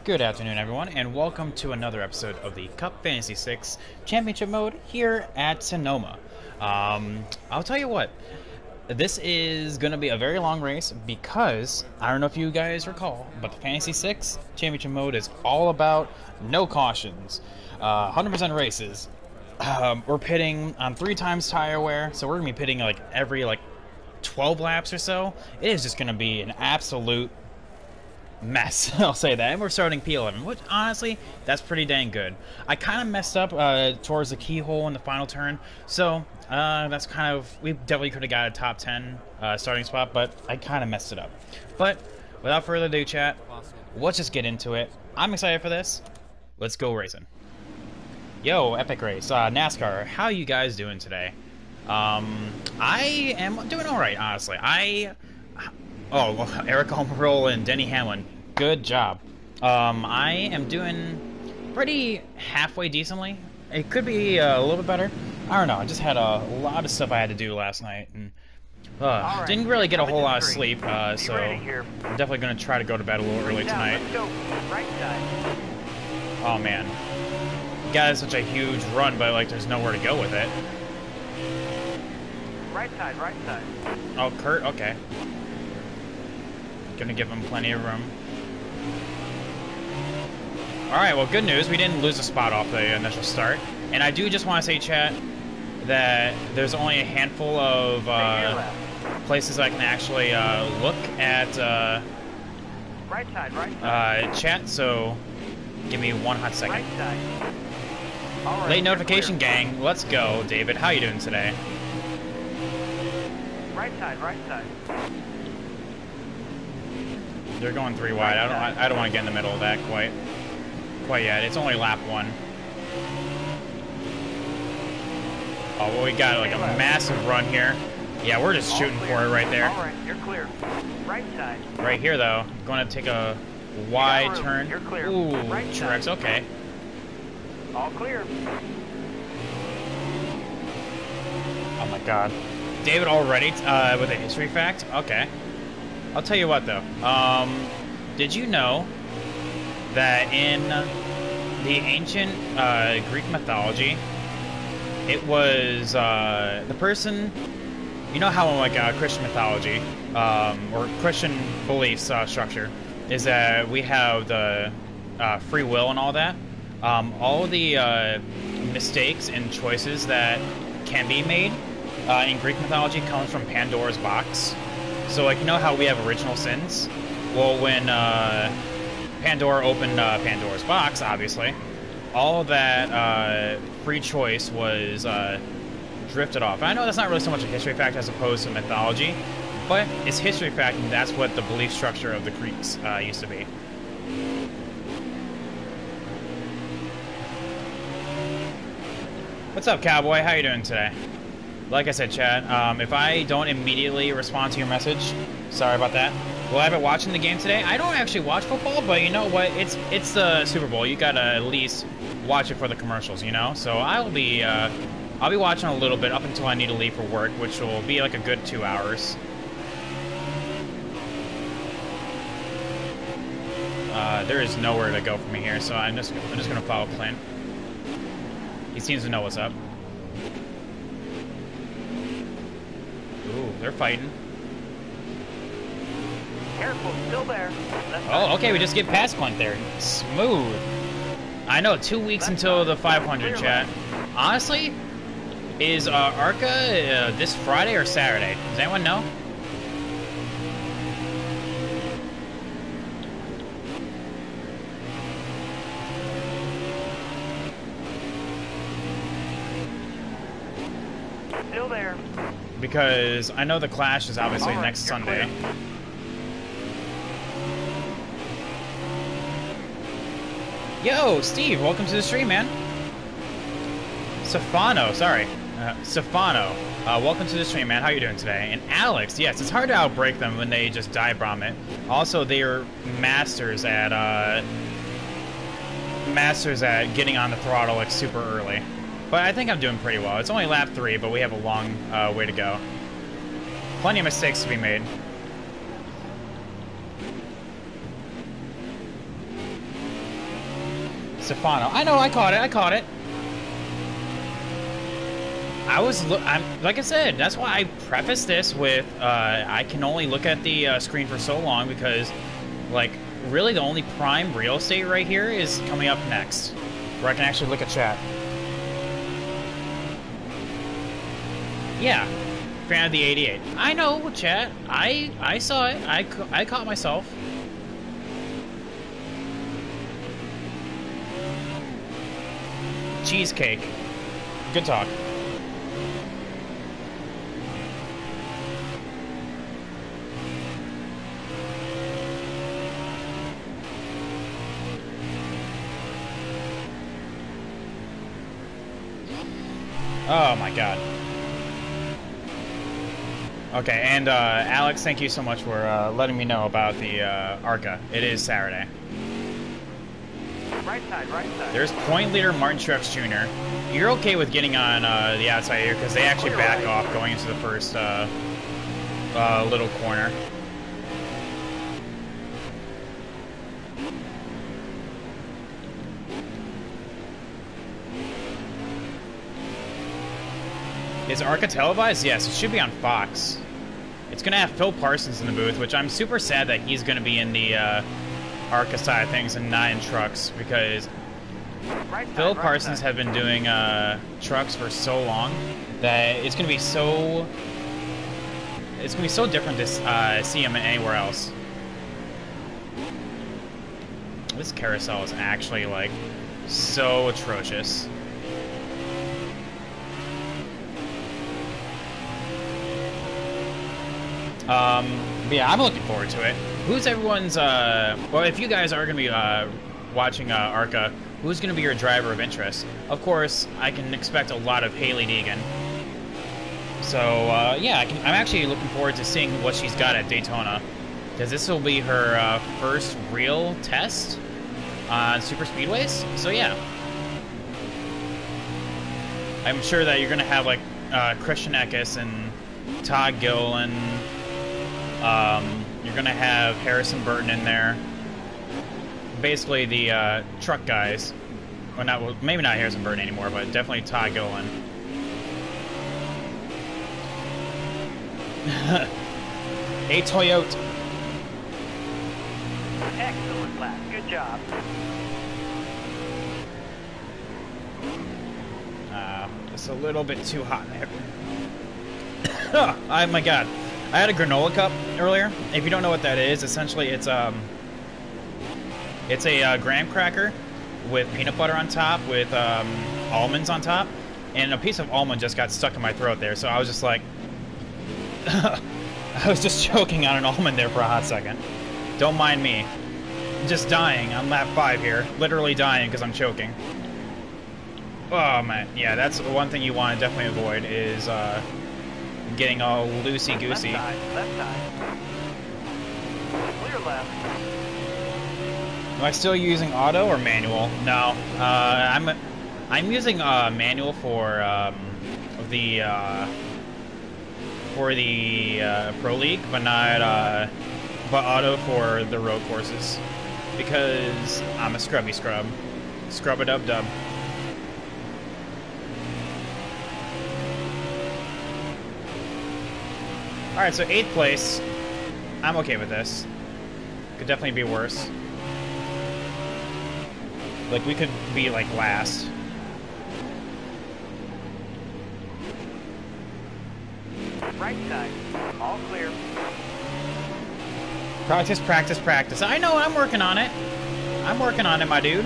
Good afternoon, everyone, and welcome to another episode of the Cup Fantasy 6 Championship Mode here at Sonoma. I'll tell you what, this is going to be a very long race because, I don't know if you guys recall, but the Fantasy 6 Championship Mode is all about no cautions, 100% races. We're pitting on 3 times tire wear, so we're going to be pitting every 12 laps or so. It is just going to be an absolute mess. I'll say that. And we're starting P11, which honestly, that's pretty dang good. I kind of messed up towards the keyhole in the final turn, so that's kind of, we definitely could have got a top 10 starting spot, but I kind of messed it up. But without further ado, chat, let's just get into it. I'm excited for this. Let's go racing. Yo, Epic Race, NASCAR, how you guys doing today? I am doing all right, honestly. Oh, well, Eric Almirola and Denny Hamlin, good job. I am doing pretty halfway decently. It could be a little bit better. I don't know. I just had a lot of stuff I had to do last night, and didn't really get a whole lot of sleep. So I'm definitely going to try to go to bed a little early tonight. Right side. Oh man, got such a huge run, but there's nowhere to go with it. Right side, right side. Oh, Kurt. Okay. Gonna give him plenty of room. Alright, well, good news. We didn't lose a spot off the initial start. And I do just want to say, chat, that there's only a handful of places I can actually look at right side. Chat, so give me one hot second. Right side. All right, Late notification gang, let's go. David, how you doing today? Right side, right side. They're going 3 wide. I don't want to get in the middle of that quite yet. It's only lap 1. Oh, well, we got a massive run here. Yeah, we're just shooting for it right there. All right, you're clear. Right side. Right here, though, going to take a wide turn. You're clear. Ooh, Right Truex, side. okay. All clear. Oh my God, David already with a history fact. Okay. I'll tell you what, though. Did you know that in the ancient Greek mythology, it was the person, you know how in Christian mythology or Christian beliefs structure is that we have the free will and all that. All of the mistakes and choices that can be made in Greek mythology comes from Pandora's box. So, you know how we have original sins? Well, when Pandora opened Pandora's box, obviously, all of that free choice was drifted off. And I know that's not really so much a history fact as opposed to mythology, but it's history fact, and that's what the belief structure of the Greeks used to be. What's up, Cowboy? How you doing today? Like I said, chat, if I don't immediately respond to your message, sorry about that. Will I be watching the game today? I don't actually watch football, but you know what? It's the Super Bowl. You gotta at least watch it for the commercials, you know? So I'll be watching a little bit up until I need to leave for work, which will be a good 2 hours. There is nowhere to go from here, so I'm just gonna follow Clint. He seems to know what's up. Ooh, they're fighting. Careful, still there. Oh, okay, we just get past Clint there. Smooth. I know, 2 weeks until the 500, chat. Honestly, is ARCA this Friday or Saturday? Does anyone know? Still there. Because I know the Clash is obviously All right, next you're Sunday. clear. Yo, Steve, welcome to the stream, man. Stefano, sorry. Stefano, welcome to the stream, man. How you doing today? And Alex, yes, it's hard to outbreak them when they just dive bomb it. Also, they are masters at getting on the throttle super early. But I think I'm doing pretty well. It's only lap 3, but we have a long way to go. Plenty of mistakes to be made. Stefano. I know, I caught it, I caught it. I'm like I said, that's why I prefaced this with, I can only look at the screen for so long because, like, really the only prime real estate right here is coming up next, where I can actually look at chat. Yeah, fan of the 88. I know, chat. I saw it. I caught myself. Cheesecake. Good talk. Oh my god. Okay, and Alex, thank you so much for letting me know about the ARCA. It is Saturday. Right side, right side. There's point leader Martin Truex Jr. You're okay with getting on the outside here because they actually back off going into the first little corner. Is ARCA televised? Yes, it should be on Fox. It's going to have Phil Parsons in the booth, which I'm super sad that he's going to be in the ARCA side of things and not in trucks, because Phil Parsons have been doing trucks for so long that it's going to be so different to see him anywhere else. This carousel is actually like so atrocious. Yeah, I'm looking forward to it. Who's everyone's, well, if you guys are going to be watching ARCA, who's going to be your driver of interest? Of course, I can expect a lot of Haley Deegan. So, yeah, I'm actually looking forward to seeing what she's got at Daytona, because this will be her first real test on super speedways. So, yeah. I'm sure that you're going to have, like, Christian Eckes and Todd Gilliland. You're gonna have Harrison Burton in there. Basically the truck guys. Well, not maybe not Harrison Burton anymore, but definitely Todd Gilliland. A Toyota. Excellent lap. Good job. It's a little bit too hot in there. Oh my god. I had a granola cup earlier. If you don't know what that is, essentially it's a graham cracker with peanut butter on top with almonds on top, and a piece of almond just got stuck in my throat there, so I was just like I was just choking on an almond there for a hot second. Don't mind me. I'm just dying on lap 5 here. Literally dying because I'm choking. Oh man, yeah, that's one thing you want to definitely avoid is getting all loosey-goosey. Left side. Clear left. Am I still using auto or manual? No, I'm using manual for the Pro League, but not but auto for the road courses because I'm a scrubby scrub, scrub a dub dub. All right, so 8th place. I'm okay with this. Could definitely be worse. Like, we could be, like, last. Right side. All clear. Practice, practice, practice. I know, I'm working on it. I'm working on it, my dude.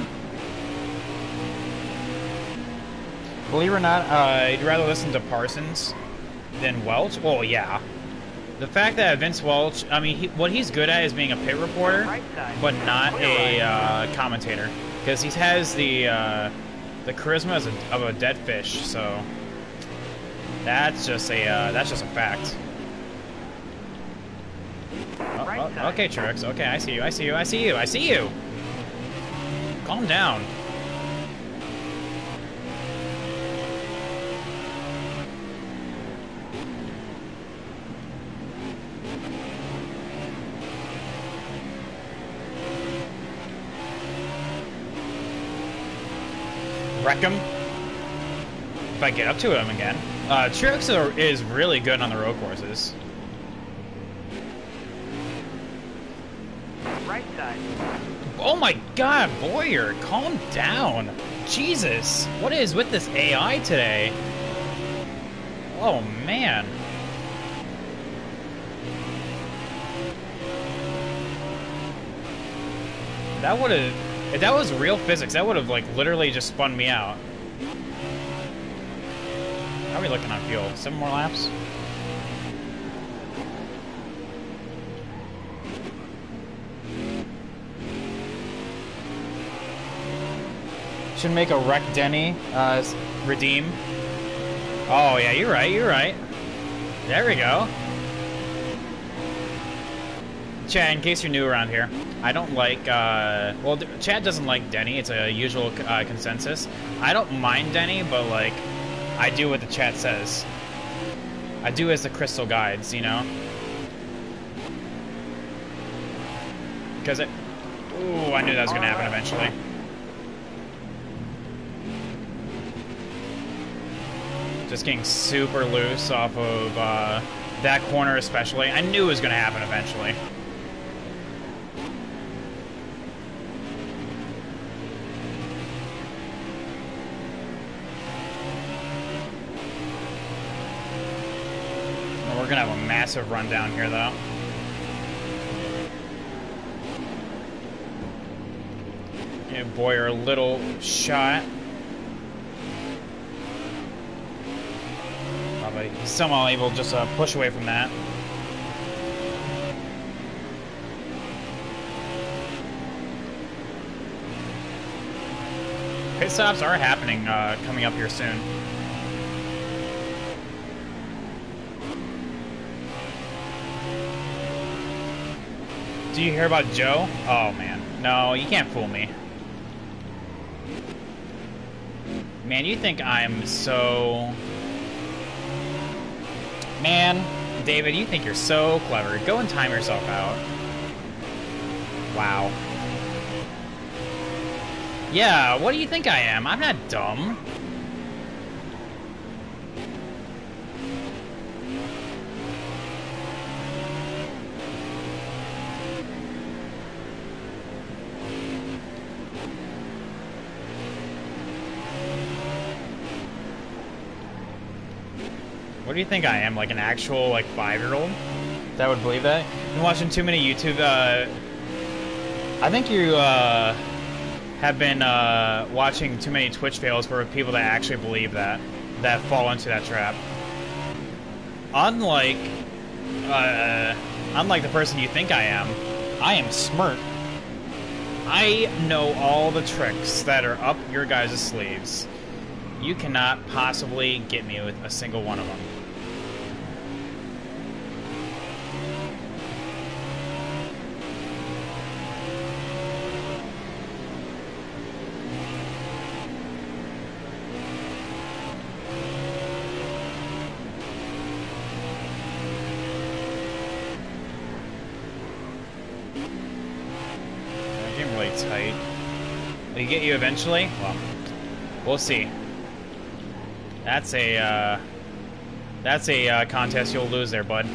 Believe it or not, I'd rather listen to Parsons than Welch. Oh, yeah. The fact that Vince Welch, I mean, what he's good at is being a pit reporter, but not a commentator, because he has the charisma of a dead fish. So that's just a fact. Oh, okay, Truex. Okay, I see you. I see you. I see you. I see you. Calm down. wreck him if I get up to him again. Trix is really good on the road courses. Right side. Oh my god, Boyer, calm down. Jesus, what is with this AI today? Oh man. That would have, if that was real physics, that would have like literally just spun me out. How are we looking on fuel? 7 more laps? Should make a wreck Denny redeem. Oh yeah, you're right, you're right. There we go. Chad, in case you're new around here, I don't like, well, Chad doesn't like Denny. It's a usual consensus. I don't mind Denny, but, like, I do what the chat says. I do as the crystal guides, you know? Because it... Ooh, I knew that was going to happen eventually. Just getting super loose off of that corner especially. I knew it was going to happen eventually. We're gonna have a massive rundown here, though. Yeah, Boyer, a little shot. Oh, but he's somehow able to just push away from that. Pit stops are happening coming up here soon. Do you hear about Joe? Oh, man. No, you can't fool me. Man, you think I'm so... Man, David, you think you're so clever. Go and time yourself out. Wow. Yeah, what do you think I am? I'm not dumb. What do you think I am, like an actual, like, 5-year-old that would believe that? I've been watching too many YouTube, I think you, have been, watching too many Twitch fails for people that actually believe that fall into that trap. Unlike the person you think I am smart. I know all the tricks that are up your guys' sleeves. You cannot possibly get me with a single one of them. Getting really tight. Will he get you eventually? Well, we'll see. That's a contest you'll lose there, bud.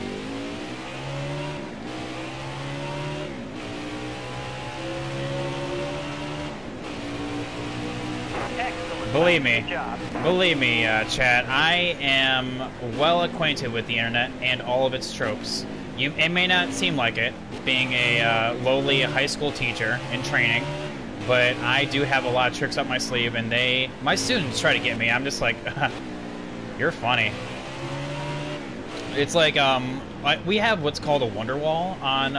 Excellent. Believe me, Good job. believe me, chat, I am well acquainted with the internet and all of its tropes. It may not seem like it, being a lowly high school teacher in training, but I do have a lot of tricks up my sleeve, and my students try to get me. I'm just like, you're funny. It's like, we have what's called a wonder wall on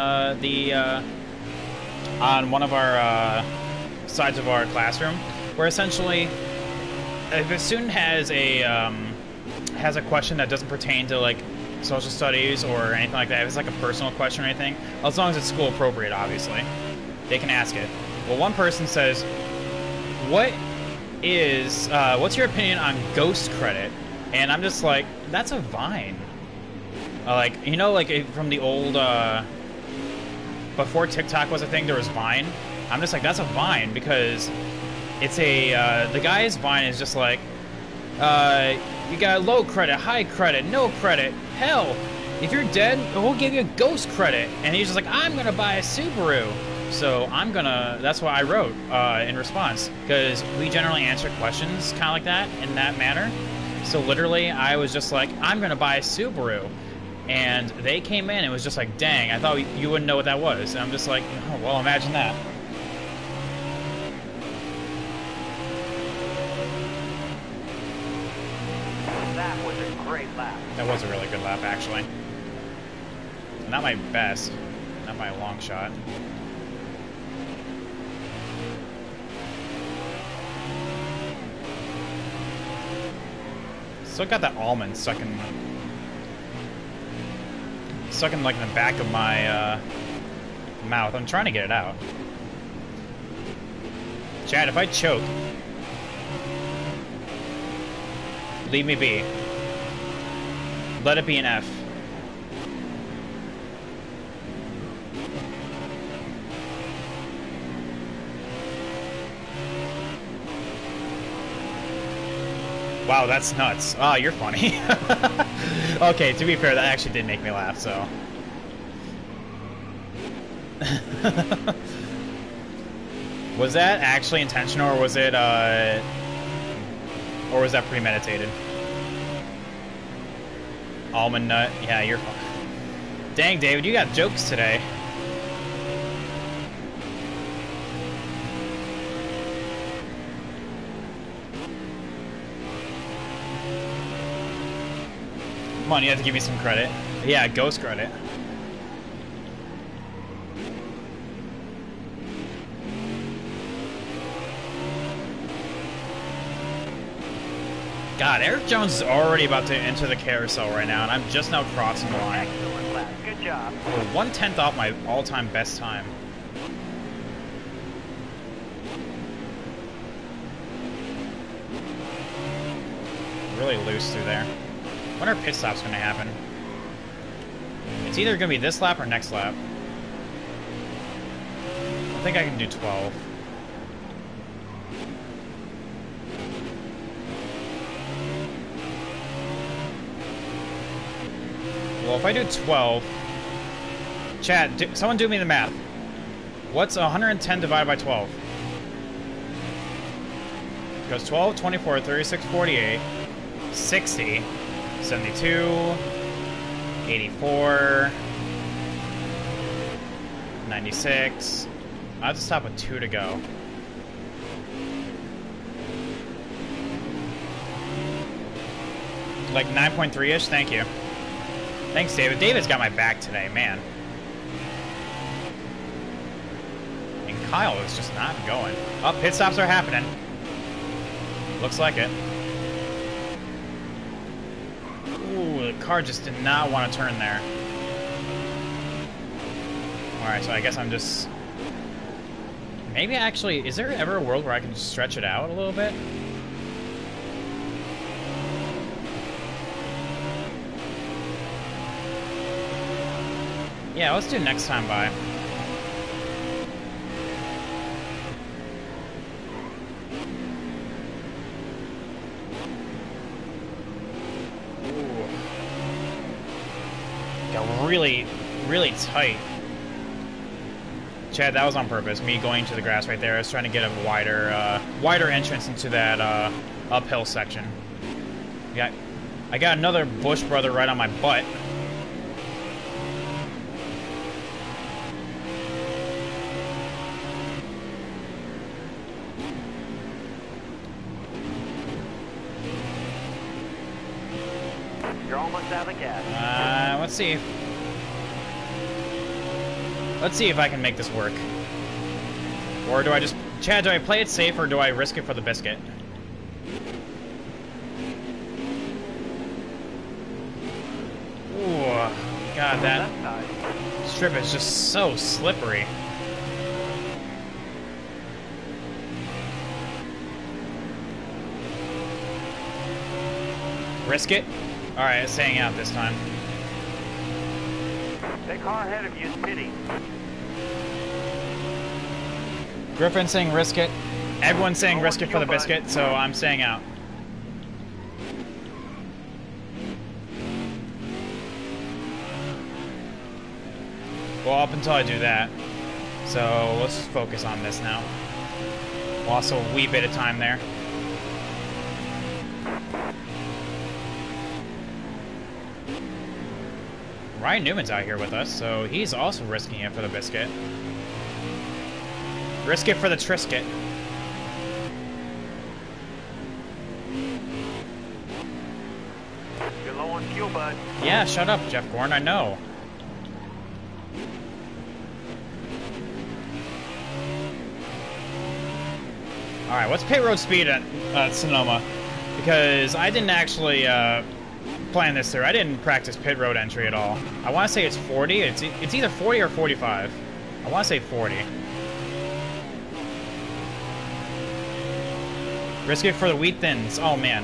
on one of our sides of our classroom, where essentially, if a student has a question that doesn't pertain to like social studies or anything like that, if it's like a personal question or anything, as long as it's school appropriate, obviously, they can ask it. Well, one person says, what's your opinion on ghost credit? And I'm just like, that's a Vine. Like, you know, like from the old, before TikTok was a thing, there was Vine. I'm just like, that's a Vine, because It's a the guy's Vine is just like, you got low credit, high credit, no credit. Hell, if you're dead, we'll give you a ghost credit. And he's just like, I'm gonna buy a Subaru. So that's what I wrote in response, because we generally answer questions kind of like that, in that manner. So literally, I was just like, I'm gonna buy a Subaru. And they came in and was just like, dang, I thought you wouldn't know what that was. And I'm just like, oh, well, imagine that. That was a great lap. That was a really good lap, actually. Not my best. Not my long shot. Still got that almond stuck in like in the back of my mouth. I'm trying to get it out. Chad, if I choke, leave me be. Let it be an F. Wow, that's nuts. Ah, you're funny. Okay, to be fair, that actually did make me laugh, so. Was that actually intentional, or was it, or was that premeditated? Almond nut? Yeah, you're fine. Dang, David, you got jokes today. Come on, you have to give me some credit. Yeah, ghost credit. God, Eric Jones is already about to enter the carousel right now, and I'm just now crossing the line. Excellent lap. Good job. We're 1/10 off my all-time best time. Really loose through there. When are pit stops going to happen? It's either going to be this lap or next lap. I think I can do 12. Well, if I do 12... Chad, someone do me the math. What's 110 divided by 12? It goes 12, 24, 36, 48, 60... 72, 84, 96. I have to stop with 2 to go. Like 9.3-ish? Thank you. Thanks, David. David's got my back today, man. And Kyle is just not going. Oh, pit stops are happening. Looks like it. Ooh, the car just did not want to turn there. Alright, so I guess I'm just... Maybe actually... Is there ever a world where I can just stretch it out a little bit? Yeah, let's do next time by. Really, really tight. Chad, that was on purpose. Me going to the grass right there. I was trying to get a wider entrance into that uphill section. Yeah, I got another Bush brother right on my butt. You're almost out of gas. Let's see. Let's see if I can make this work. Or do I just... Chad, do I play it safe or do I risk it for the biscuit? Ooh, God, that strip is just so slippery. Risk it? Alright, it's staying out this time. The car ahead of you is pitting. Griffin saying risk it. Everyone's saying risk it for the biscuit, so I'm staying out. Well, up until I do that. So let's just focus on this now. Lost a wee bit of time there. Ryan Newman's out here with us, so he's also risking it for the biscuit. Risk it for the Trisket. You're low on fuel, bud. Yeah, shut up, Jeff Gordon, I know. Alright, what's pit road speed at Sonoma? Because I didn't actually plan this through. I didn't practice pit road entry at all. I want to say it's 40. It's either 40 or 45. I want to say 40. Risk it for the wheat thins. Oh, man.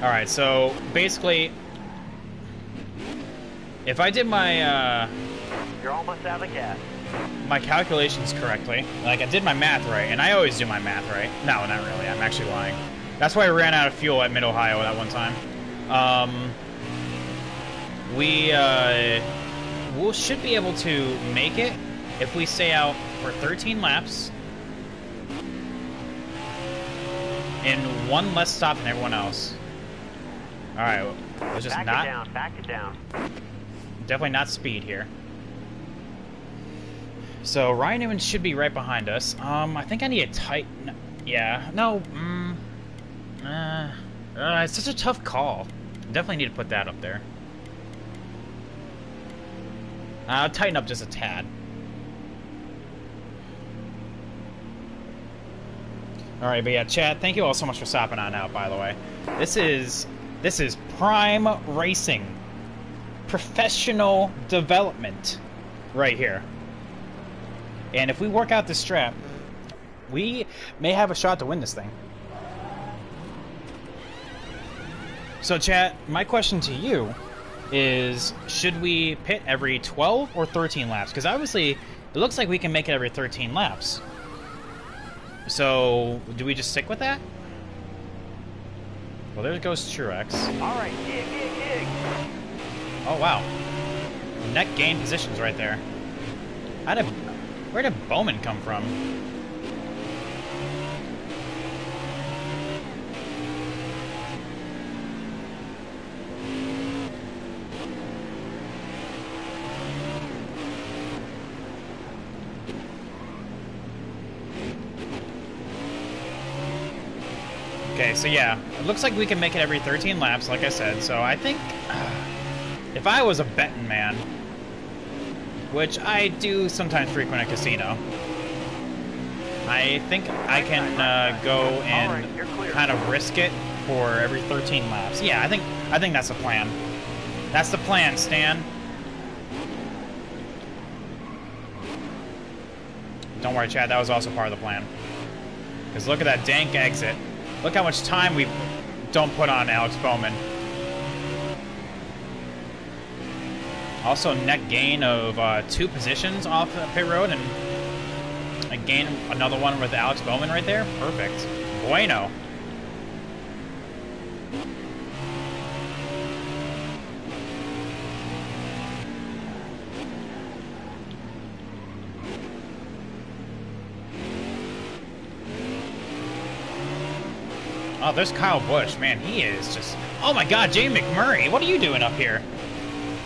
Alright, so basically, if I did my You're almost out of gas. my calculations correctly, like I did my math right, and I always do my math right. No, not really. I'm actually lying. That's why I ran out of fuel at Mid-Ohio that one time. We should be able to make it if we stay out for 13 laps and one less stop than everyone else. All right, let's just Back it down. definitely not speed here. So Ryan Newman should be right behind us. I think I need a tight. Yeah, no. It's such a tough call. Definitely need to put that up there. I'll tighten up just a tad. Alright, but yeah, Chad, thank you all so much for stopping on out, by the way. This is prime racing. Professional development right here. And if we work out this strap, we may have a shot to win this thing. So, chat, my question to you is, should we pit every 12 or 13 laps? Because obviously, it looks like we can make it every 13 laps. So, do we just stick with that? Well, there goes Truex. All right, gig. Oh, wow. Net gain positions right there. Where did Bowman come from? Okay, so yeah, it looks like we can make it every 13 laps, like I said, so I think if I was a betting man, which I do sometimes frequent a casino, I think I can go and kind of risk it for every 13 laps. Yeah, I think that's the plan. That's the plan, Stan. Don't worry, Chad, that was also part of the plan. Because look at that dank exit. Look how much time we don't put on Alex Bowman. Also, net gain of 2 positions off the pit road, and a gain another one with Alex Bowman right there. Perfect. Bueno. Oh, there's Kyle Busch. Man, he is just... Oh my god, Jamie McMurray, what are you doing up here?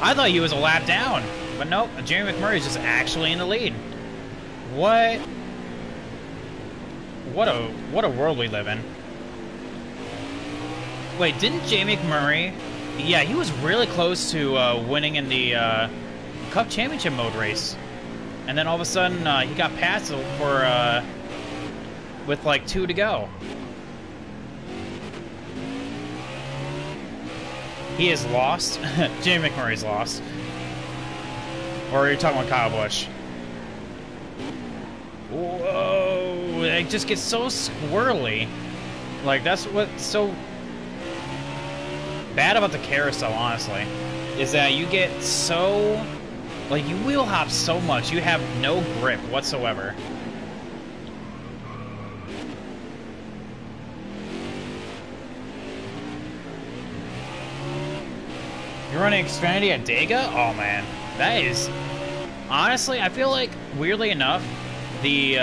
I thought he was a lap down. But nope, Jamie McMurray is just actually in the lead. What? What a world we live in. Wait, didn't Jamie McMurray... Yeah, he was really close to winning in the Cup Championship mode race. And then all of a sudden, he got passed for... with like 2 to go. He is lost. Jamie McMurray's lost. Or are you talking about Kyle Busch? Whoa! It just gets so squirrely. Like, that's what's so bad about the carousel, honestly. Is that you get so... Like, you wheel hop so much, you have no grip whatsoever. You're running Xfinity at Dega? Oh man, that is honestly. I feel like weirdly enough, the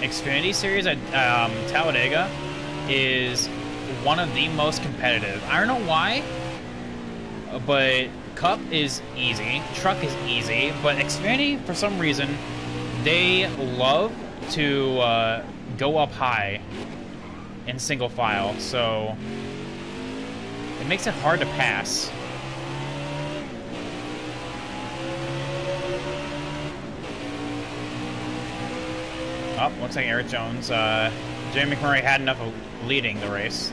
Xfinity series at Talladega is one of the most competitive. I don't know why, but Cup is easy, Truck is easy, but Xfinity for some reason they love to go up high in single file, so it makes it hard to pass. Oh, looks like Eric Jones. Jamie McMurray had enough of leading the race.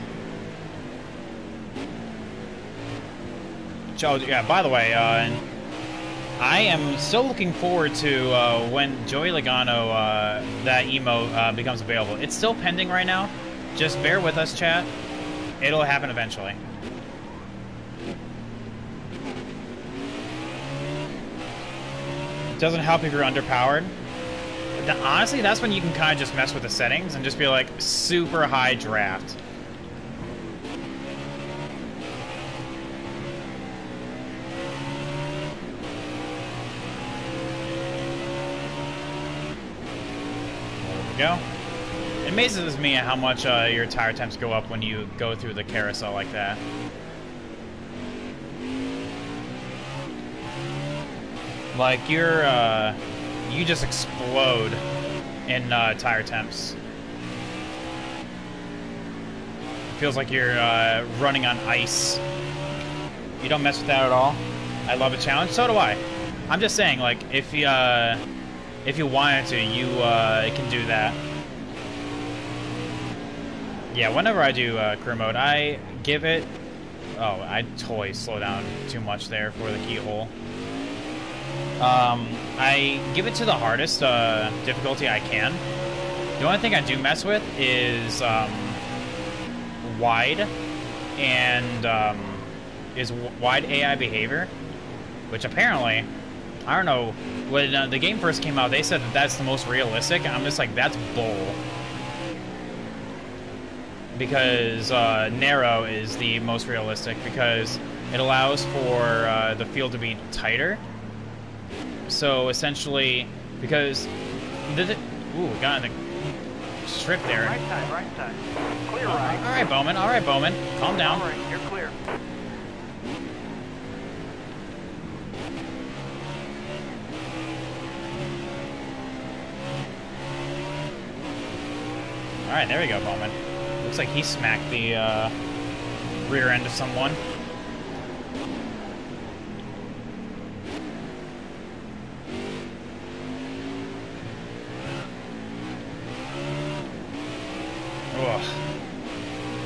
Oh, yeah, by the way, I am still looking forward to when Joey Logano, that emo becomes available. It's still pending right now. Just bear with us, chat. It'll happen eventually. Doesn't help if you're underpowered. Honestly, that's when you can kind of just mess with the settings and just be like super high draft. There we go. It amazes me at how much your tire temps go up when you go through the carousel like that. Like you just explode in tire temps. It feels like you're running on ice. You don't mess with that at all. I love a challenge. So do I. I'm just saying, like, if you wanted to, you can do that. Yeah, whenever I do career mode, I give it. Oh, I totally slow down too much there for the keyhole. I give it to the hardest difficulty I can. The only thing I do mess with is wide and wide AI behavior, which apparently, I don't know, when the game first came out, they said that that's the most realistic. I'm just like, that's bull. Because narrow is the most realistic because it allows for the field to be tighter. So essentially, because ooh, we got in the strip there. Right side. Clear right. All right, Bowman. All right, Bowman. Calm down. All right, you're clear. All right, there we go, Bowman. Looks like he smacked the rear end of someone. Ugh.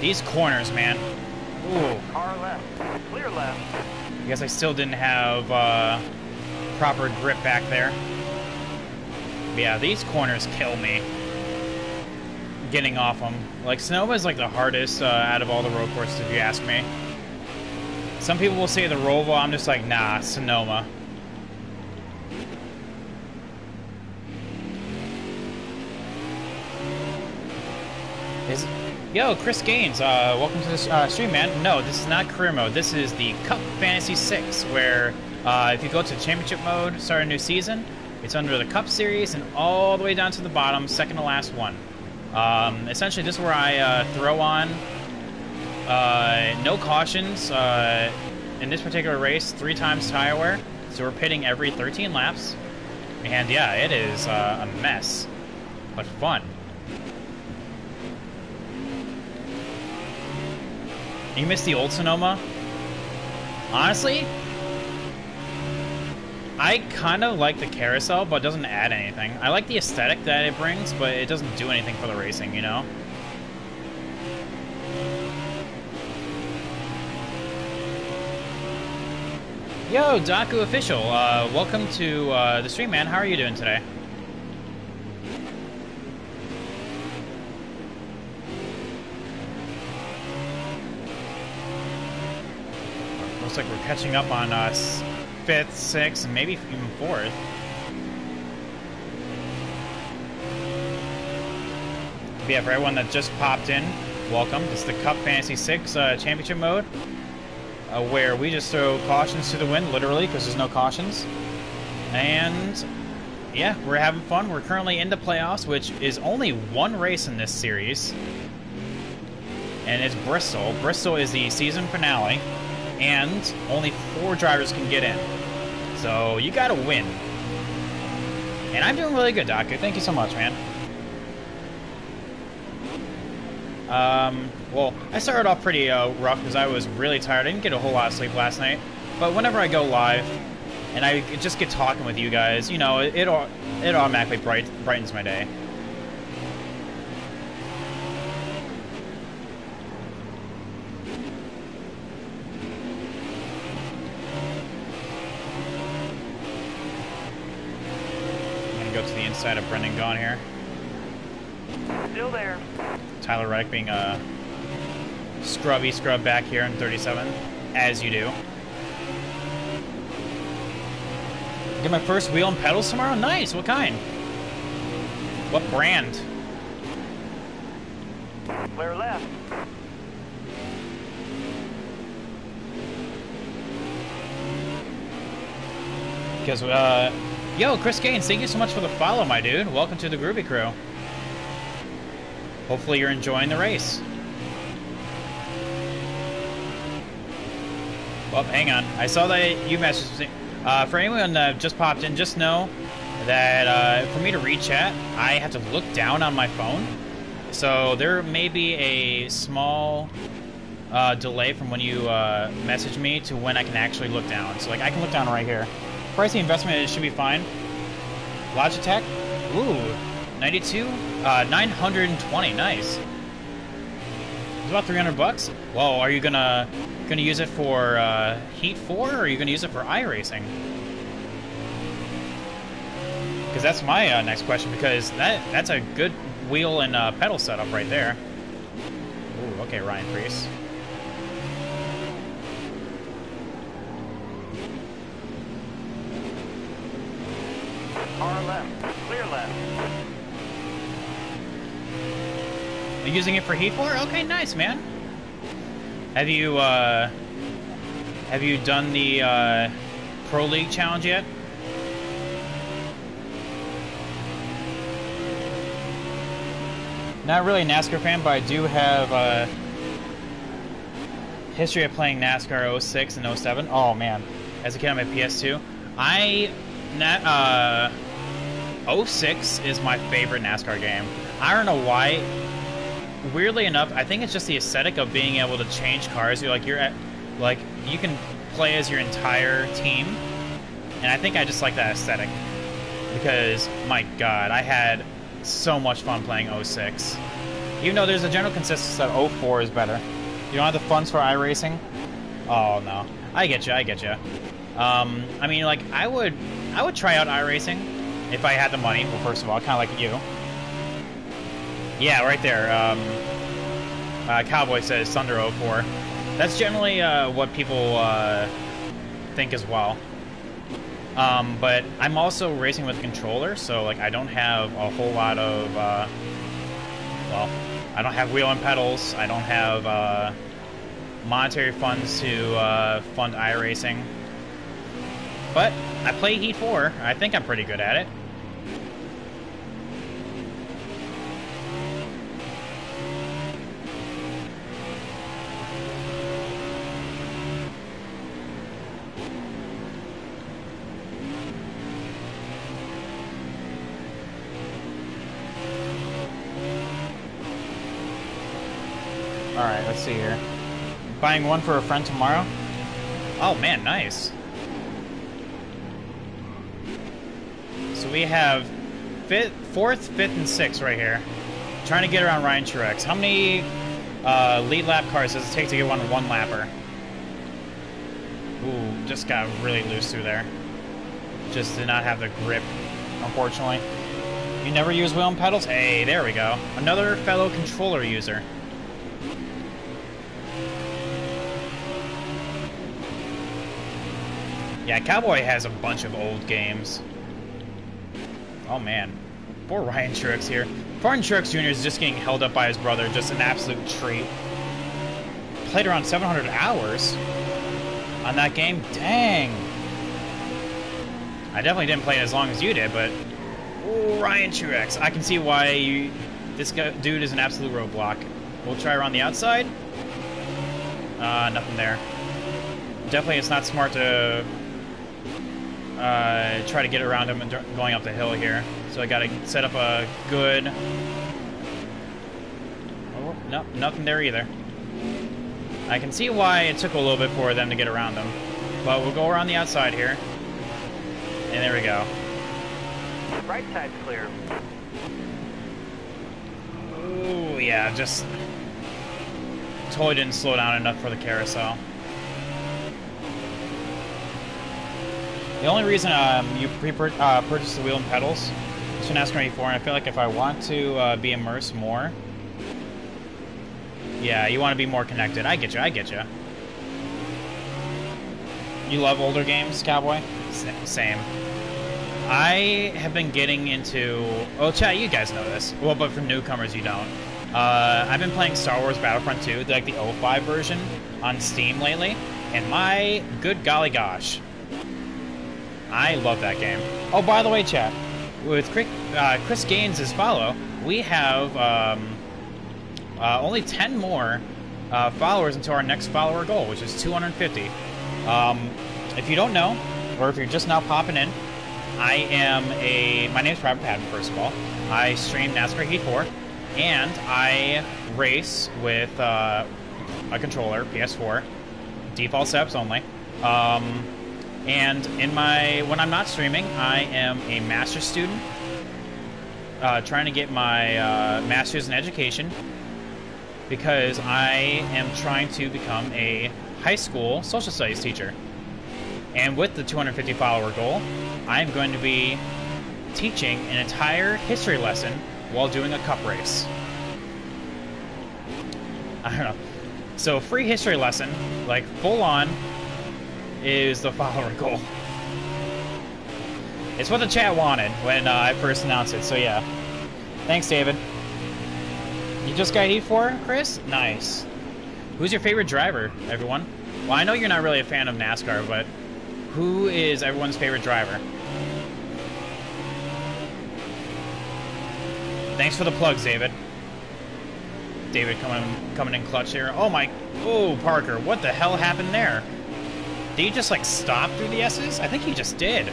These corners, man. Ooh. Car left. Clear left. I guess I still didn't have proper grip back there. But yeah, these corners kill me. Getting off them. Like, Sonoma is like the hardest out of all the road courses, if you ask me. Some people will say the Roval. I'm just like, nah, Sonoma. Yo, Chris Gaines, welcome to the stream, man. No, this is not career mode. This is the Cup Fantasy 6, where if you go to championship mode, start a new season, it's under the Cup Series and all the way down to the bottom, second to last one. Essentially, this is where I throw on no cautions in this particular race, 3 times tire wear. So we're pitting every 13 laps. And yeah, it is a mess, but fun. You missed the old Sonoma? Honestly, I kind of like the carousel, but it doesn't add anything. I like the aesthetic that it brings, but it doesn't do anything for the racing, you know? Yo, Daku Official, welcome to the stream, man. How are you doing today? Looks like we're catching up on us 5th, 6th, and maybe even 4th. But yeah, for everyone that just popped in, welcome. This is the Cup Fantasy 6 Championship mode. where we just throw cautions to the wind, literally, because there's no cautions. And yeah, we're having fun. We're currently in the playoffs, which is only one race in this series. And it's Bristol. Bristol is the season finale, and only 4 drivers can get in. So you gotta win. And I'm doing really good, Docu. Thank you so much, man. Well, I started off pretty rough because I was really tired. I didn't get a whole lot of sleep last night. But whenever I go live and I just get talking with you guys, you know, it automatically brightens my day. I'm gonna go to the inside of Brendan Gaughan here. Still there. Tyler Reddick being a scrub back here in 37, as you do. Get my first wheel and pedals tomorrow? Nice, what kind? What brand? Clear left. Because, yo, Chris Gaines, thank you so much for the follow, my dude. Welcome to the Groovy Crew. Hopefully you're enjoying the race. Well, hang on. I saw that you messaged me. For anyone that just popped in, just know that for me to read chat, I have to look down on my phone. So there may be a small delay from when you message me to when I can actually look down. So, like, I can look down right here. Pricing investment, it should be fine. Logitech? Ooh. 92? 920, nice. It's about 300 bucks. Whoa, are you gonna use it for Heat 4 or are you gonna use it for iRacing? Because that's my next question, because that's a good wheel and pedal setup right there. Ooh, okay, Ryan Priest. Far left. Clear left. Are you using it for Heat 4? Okay, nice, man. Have you done the Pro League challenge yet? Not really a NASCAR fan, but I do have history of playing NASCAR 06 and 07. Oh man, as a kid on my PS2, 06 is my favorite NASCAR game. I don't know why. Weirdly enough, I think it's just the aesthetic of being able to change cars. You can play as your entire team, and I think I just like that aesthetic because, my God, I had so much fun playing 06. Even though there's a general consensus that 04 is better. You don't have the funds for iRacing? Oh no, I get you. I mean, like, I would try out iRacing if I had the money. Well, first of all, kind of like you. Yeah, right there. Cowboy says Thunder 04. That's generally what people think as well. But I'm also racing with a controller, so like I don't have a whole lot of well, I don't have wheel and pedals. I don't have monetary funds to fund iRacing. But I play Heat 4. I think I'm pretty good at it. Alright, let's see here. Buying one for a friend tomorrow? Oh man, nice. So we have 4th, 5th, and 6th right here. Trying to get around Ryan Truex. How many lead lap cars does it take to get one lapper? Ooh, just got really loose through there. Just did not have the grip, unfortunately. You never use wheel and pedals? Hey, there we go. Another fellow controller user. Yeah, Cowboy has a bunch of old games. Oh man, poor Ryan Truex here. Ryan Truex Jr. is just getting held up by his brother, just an absolute treat. Played around 700 hours. on that game. Dang. I definitely didn't play it as long as you did, but ooh, Ryan Truex. I can see why this dude is an absolute roadblock. We'll try around the outside. Nothing there. Definitely, it's not smart to try to get around him and going up the hill here. So I got to set up a good. Oh, no, nothing there either. I can see why it took a little bit for them to get around them, but we'll go around the outside here. And there we go. Right side's clear. Ooh, yeah, just totally didn't slow down enough for the carousel. The only reason you purchase the wheel and pedals is for NASCAR 84, and I feel like if I want to be immersed more, yeah, you want to be more connected. I get you, I get you. You love older games, Cowboy? Same. I have been getting into... Oh, chat, you guys know this. Well, but for newcomers, you don't. I've been playing Star Wars Battlefront 2, like the 05 version, on Steam lately. And my good golly gosh. I love that game. Oh, by the way, chat, with Chris Gaines' follow, we have only 10 more followers into our next follower goal, which is 250. If you don't know, or if you're just now popping in, my name's Private Patton, first of all. I stream NASCAR Heat 4, and I race with a controller, PS4, default setups only. And when I'm not streaming, I am a master's student, trying to get my master's in education, because I am trying to become a high school social studies teacher. And with the 250 follower goal, I'm going to be teaching an entire history lesson while doing a cup race. I don't know. So free history lesson, like full on, is the follower goal. It's what the chat wanted when I first announced it, so yeah. Thanks, David. You just got Heat 4, Chris? Nice. Who's your favorite driver, everyone? Well, I know you're not really a fan of NASCAR, but who is everyone's favorite driver? Thanks for the plugs, David. David coming in clutch here. Oh my... Oh, Parker, what the hell happened there? Did he just, like, stop through the S's? I think he just did.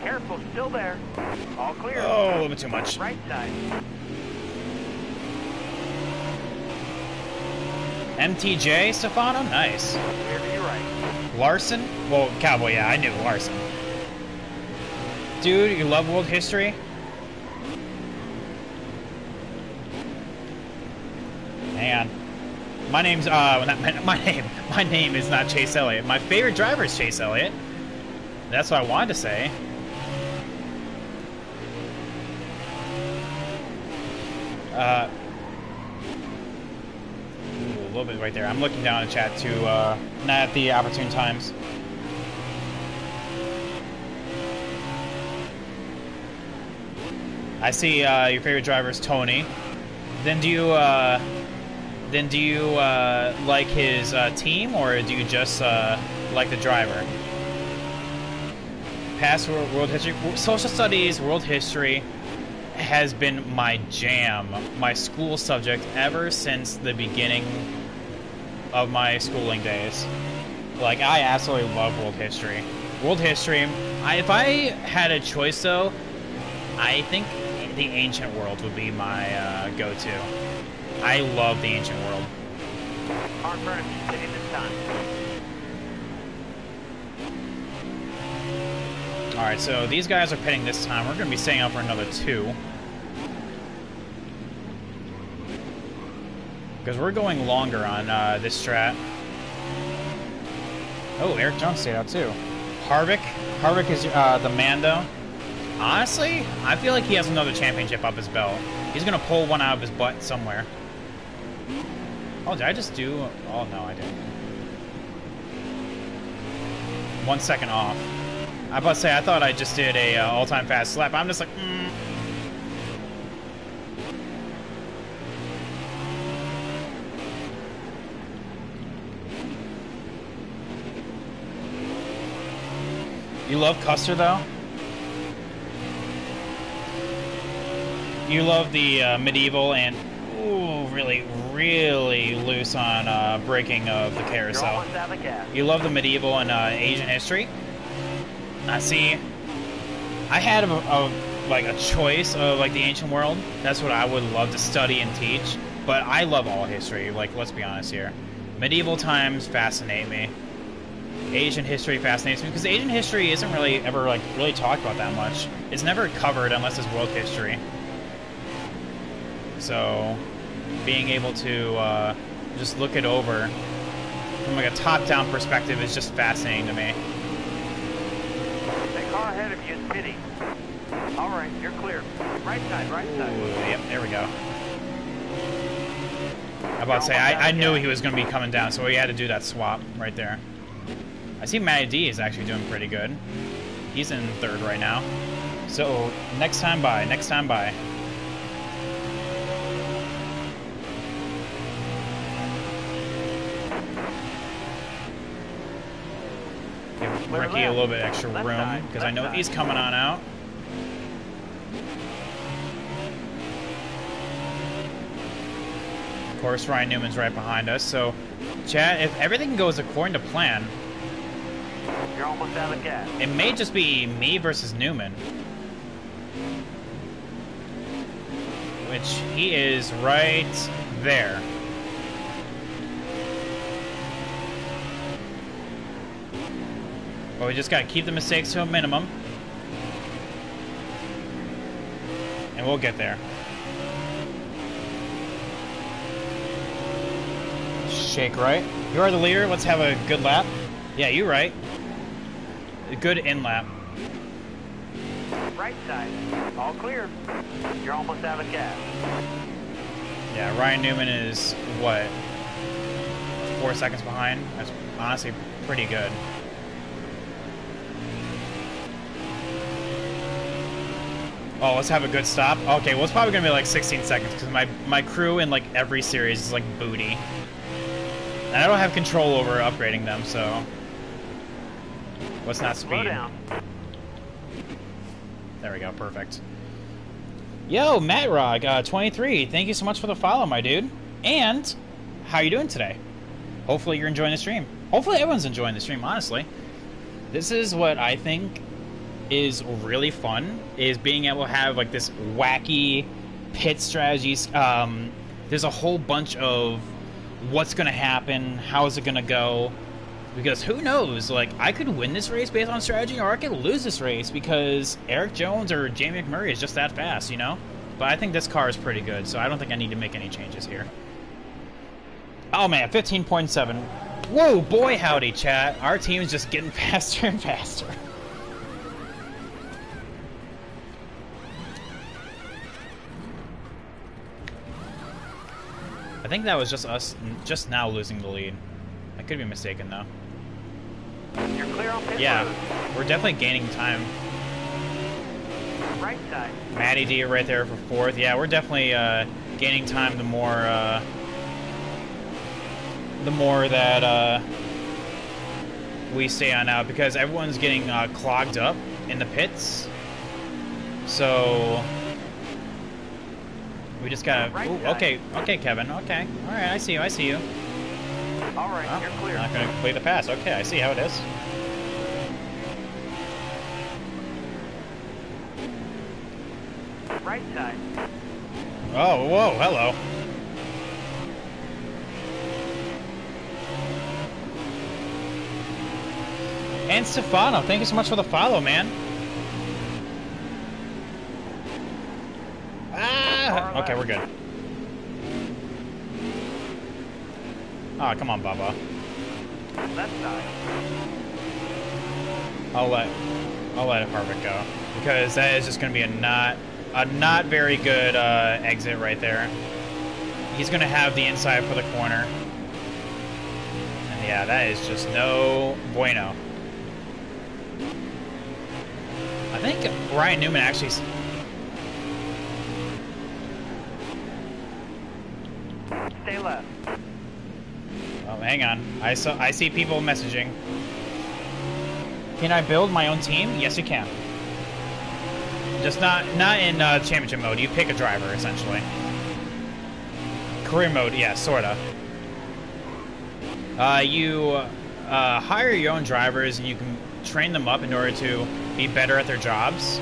Careful, still there. All clear. Oh, a little bit too much. Right side. MTJ, Stefano? Nice. Clear to your right. Larson? Well, Cowboy, yeah, I knew Larson. Dude, you love world history? Hang on. My name's, my name is not Chase Elliott. My favorite driver is Chase Elliott. That's what I wanted to say. Ooh, a little bit right there. I'm looking down in chat to, not at the opportune times. I see your favorite driver is Tony. Then do you like his team, or do you just like the driver? Past world history, social studies, world history has been my jam, my school subject ever since the beginning of my schooling days. Like, I absolutely love world history. World history. If I had a choice, though, I think the ancient world would be my go-to. I love the ancient world. Hard furnace sitting this time. Alright, so these guys are pitting this time. We're going to be staying up for another 2. Because we're going longer on this strat. Oh, Eric Jones stayed out too. Harvick. Harvick is the Mando. Honestly, I feel like he has another championship up his belt. He's going to pull one out of his butt somewhere. Oh, did I just do... Oh, no, I didn't. 1 second off. I about to say, I thought I just did a all-time fast lap. I'm just like, You love Custer, though? You love the medieval and, ooh, really, really loose on braking of the carousel. You love the medieval and Asian history? See, I had a choice of like the ancient world. That's what I would love to study and teach. But I love all history. Like, let's be honest here. Medieval times fascinate me. Asian history fascinates me because Asian history isn't really ever like really talked about that much. It's never covered unless it's world history. So, being able to just look it over from like a top-down perspective is just fascinating to me. The car ahead of you is pitting. All right, you're clear. Right side, right side. Ooh, yep, there we go. I about to say, I knew he was going to be coming down, so we had to do that swap right there. I see Matty D is actually doing pretty good. He's in third right now. So, next time by, next time by. Give Ricky a little bit extra room, because I know he's coming on out. Of course, Ryan Newman's right behind us, so Chad, if everything goes according to plan, you're almost out of gas. It may just be me versus Newman. Which he is right there. But we just gotta keep the mistakes to a minimum. And we'll get there. Shake right. You are the leader. Let's have a good lap. Yeah, you're right. A good in lap. Right side. All clear. You're almost out of gas. Yeah, Ryan Newman is, what, 4 seconds behind? That's honestly pretty good. Oh, let's have a good stop. Okay, well, it's probably going to be like 16 seconds because my crew in like every series is like booty. And I don't have control over upgrading them, so let's not speed. Slow down. There we go, perfect. Yo, Matt Rog, 23, thank you so much for the follow, my dude. And how you doing today? Hopefully you're enjoying the stream. Hopefully everyone's enjoying the stream, honestly. This is what I think is really fun, is being able to have like this wacky pit strategies. There's a whole bunch of what's going to happen, how is it going to go, because who knows, like, I could win this race based on strategy, or I could lose this race because Eric Jones or Jamie McMurray is just that fast, you know? But I think this car is pretty good, so I don't think I need to make any changes here. Oh man, 15.7. Whoa, boy howdy, chat. Our team is just getting faster and faster. I think that was just us just now losing the lead. I could be mistaken, though. You're clear on pit Yeah, road. we're definitely gaining time. Right side. Matty D right there for fourth. Yeah, we're definitely gaining time the more that we stay on out, because everyone's getting clogged up in the pits. So we just gotta. Right Ooh, side. okay, Kevin. Okay, all right, I see you. I see you. All right, Oh, you're clear. not gonna complete the pass. Okay, I see how it is. Right side. Oh, whoa, hello. And Stefano, thank you so much for the follow, man. Ah, okay, we're good. Oh, come on, Bubba. Left side. I'll let Harvick go, because that is just going to be a not very good exit right there. He's going to have the inside for the corner. And yeah, that is just no bueno. think Ryan Newman actually. Stay left. Oh, hang on. I see people messaging. Can I build my own team? Yes, you can. Just not in championship mode. You pick a driver essentially. Career mode, yeah, sorta. You hire your own drivers, and you can train them up in order to be better at their jobs.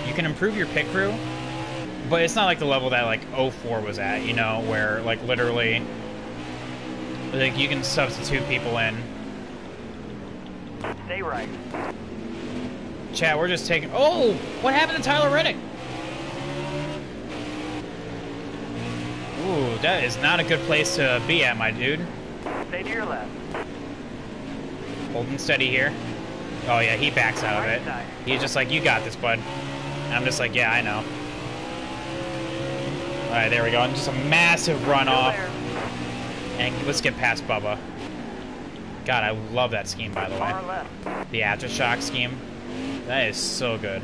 You can improve your pit crew, but it's not like the level that like 04 was at, you know, where like literally like you can substitute people in. Stay right. Chat, we're just taking. Oh, what happened to Tyler Reddick? Ooh, that is not a good place to be at, my dude. Stay to your left. Holding steady here. Oh yeah, he backs out of it. He's just like, you got this, bud. And I'm just like, yeah, I know. All right, there we go. And just a massive runoff. And let's get past Bubba. God, I love that scheme, by the way. The aftershock scheme. That is so good.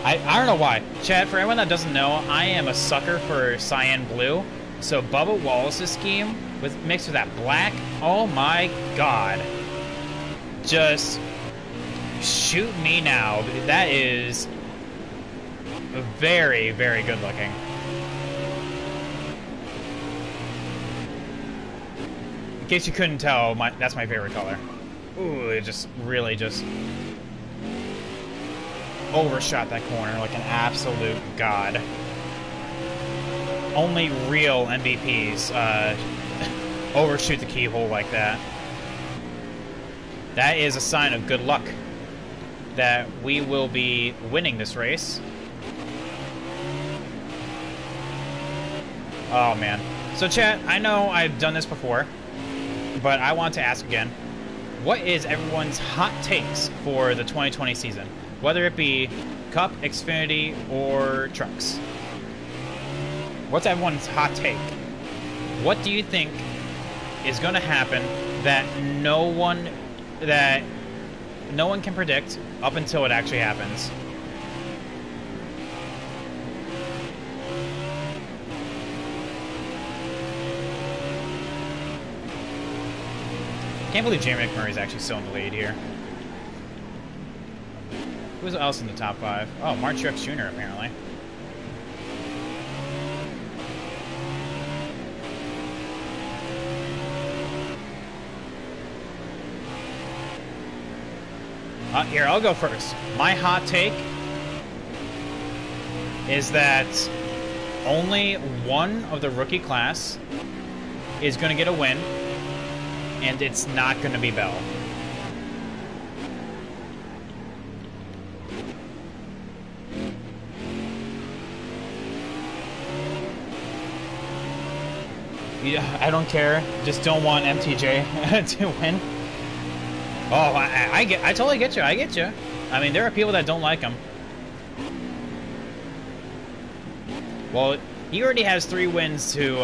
I don't know why. Chad, for anyone that doesn't know, I am a sucker for cyan blue. So Bubba Wallace's scheme mixed with that black, oh my god. Just shoot me now. That is very, very good looking. In case you couldn't tell, that's my favorite color. Ooh, it just really just overshot that corner like an absolute god. Only real MVPs overshoot the keyhole like that. That is a sign of good luck that we will be winning this race. Oh man. So chat, I know I've done this before, but I want to ask again. What is everyone's hot takes for the 2020 season? Whether it be Cup, Xfinity, or Trucks. What's everyone's hot take? What do you think is going to happen that no one can predict up until it actually happens? I can't believe Jamie McMurray is actually still in the lead here. Who's else in the top 5? Oh, Mark Truex Jr. apparently. Here, I'll go first. My hot take is that only one of the rookie class is going to get a win, and it's not going to be Bell. Yeah, I don't care. Just don't want MTJ to win. Oh, I totally get you. I get you. I mean, there are people that don't like him. Well, he already has 3 wins to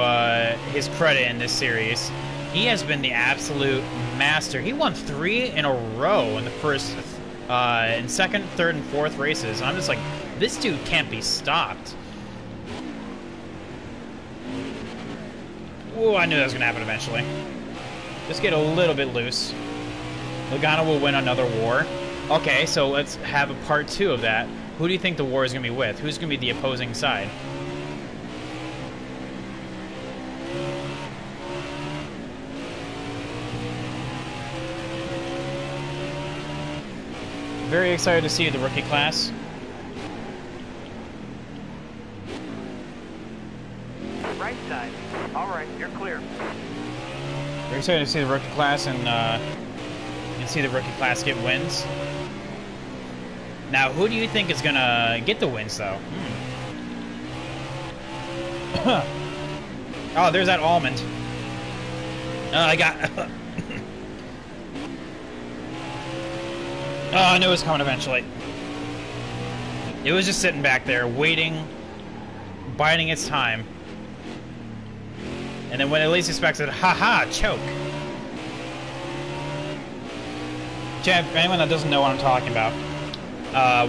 his credit in this series. He has been the absolute master. He won 3 in a row in the first, in second, third, and fourth races. And I'm just like, this dude can't be stopped. Ooh, I knew that was gonna happen eventually. Just get a little bit loose. Logano will win another war. Okay, so let's have a part 2 of that. Who do you think the war is gonna be with? Who's gonna be the opposing side? Very excited to see the rookie class. Right side. All right, you're clear. Very excited to see the rookie class and see the rookie class get wins. Now, who do you think is gonna get the wins, though? Oh, there's that almond. I got. Oh, I knew it was coming eventually. It was just sitting back there, waiting, biding its time. And then when it least expected, haha, choke. Chad, for anyone that doesn't know what I'm talking about,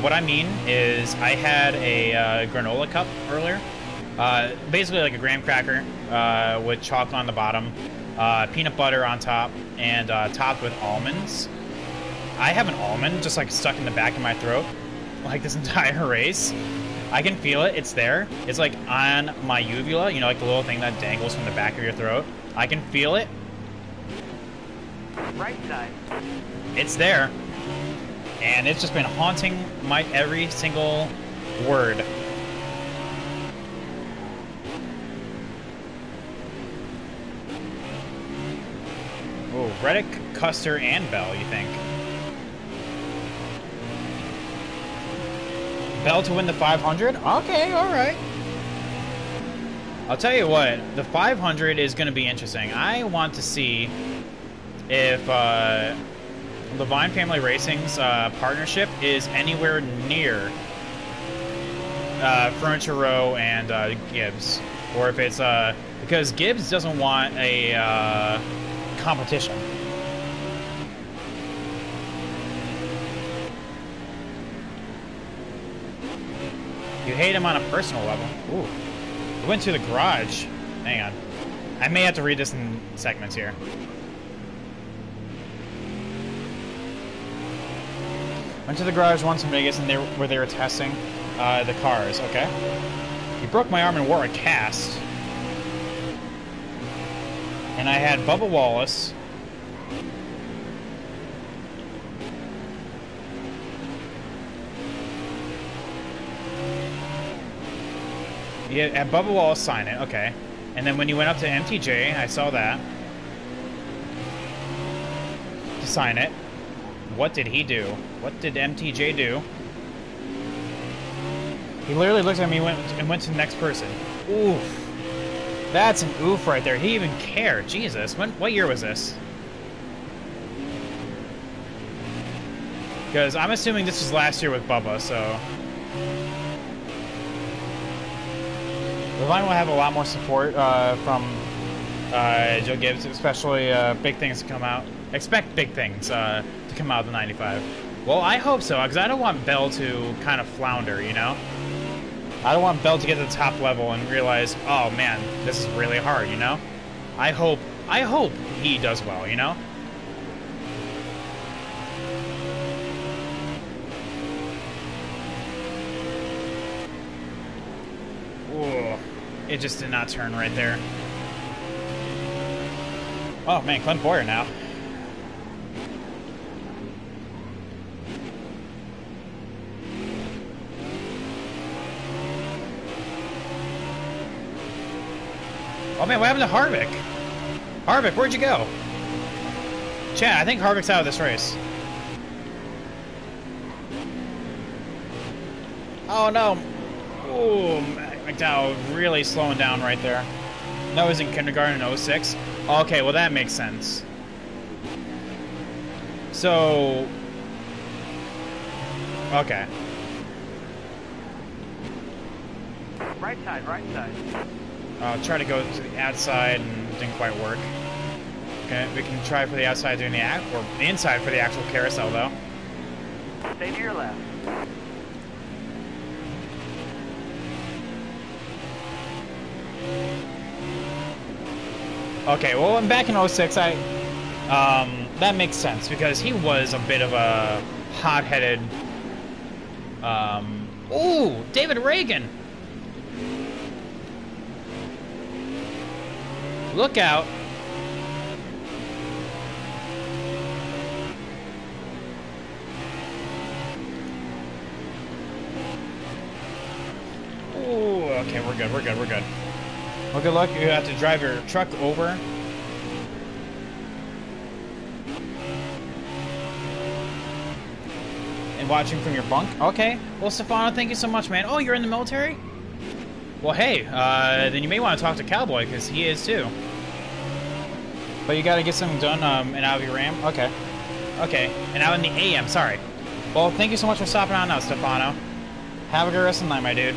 what I mean is I had a granola cup earlier. Basically like a graham cracker with chocolate on the bottom, peanut butter on top, and topped with almonds. I have an almond just like stuck in the back of my throat, like this entire race. I can feel it. It's there. It's like on my uvula, you know, like the little thing that dangles from the back of your throat. I can feel it. Right side. It's there. And it's just been haunting my every single word. Oh, Reddick, Custer, and Bell, you think? Bell to win the 500? Okay, alright. I'll tell you what, the 500 is going to be interesting. I want to see if Levine Family Racing's partnership is anywhere near Furniture Row and Gibbs. Or if it's, because Gibbs doesn't want a competition. You hate him on a personal level. Ooh. We went to the garage. Hang on. I may have to read this in segments here. Went to the garage once in Vegas and where they were testing the cars. Okay. He broke my arm and wore a cast. And I had Bubba Wallace. Yeah, had Bubba Wallace sign it, okay. And then when you went up to MTJ, I saw that. To sign it. What did he do? What did MTJ do? He literally looked at me and went to the next person. Oof. That's an oof right there. He even cared. Jesus. What year was this? Because I'm assuming this was last year with Bubba, so... Levine will have a lot more support from Joe Gibbs, especially big things to come out. Expect big things to come out of the 95. Well, I hope so, because I don't want Bell to kind of flounder, you know? I don't want Bell to get to the top level and realize, oh man, this is really hard, you know? I hope he does well, you know? Ooh, it just did not turn right there. Oh man, Clint Boyer now. Oh man, what happened to Harvick? Harvick, where'd you go? Chad, I think Harvick's out of this race. Oh no. Ooh, McDowell really slowing down right there. No, he's in kindergarten in 06. Okay, well that makes sense. So... Okay. Right side, right side. Try to go to the outside and it didn't quite work. Okay, we can try for the outside doing the or the inside for the actual carousel though. Stay to your left. Okay, well, I'm back in 06. That makes sense because he was a bit of a hot-headed. Ooh, David Reagan. Look out. Ooh, okay, we're good. Well, good luck. You have to drive your truck over. And watching from your bunk. Okay. Well, Stefano, thank you so much, man. Oh, you're in the military? Well, hey, then you may want to talk to Cowboy, because he is too. But you got to get something done and out of your RAM? Okay. Okay. And out in the AM, sorry. Well, thank you so much for stopping on now, Stefano. Have a good rest of the night, my dude.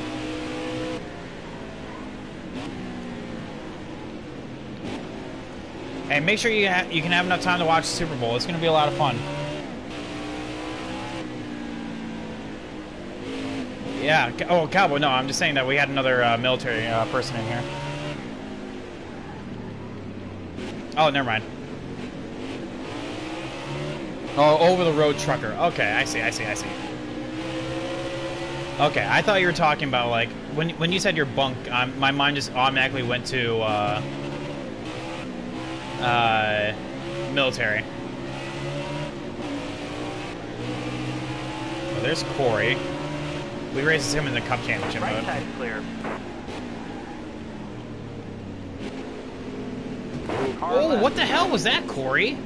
And make sure you can have enough time to watch the Super Bowl. It's going to be a lot of fun. Yeah. Oh, Cowboy. No, I'm just saying that we had another military person in here. Oh, never mind. Oh, over the road trucker. Okay, I see. Okay, I thought you were talking about like when you said your bunk. My mind just automatically went to military. Well, there's Corey. We raced him in the Cup Championship Right mode. side clear. Oh, what the hell was that, Corey?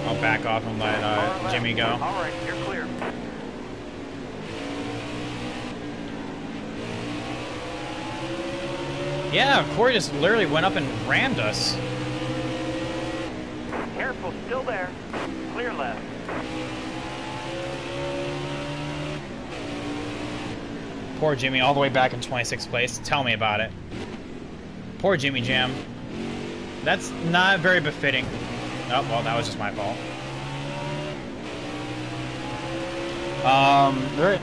I'll back off and let Jimmy go. All right, you're clear. Yeah, Corey just literally went up and rammed us. Careful, still there. Clear left. Poor Jimmy, all the way back in 26th place. Tell me about it. Poor Jimmy Jam. That's not very befitting. Oh, well, that was just my fault.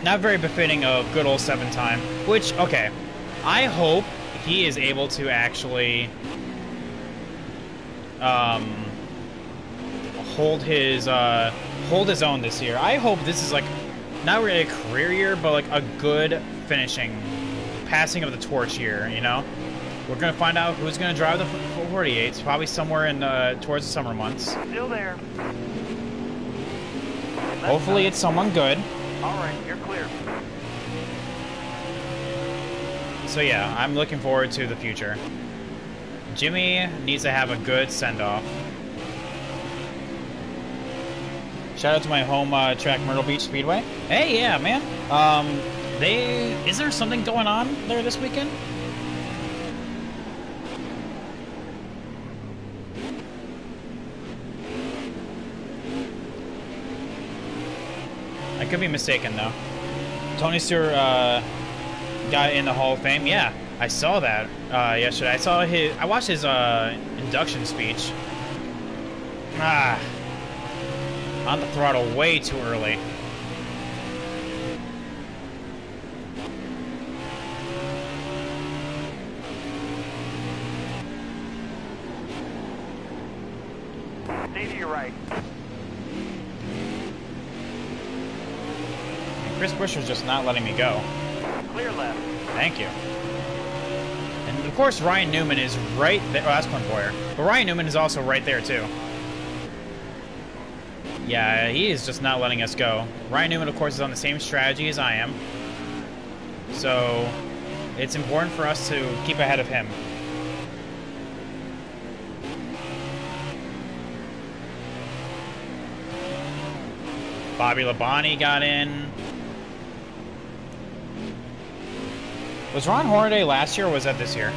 Not very befitting of good old 7-time. Which, okay, I hope he is able to actually hold his own this year. I hope this is like not really a career year, but like a good finishing, passing of the torch year. You know, we're gonna find out who's gonna drive the 48s. Probably somewhere in towards the summer months. Still there. Hopefully, it's someone good. All right, you're clear. So yeah, I'm looking forward to the future. Jimmy needs to have a good send-off. Shout out to my home track, Myrtle Beach Speedway. Hey, yeah, man. Is there something going on there this weekend? I could be mistaken, though. Tony Stewart got in the Hall of Fame. Yeah, I saw that yesterday. I watched his induction speech. On the throttle way too early. Stay to your right. And Chris Buescher's just not letting me go. Clear left. Thank you. And of course, Ryan Newman is right there. Oh, that's Clint Boyer. But Ryan Newman is also right there, too. Yeah, he is just not letting us go. Ryan Newman, of course, is on the same strategy as I am. So, it's important for us to keep ahead of him. Bobby Labonte got in. Was Ron Hornaday last year, or was that this year?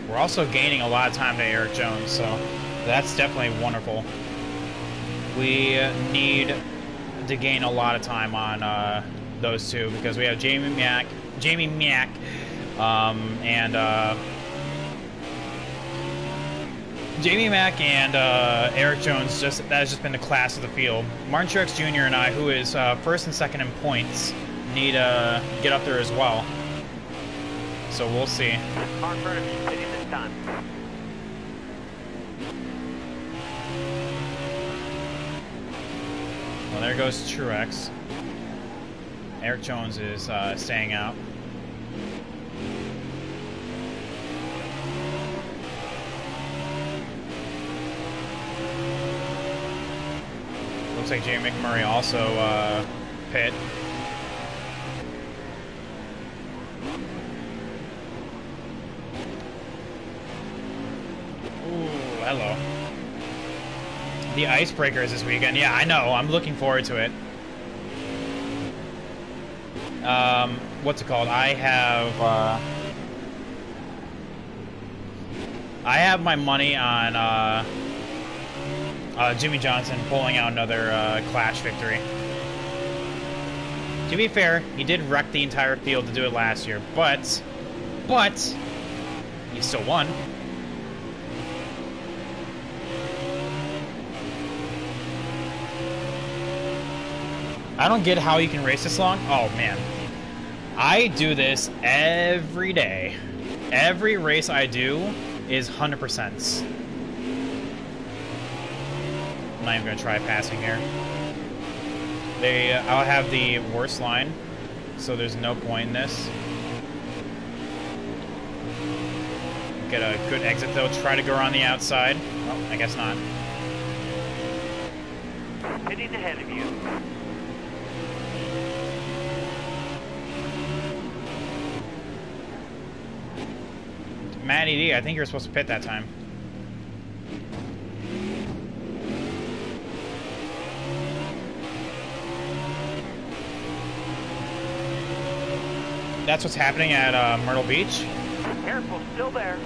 We're also gaining a lot of time to Eric Jones, so that's definitely wonderful. We need to gain a lot of time on those two because we have Jamie Mack, and Eric Jones. That has just been the class of the field. Martin Truex Jr. and I, who is first and second in points, need to get up there as well. So we'll see. Car in front of you, pitting this time. Well, there goes Truex. Eric Jones is staying out. Looks like Jamie McMurray also pit. Hello. The Icebreakers this weekend. Yeah, I know. I'm looking forward to it. What's it called? I have my money on Jimmy Johnson pulling out another Clash victory. To be fair, he did wreck the entire field to do it last year, but he still won. I don't get how you can race this long. Oh, man. I do this every day. Every race I do is 100%. I'm not even going to try passing here. I'll have the worst line, so there's no point in this. Get a good exit, though. Try to go around the outside. Oh, I guess not. Pitting ahead of you. Matty D, I think you're supposed to pit that time. That's what's happening at Myrtle Beach. Careful, still there.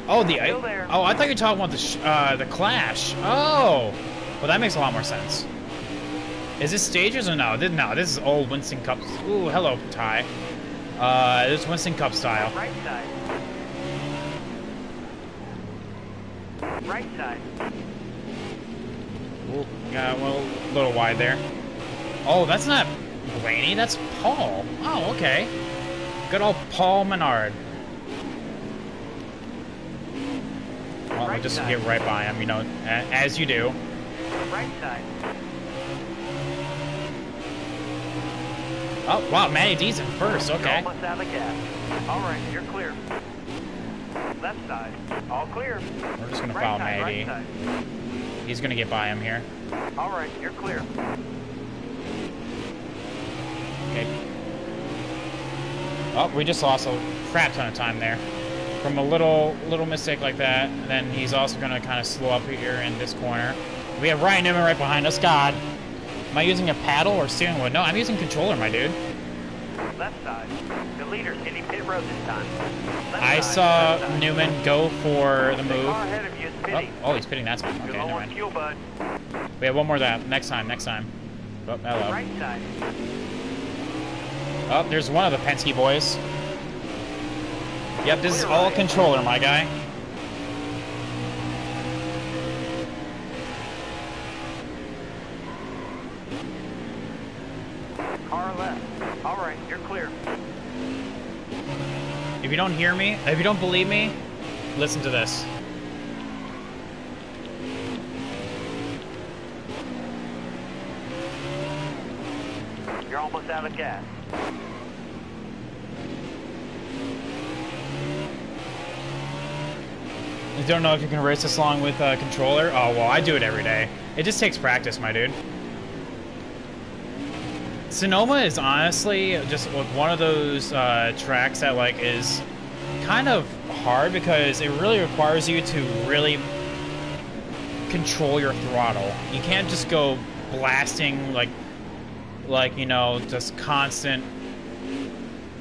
Oh, Still there. oh, I thought you were talking about the Clash. Oh, well, that makes a lot more sense. Is this stages or no? No, this is old Winston Cup. Ooh, hello, Ty. This is Winston Cup style. Right side. Right side. Ooh, got a little wide there. Oh, that's not Blaney, that's Paul. Oh, okay. Good old Paul Menard. Well, we'll just get right by him, you know, as you do. Right side. Oh, wow, Matty D's in first, okay. You're almost out of gas. All right, you're clear. Left side. All clear. We're just going to follow Matty D. Right. He's going to get by him here. All right, you're clear. Okay. Oh, we just lost a crap ton of time there. From a little mistake like that, and then he's also going to kind of slow up here in this corner. We have Ryan Newman right behind us. God. Am I using a paddle or steering wheel? No, I'm using controller, my dude. Left side. The leader's hitting pit road this time. I saw Newman go for the move. Car ahead of you is pitting. Oh, he's pitting that time. Okay, You're low never on mind. fuel, bud. We have one more of that. Next time. Oh, hello. Right side. Oh, there's one of the Penske boys. Yep, this is all controller, my guy. Car left. All right, you're clear. If you don't hear me, if you don't believe me, listen to this. You're almost out of gas. You don't know if you can race this long with a controller? Oh, well, I do it every day. It just takes practice, my dude. Sonoma is honestly just one of those tracks that like is kind of hard because it really requires you to really control your throttle. You can't just go blasting like you know, just constant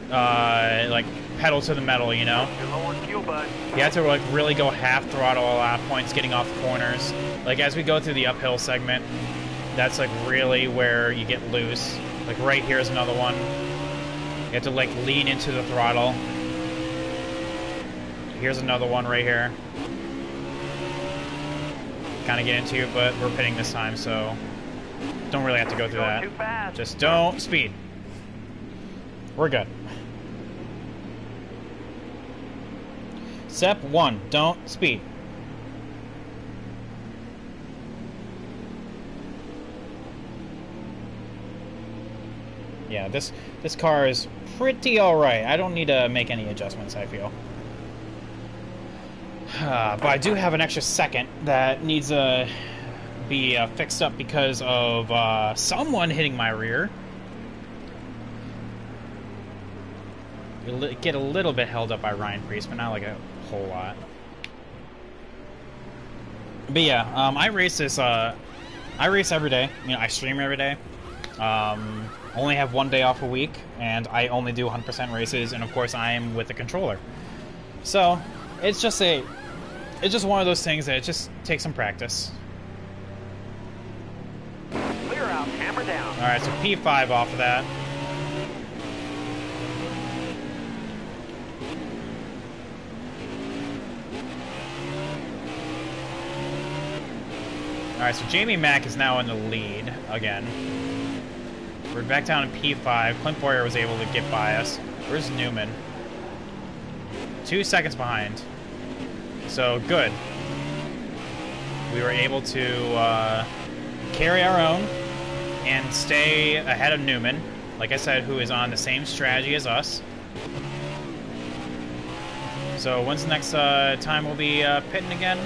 like pedal to the metal, you know. You're low on fuel, bud. You have to like really go half throttle a lot of points getting off corners. Like as we go through the uphill segment, that's like really where you get loose. Like right here is another one. You have to like lean into the throttle. Here's another one right here. Kind of get into it, but we're pitting this time, so don't really have to go through that. Too fast. Just don't speed. We're good. Step 1, don't speed. Yeah, this car is pretty alright. I don't need to make any adjustments, I feel. But I do have an extra second that needs to be fixed up because of someone hitting my rear. You'll get a little bit held up by Ryan Priest, but not like a whole lot. But yeah, I race this. I race every day. You know, I stream every day. Only have one day off a week, and I only do 100% races. And of course, I am with the controller. So it's just one of those things that it just takes some practice. knockdown. All right, so P5 off of that. All right, so Jamie Mack is now in the lead again. We're back down to P5. Clint Boyer was able to get by us. Where's Newman? 2 seconds behind. So, good. We were able to carry our own and stay ahead of Newman, like I said, who is on the same strategy as us. So, when's the next time we'll be pitting again?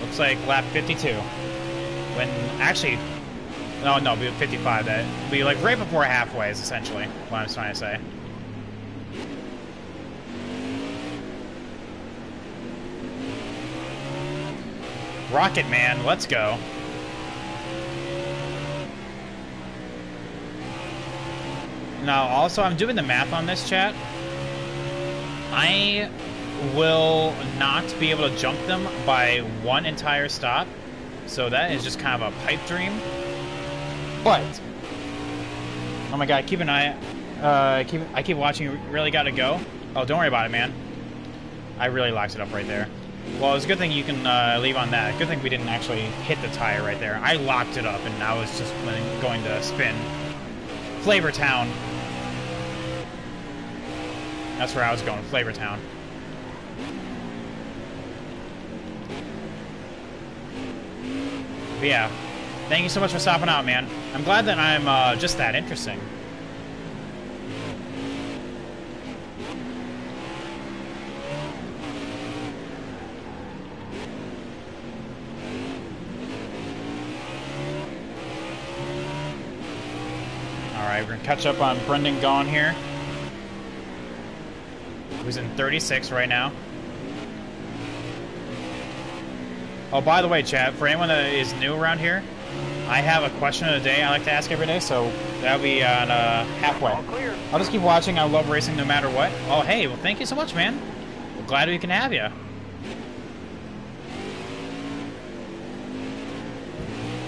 Looks like lap 52. When, actually, no, it'll be 55. That'll be like right before halfway is essentially what I'm trying to say. Rocket Man, let's go. Now, also, I'm doing the math on this, chat. I will not be able to jump them by one entire stop, so that is just kind of a pipe dream. But, oh my god, keep an eye. I keep watching. You really got to go. Oh, don't worry about it, man. I really locked it up right there. Well, it's a good thing you can leave on that. Good thing we didn't actually hit the tire right there. I locked it up, and I was just going to spin. Flavor Town. That's where I was going, Flavor Town. But yeah, thank you so much for stopping out, man. I'm glad that I'm just that interesting. Alright, we're gonna catch up on Brendan Gaughan here, who's in 36 right now. Oh, by the way, chat, for anyone that is new around here, I have a question of the day I like to ask every day, so that'll be on halfway. All clear. I'll just keep watching. I love racing no matter what. Oh, hey, well, thank you so much, man. We're glad we can have you.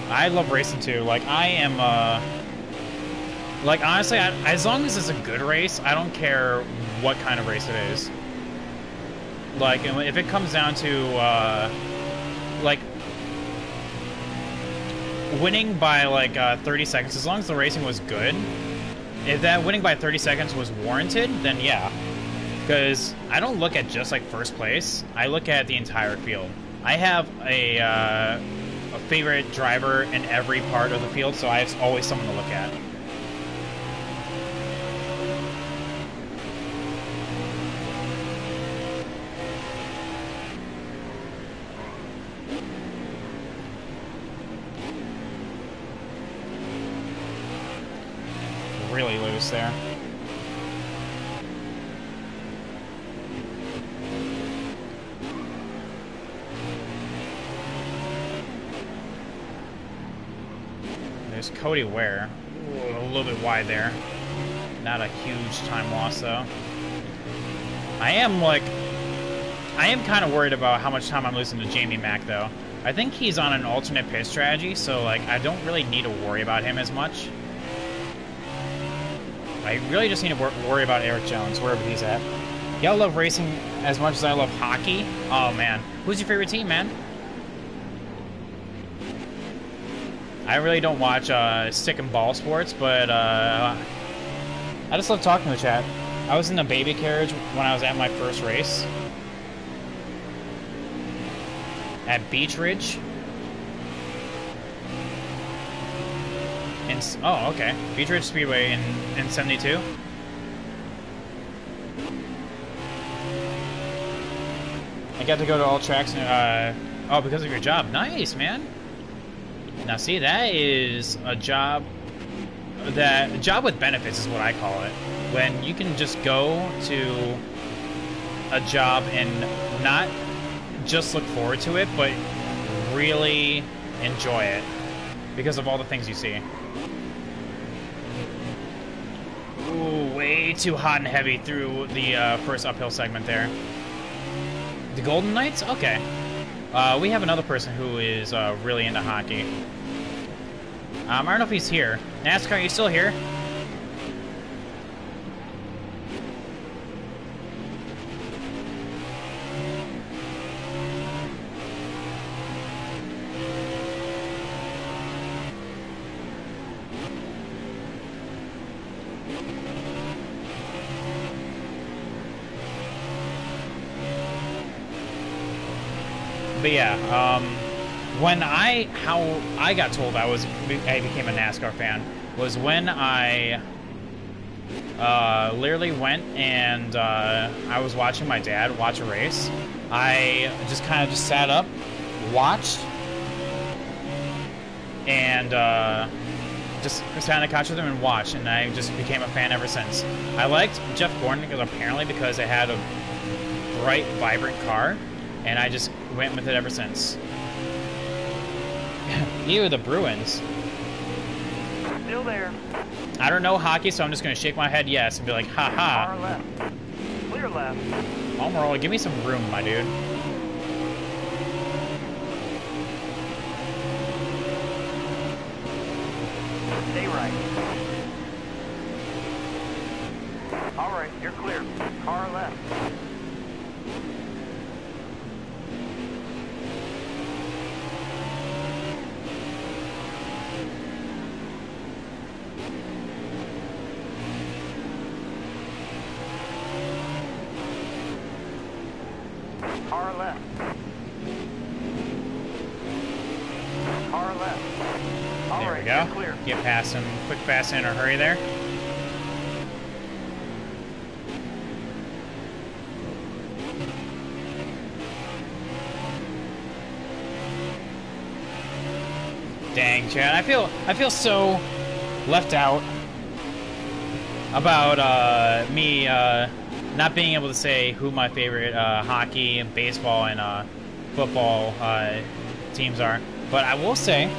I love racing, too. Like, I am, like, honestly, as long as it's a good race, I don't care what kind of race it is. Like, if it comes down to, like, winning by, like, 30 seconds, as long as the racing was good, if that winning by 30 seconds was warranted, then yeah. Because I don't look at just, like, first place. I look at the entire field. I have a favorite driver in every part of the field, so I have always someone to look at. Really loose there. There's Cody Ware. Ooh, a little bit wide there. Not a huge time loss though. I am kind of worried about how much time I'm losing to Jamie Mack though. I think he's on an alternate pit strategy, so like I don't really need to worry about him as much. I really just need to worry about Eric Jones, wherever he's at. Y'all love racing as much as I love hockey? Oh, man. Who's your favorite team, man? I really don't watch stick and ball sports, but I just love talking to the chat. I was in a baby carriage when I was at my first race. At Beach Ridge. Oh, okay. Beach Ridge Speedway in 72. I got to go to all tracks. Oh, because of your job. Nice, man. Now, see, that is a job. A job with benefits is what I call it. When you can just go to a job and not just look forward to it, but really enjoy it because of all the things you see. Ooh, way too hot and heavy through the first uphill segment there. The Golden Knights? Okay. We have another person who is really into hockey. I don't know if he's here. NASCAR, are you still here? But yeah, how I got told I became a NASCAR fan was when I literally went and I was watching my dad watch a race. I just kind of just sat up, watched, and just sat on the couch with him and watched, and I just became a fan ever since. I liked Jeff Gordon because it had a bright, vibrant car, and I just went with it ever since. Ew, the Bruins. Still there. I don't know hockey, so I'm just going to shake my head yes and be like, ha-ha. Far left. Clear left. Almirola, give me some room, my dude. Stay right. All right, you're clear. Car left. Car left. Car left. All There right, we go. you're clear. Get past him quick, fast, in a hurry there. Dang, Chad. I feel so left out about me not being able to say who my favorite hockey and baseball and football teams are. But I will say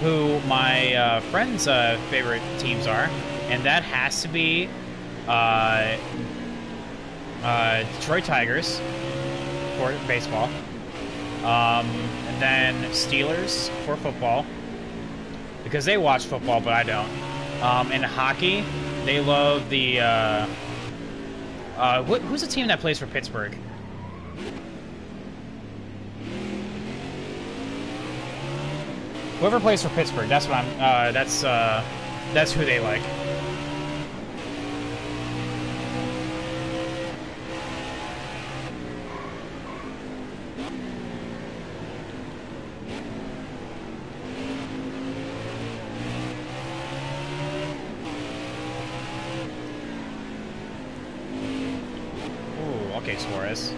who my friends' favorite teams are, and that has to be Detroit Tigers for baseball, and then Steelers for football, because they watch football, but I don't. In hockey, they love the who's the team that plays for Pittsburgh? Whoever plays for Pittsburgh, that's what I'm. That's who they like. Ooh, okay, Suarez.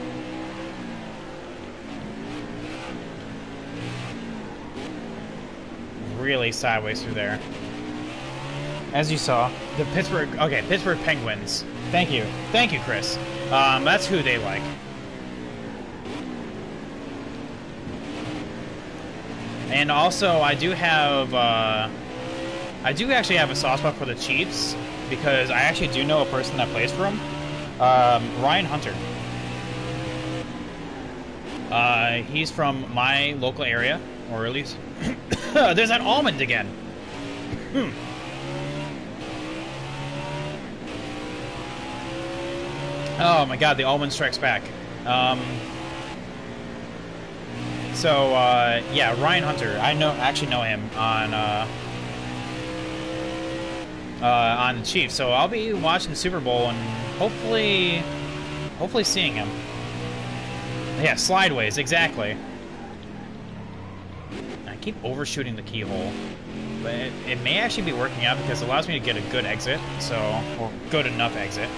Really sideways through there. As you saw, the Pittsburgh Penguins. Thank you, Chris. That's who they like. And also, I do actually have a soft spot for the Chiefs, because I actually do know a person that plays for them, Ryan Hunter. He's from my local area, or at least. There's that almond again. Oh my god, the almond strikes back. Yeah, Ryan Hunter. I actually know him on the Chiefs. So I'll be watching the Super Bowl and hopefully seeing him. Yeah, slideways, exactly. I keep overshooting the keyhole, but it may actually be working out because it allows me to get a good exit, or good enough exit.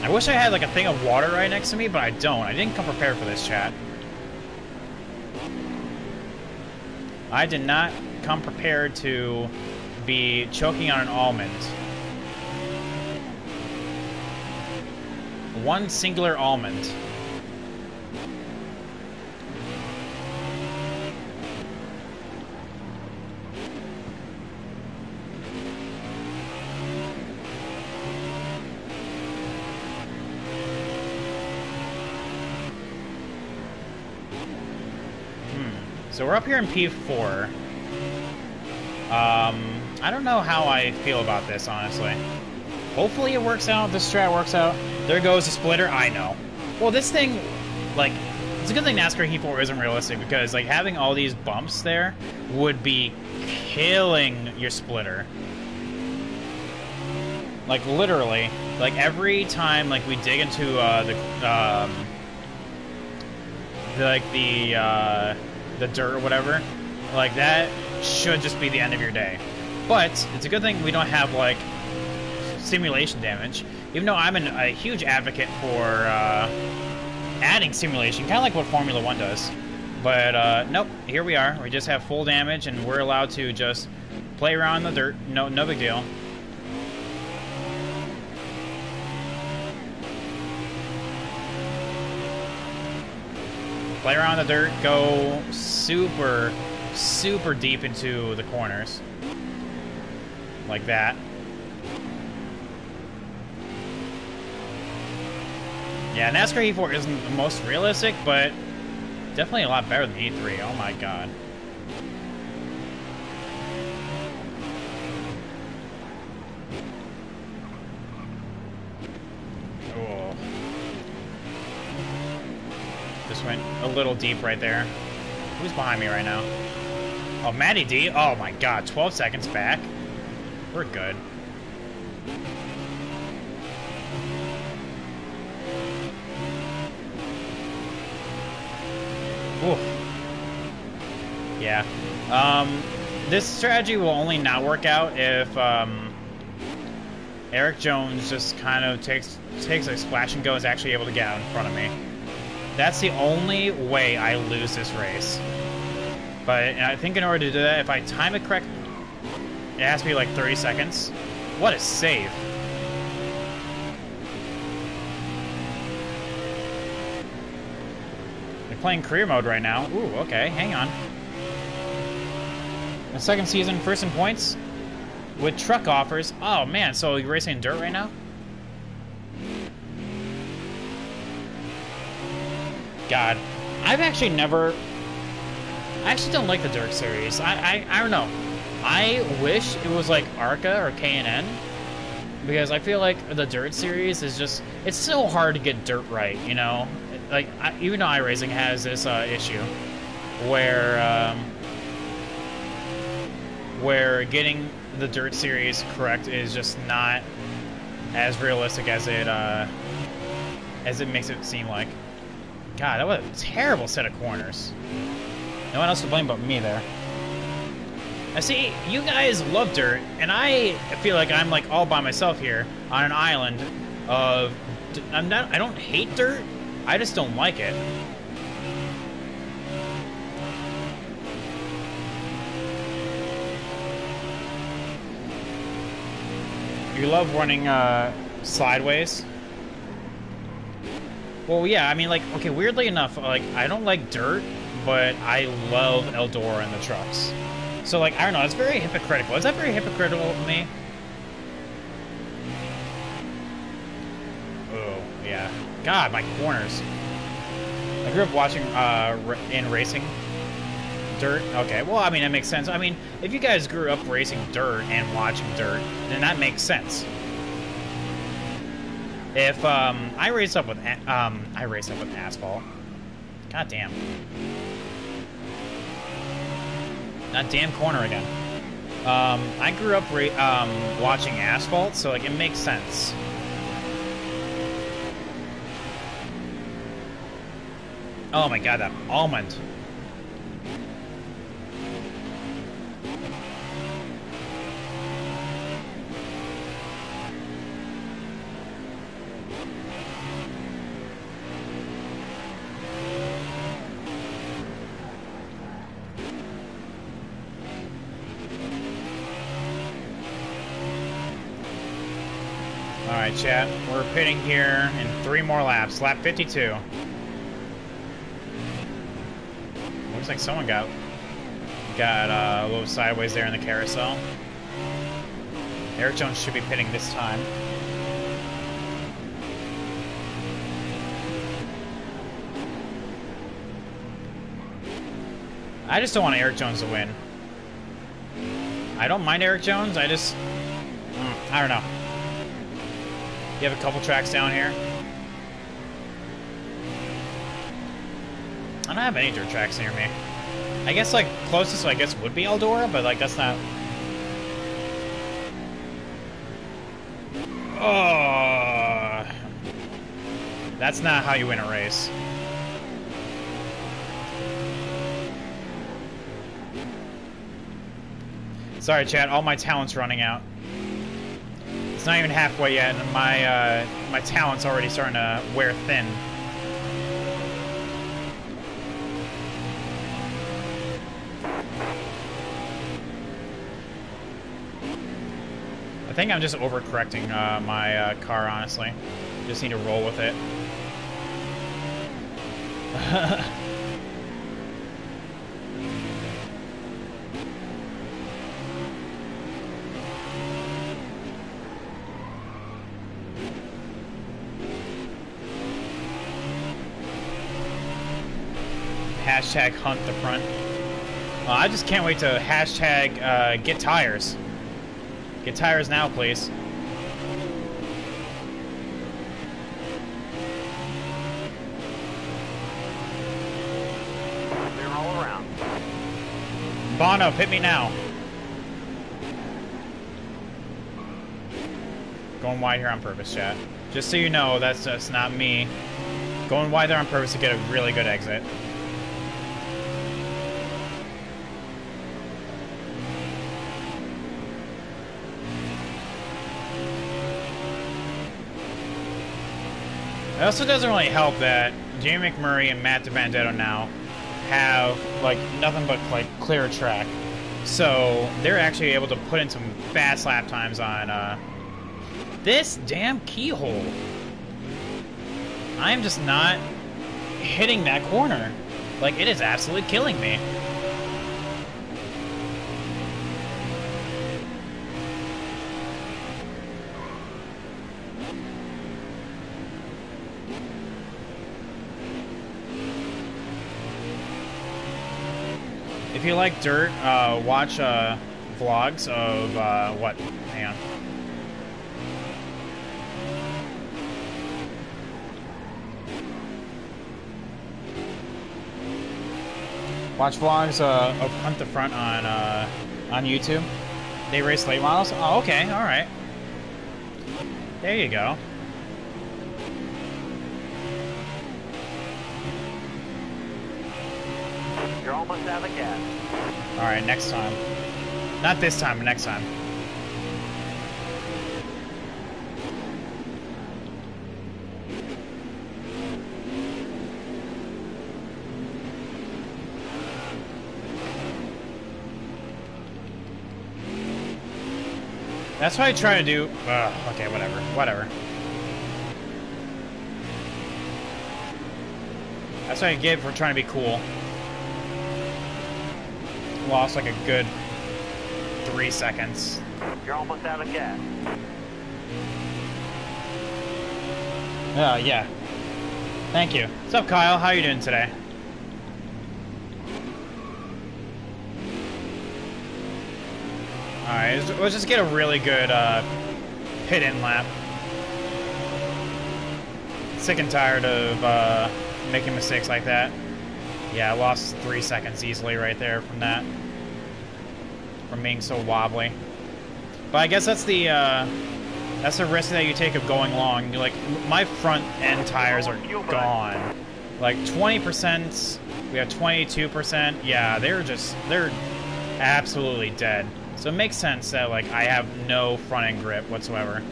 I wish I had like a thing of water right next to me, but I don't. I didn't come prepared for this, chat. I did not come prepared to be choking on an almond. One singular almond. So we're up here in P4. I don't know how I feel about this, honestly. Hopefully it works out. This strat works out. There goes the splitter. I know. Well, this thing, like, it's a good thing NASCAR Heat 4 isn't realistic, because, like, having all these bumps there would be killing your splitter. Like, literally. Like, every time, like, we dig into, the dirt or whatever, like, that should just be the end of your day. But it's a good thing we don't have, like, simulation damage, even though I'm a huge advocate for adding simulation, kind of like what Formula 1 does. But nope, here we are. We just have full damage, and we're allowed to just play around in the dirt. No big deal. Play around the dirt, go super, super deep into the corners. Like that. Yeah, NASCAR E4 isn't the most realistic, but definitely a lot better than E3. Oh my god. Oh. Just went a little deep right there. Who's behind me right now? Oh, Matty D. Oh my god, 12 seconds back. We're good. Ooh. Yeah. This strategy will only not work out if Eric Jones just kind of takes a splash and go is actually able to get out in front of me. That's the only way I lose this race. But I think in order to do that, if I time it correct, it has to be like 30 seconds. What a save. You're playing career mode right now. Ooh, okay, hang on. The second season, first in points with truck offers. Oh man, so you're racing in dirt right now? God, I've actually never... I actually don't like the dirt series. I don't know. I wish it was like ARCA or K&N, because I feel like the dirt series is just... It's so hard to get dirt right, you know? Like, even though iRacing has this issue where getting the dirt series correct is just not as realistic as it makes it seem like. God, that was a terrible set of corners. No one else to blame but me there. I see, you guys love dirt, and I feel like I'm like all by myself here on an island of... I don't hate dirt, I just don't like it. You love running sideways? Well, yeah, I mean, like, okay, weirdly enough, like, I don't like dirt, but I love Eldora and the trucks. So, like, I don't know, it's very hypocritical. Is that very hypocritical of me? Oh, yeah. God, my corners. I grew up watching, in racing. Dirt? Okay, well, I mean, that makes sense. I mean, if you guys grew up racing dirt and watching dirt, then that makes sense. If, I race up with asphalt. God damn. That damn corner again. I grew up watching asphalt, so, like, it makes sense. Oh my god, that almond. Alright, chat. We're pitting here in 3 more laps. Lap 52. Looks like someone got a little sideways there in the carousel. Eric Jones should be pitting this time. I just don't want Eric Jones to win. I don't mind Eric Jones, I just... I don't know. You have a couple tracks down here. I don't have any dirt tracks near me. I guess, like, closest, I guess, would be Eldora, but, like, that's not... Oh... That's not how you win a race. Sorry, chat. All my talent's running out. It's not even halfway yet, and my talent's already starting to wear thin. I think I'm just overcorrecting my car, honestly. Just need to roll with it. Hashtag hunt the front. I just can't wait to hashtag get tires. Get tires now, please. They're all around. Bono, hit me now. Going wide here on purpose, chat. Just so you know, that's not me. Going wide there on purpose to get a really good exit. It also doesn't really help that Jamie McMurray and Matt DiBenedetto now have, like, nothing but, like, clear track. So, they're actually able to put in some fast lap times on, this damn keyhole. I'm just not hitting that corner. Like, it is absolutely killing me. If you like dirt, watch vlogs of what? Hang on. Watch vlogs of Hunt the Front on YouTube. They race late models. Oh, okay, all right. There you go. You're almost out of gas. All right, next time. Not this time, but next time. That's what I try to do. Okay, whatever. That's what I get for trying to be cool. Lost like a good 3 seconds. You're almost out of gas. Yeah. Thank you. What's up, Kyle? How you doing today? Alright, let's just get a really good pit-in lap. Sick and tired of making mistakes like that. Yeah, I lost 3 seconds easily right there from that. From being so wobbly. But I guess that's the risk that you take of going long. Like, my front end tires are gone. Like 20%, we have 22%. Yeah, they're absolutely dead. So it makes sense that, like, I have no front end grip whatsoever.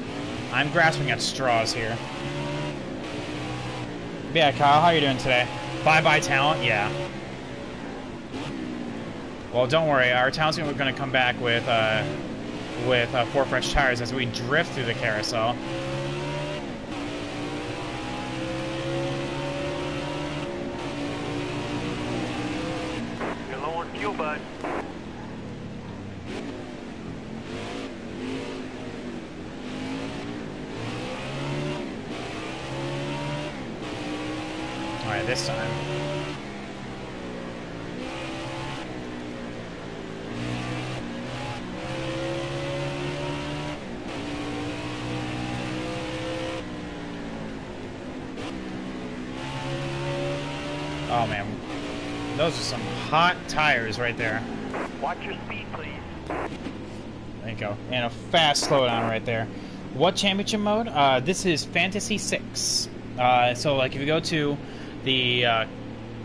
I'm grasping at straws here. But yeah, Kyle, how you doing today? Bye-bye talent? Yeah. Well, don't worry. Our talent's going to come back with 4 fresh tires as we drift through the carousel. You're low on fuel, bud. Alright, this time. Oh man, those are some hot tires right there. Watch your speed, please. There you go. And a fast slowdown right there. What championship mode? This is Fantasy 6. So like if you go to the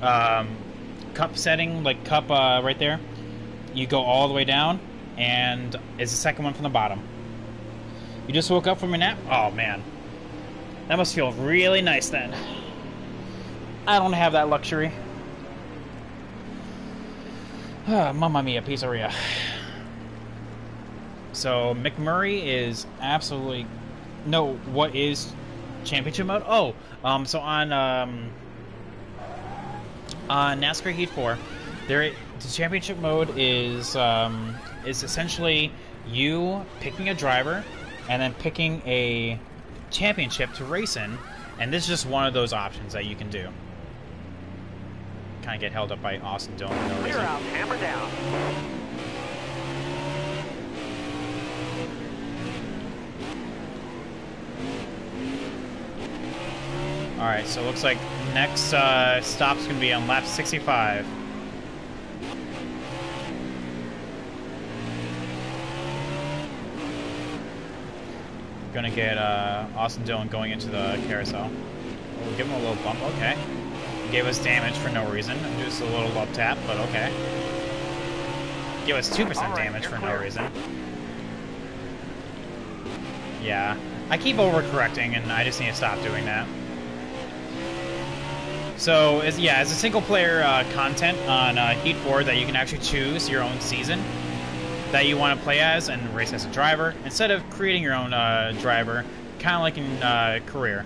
cup setting, like cup right there, you go all the way down, and it's the second one from the bottom. You just woke up from your nap? Oh man, that must feel really nice then. I don't have that luxury. Mamma mia, pizzeria. So McMurray is absolutely no. What is championship mode? Oh, so on NASCAR Heat 4, the championship mode is essentially you picking a driver and then picking a championship to race in, and this is just one of those options that you can do. Kind of get held up by Austin Dillon for no Clear reason. out, hammer down. Alright, so it looks like next stop's going to be on lap 65. Going to get Austin Dillon going into the carousel. We'll give him a little bump. Okay. Gave us damage for no reason. Just a little up tap, but okay. Give us 2% damage for no reason. Yeah. I keep overcorrecting, and I just need to stop doing that. So, as a single-player content on Heat 4 that you can actually choose your own season that you want to play as and race as a driver, instead of creating your own driver, kind of like in career.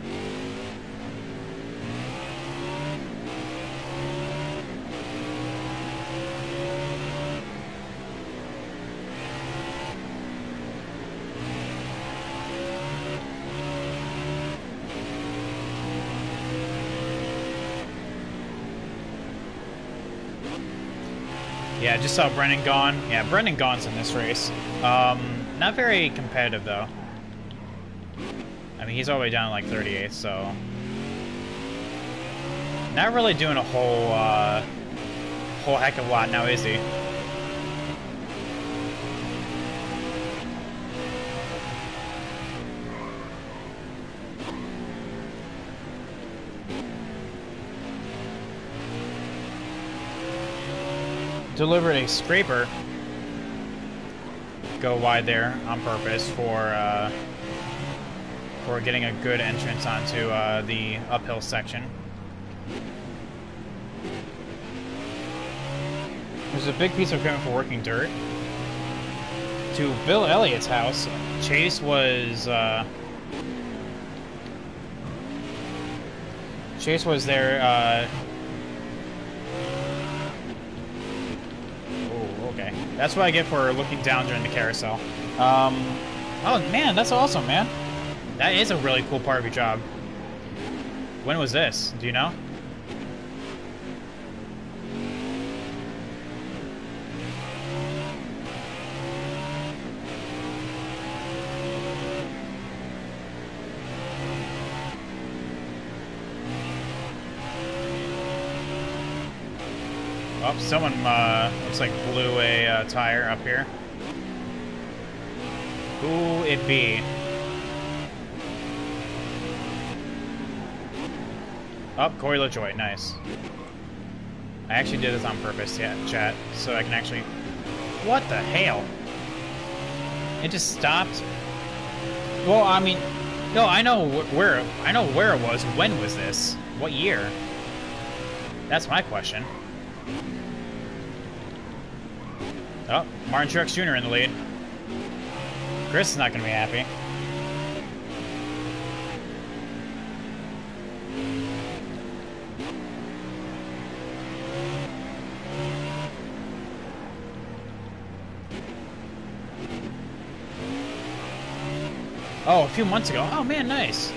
Yeah, just saw Brendan Gaughan. Yeah, Brendan Gaughan's in this race. Not very competitive, though. I mean, he's all the way down to like 38th, so... Not really doing a whole heck of a lot now, is he? Delivered a scraper. Go wide there on purpose for getting a good entrance onto the uphill section. There's a big piece of equipment for working dirt. To Bill Elliott's house, Chase was there. Okay. That's what I get for looking down during the carousel. Oh man, that's awesome, man. That is a really cool part of your job. When was this? Do you know? Oh, someone looks like blew a tire up here. Who it be? Oh, Corey LaJoy, nice. I actually did this on purpose, yeah, chat, so I can actually... What the hell? It just stopped? Well, I mean... No, I know where it was. When was this? What year? That's my question. Oh, Martin Truex Jr. in the lead. Chris is not going to be happy. Oh, a few months ago. Oh man, nice.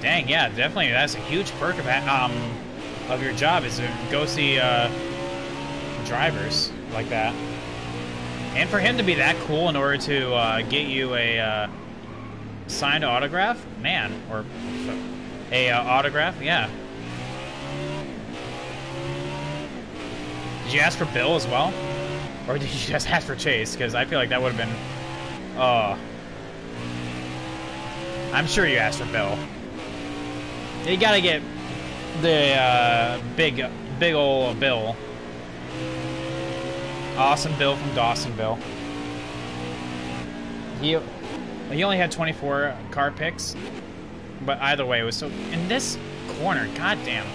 Dang, yeah, definitely. That's a huge perk of your job is to go see drivers like that. And for him to be that cool in order to get you a signed autograph, man, or a autograph, yeah. Did you ask for Bill as well? Or did you just ask for Chase? Because I feel like that would have been... I'm sure you asked for Bill. You gotta get the big ol' Bill. Awesome Bill from Dawsonville. He only had 24 car picks, but either way, it was so... In this corner, goddamn.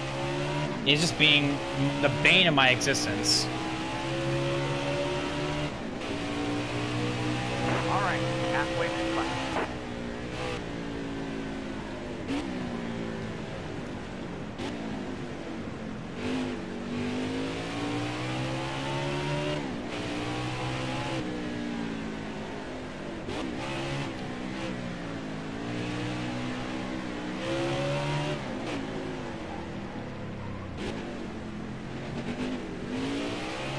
He's just being the bane of my existence. All right, halfway through left.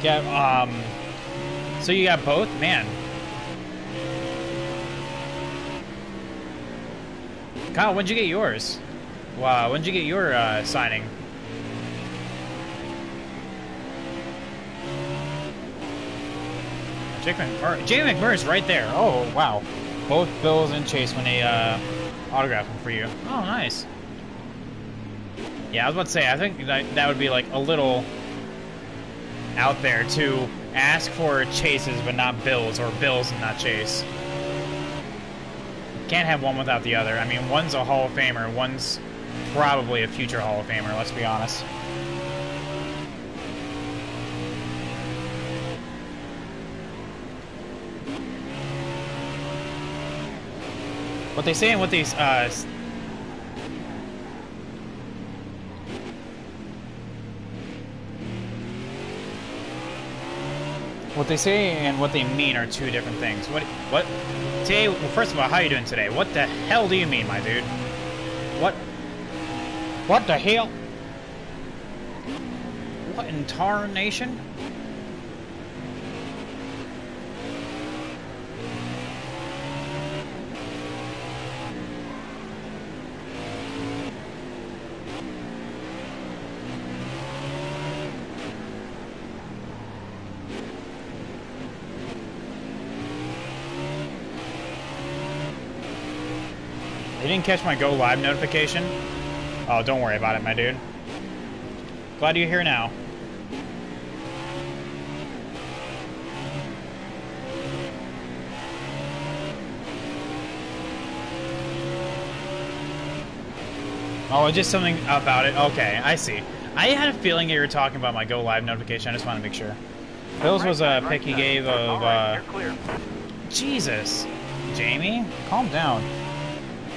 Yeah, so you got both? Man. Kyle, when'd you get yours? Wow, when'd you get your signing? Jamie McMurray's right there. Oh, wow. Both Bills and Chase when they autographed them for you. Oh, nice. Yeah, I was about to say, I think that would be like a little out there to ask for Chases but not Bills, or Bills and not Chase. Can't have one without the other. I mean, one's a Hall of Famer, one's probably a future Hall of Famer, let's be honest. What they say and what these what they say and what they mean are two different things. What? Today, well, first of all, how you doing today? What the hell do you mean, my dude? What the hell? What in tarnation? You didn't catch my Go Live notification? Oh, don't worry about it, my dude. Glad you're here now. Oh, just something about it. Okay, I see. I had a feeling you were talking about my Go Live notification. I just want to make sure. Bills was a pick he gave of, Jesus. Jamie, calm down.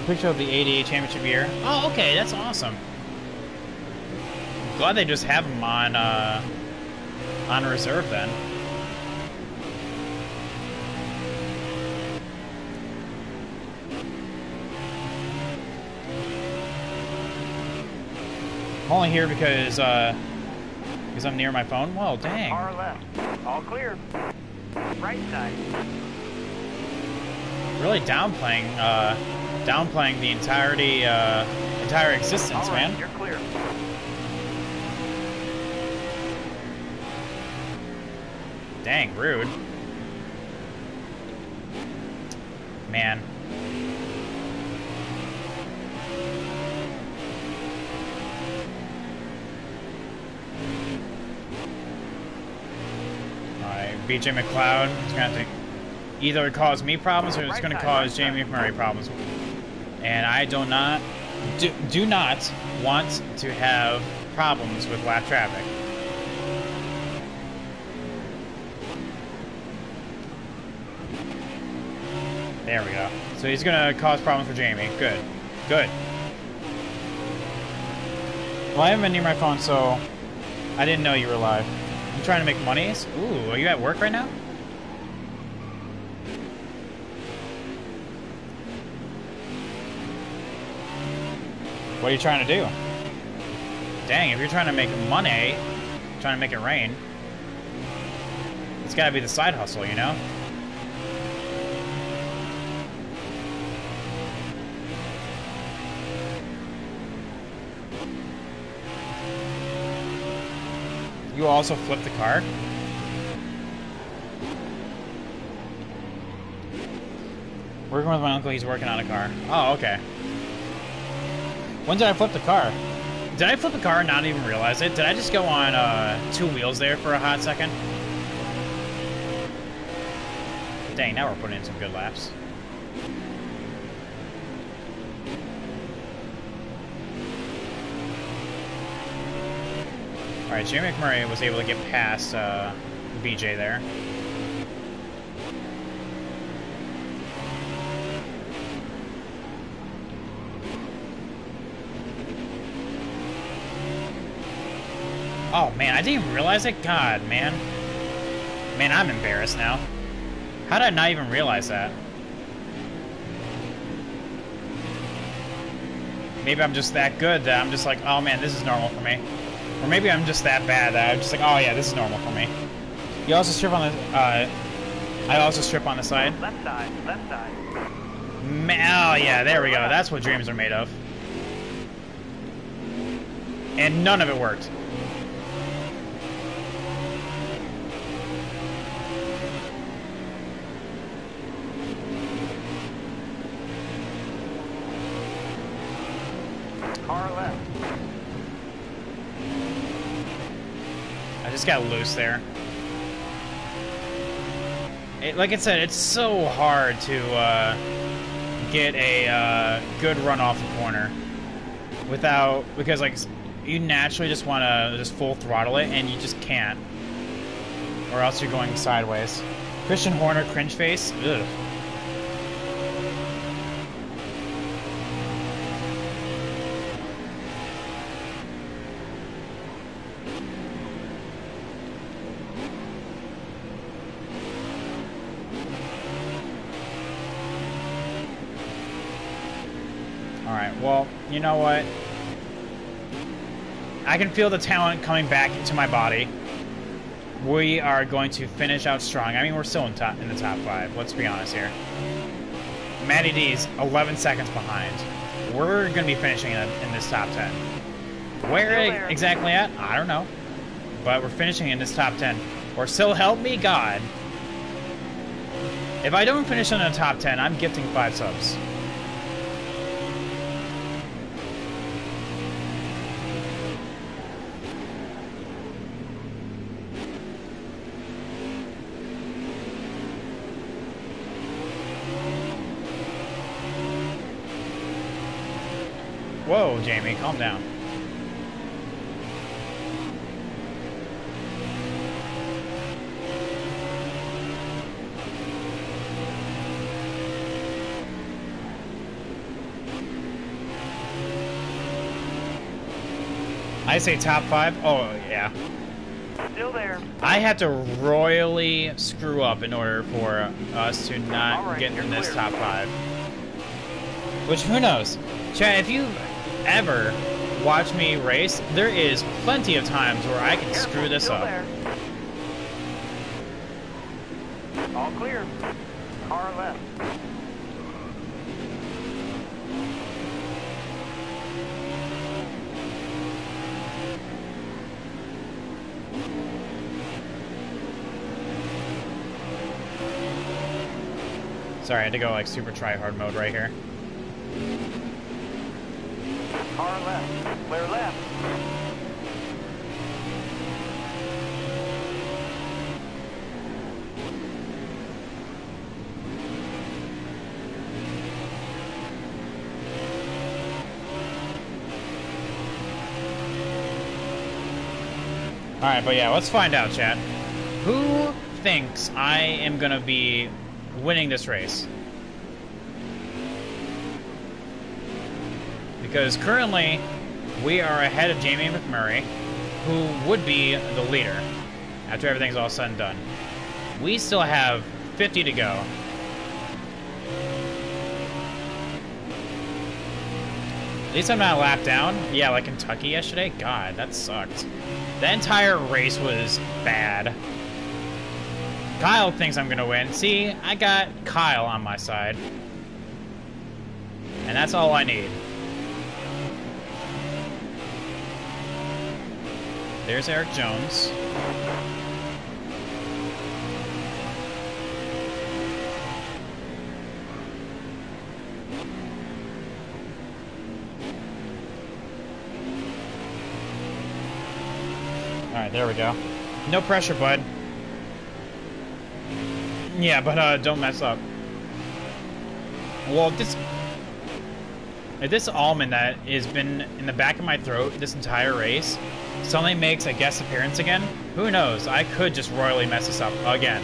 Picture of the 88 championship year. Oh, okay, that's awesome. Glad they just have him on reserve then. I'm only here because I'm near my phone. Well, dang. Far left. All clear. Right side. Really downplaying the entire existence, right, man. You're clear. Dang, rude. Man. Alright, BJ McLeod is gonna have to either cause me problems or it's gonna cause Jamie McMurray problems. And I do not want to have problems with lap traffic. There we go. So he's gonna cause problems for Jamie. Good. Good. Well, I haven't been near my phone, so I didn't know you were live. You trying to make monies? Ooh, are you at work right now? What are you trying to do? Dang, if you're trying to make money, trying to make it rain, it's gotta be the side hustle, you know? You also flipped the car? Working with my uncle, he's working on a car. Oh, okay. When did I flip the car? Did I flip the car and not even realize it? Did I just go on 2 wheels there for a hot second? Dang, now we're putting in some good laps. Alright, Jay McMurray was able to get past BJ there. Oh man, I didn't even realize it? God, man. Man, I'm embarrassed now. How did I not even realize that? Maybe I'm just that good that I'm just like, oh man, this is normal for me. Or maybe I'm just that bad that I'm just like, oh yeah, this is normal for me. You also strip on the, I also strip on the side. Left side, left side. Oh yeah, there we go. That's what dreams are made of. And none of it worked. Car left. I just got loose there. Like I said, it's so hard to get a good run off the corner because like you naturally just want to just full throttle it and you just can't, or else you're going sideways. Christian Horner cringe face. Ugh. Alright, well, you know what? I can feel the talent coming back into my body. We are going to finish out strong. I mean, we're still in the top 5. Let's be honest here. Matty D's 11 seconds behind. We're going to be finishing in this top 10. Where exactly at? I don't know. But we're finishing in this top 10. Or so help me God. If I don't finish in the top 10, I'm gifting 5 subs. Whoa, Jamie, calm down. I say top 5? Oh, yeah. Still there. I had to royally screw up in order for us to not get in this top 5. Which, who knows? Chad, if you ever watch me race, there is plenty of times where I can screw this up. There. All clear. Car left. Sorry, I had to go like super try-hard mode right here. Car left. Clear left. Alright, but yeah, let's find out, chat. Who thinks I am gonna be winning this race? Because currently, we are ahead of Jamie McMurray, who would be the leader after everything's all said and done. We still have 50 to go. At least I'm not a lap down. Yeah, like Kentucky yesterday. God, that sucked. The entire race was bad. Kyle thinks I'm gonna win. See, I got Kyle on my side. And that's all I need. There's Eric Jones. Alright, there we go. No pressure, bud. Yeah, but don't mess up. Well, this almond that has been in the back of my throat this entire race suddenly makes a guest appearance again, who knows? I could just royally mess this up again.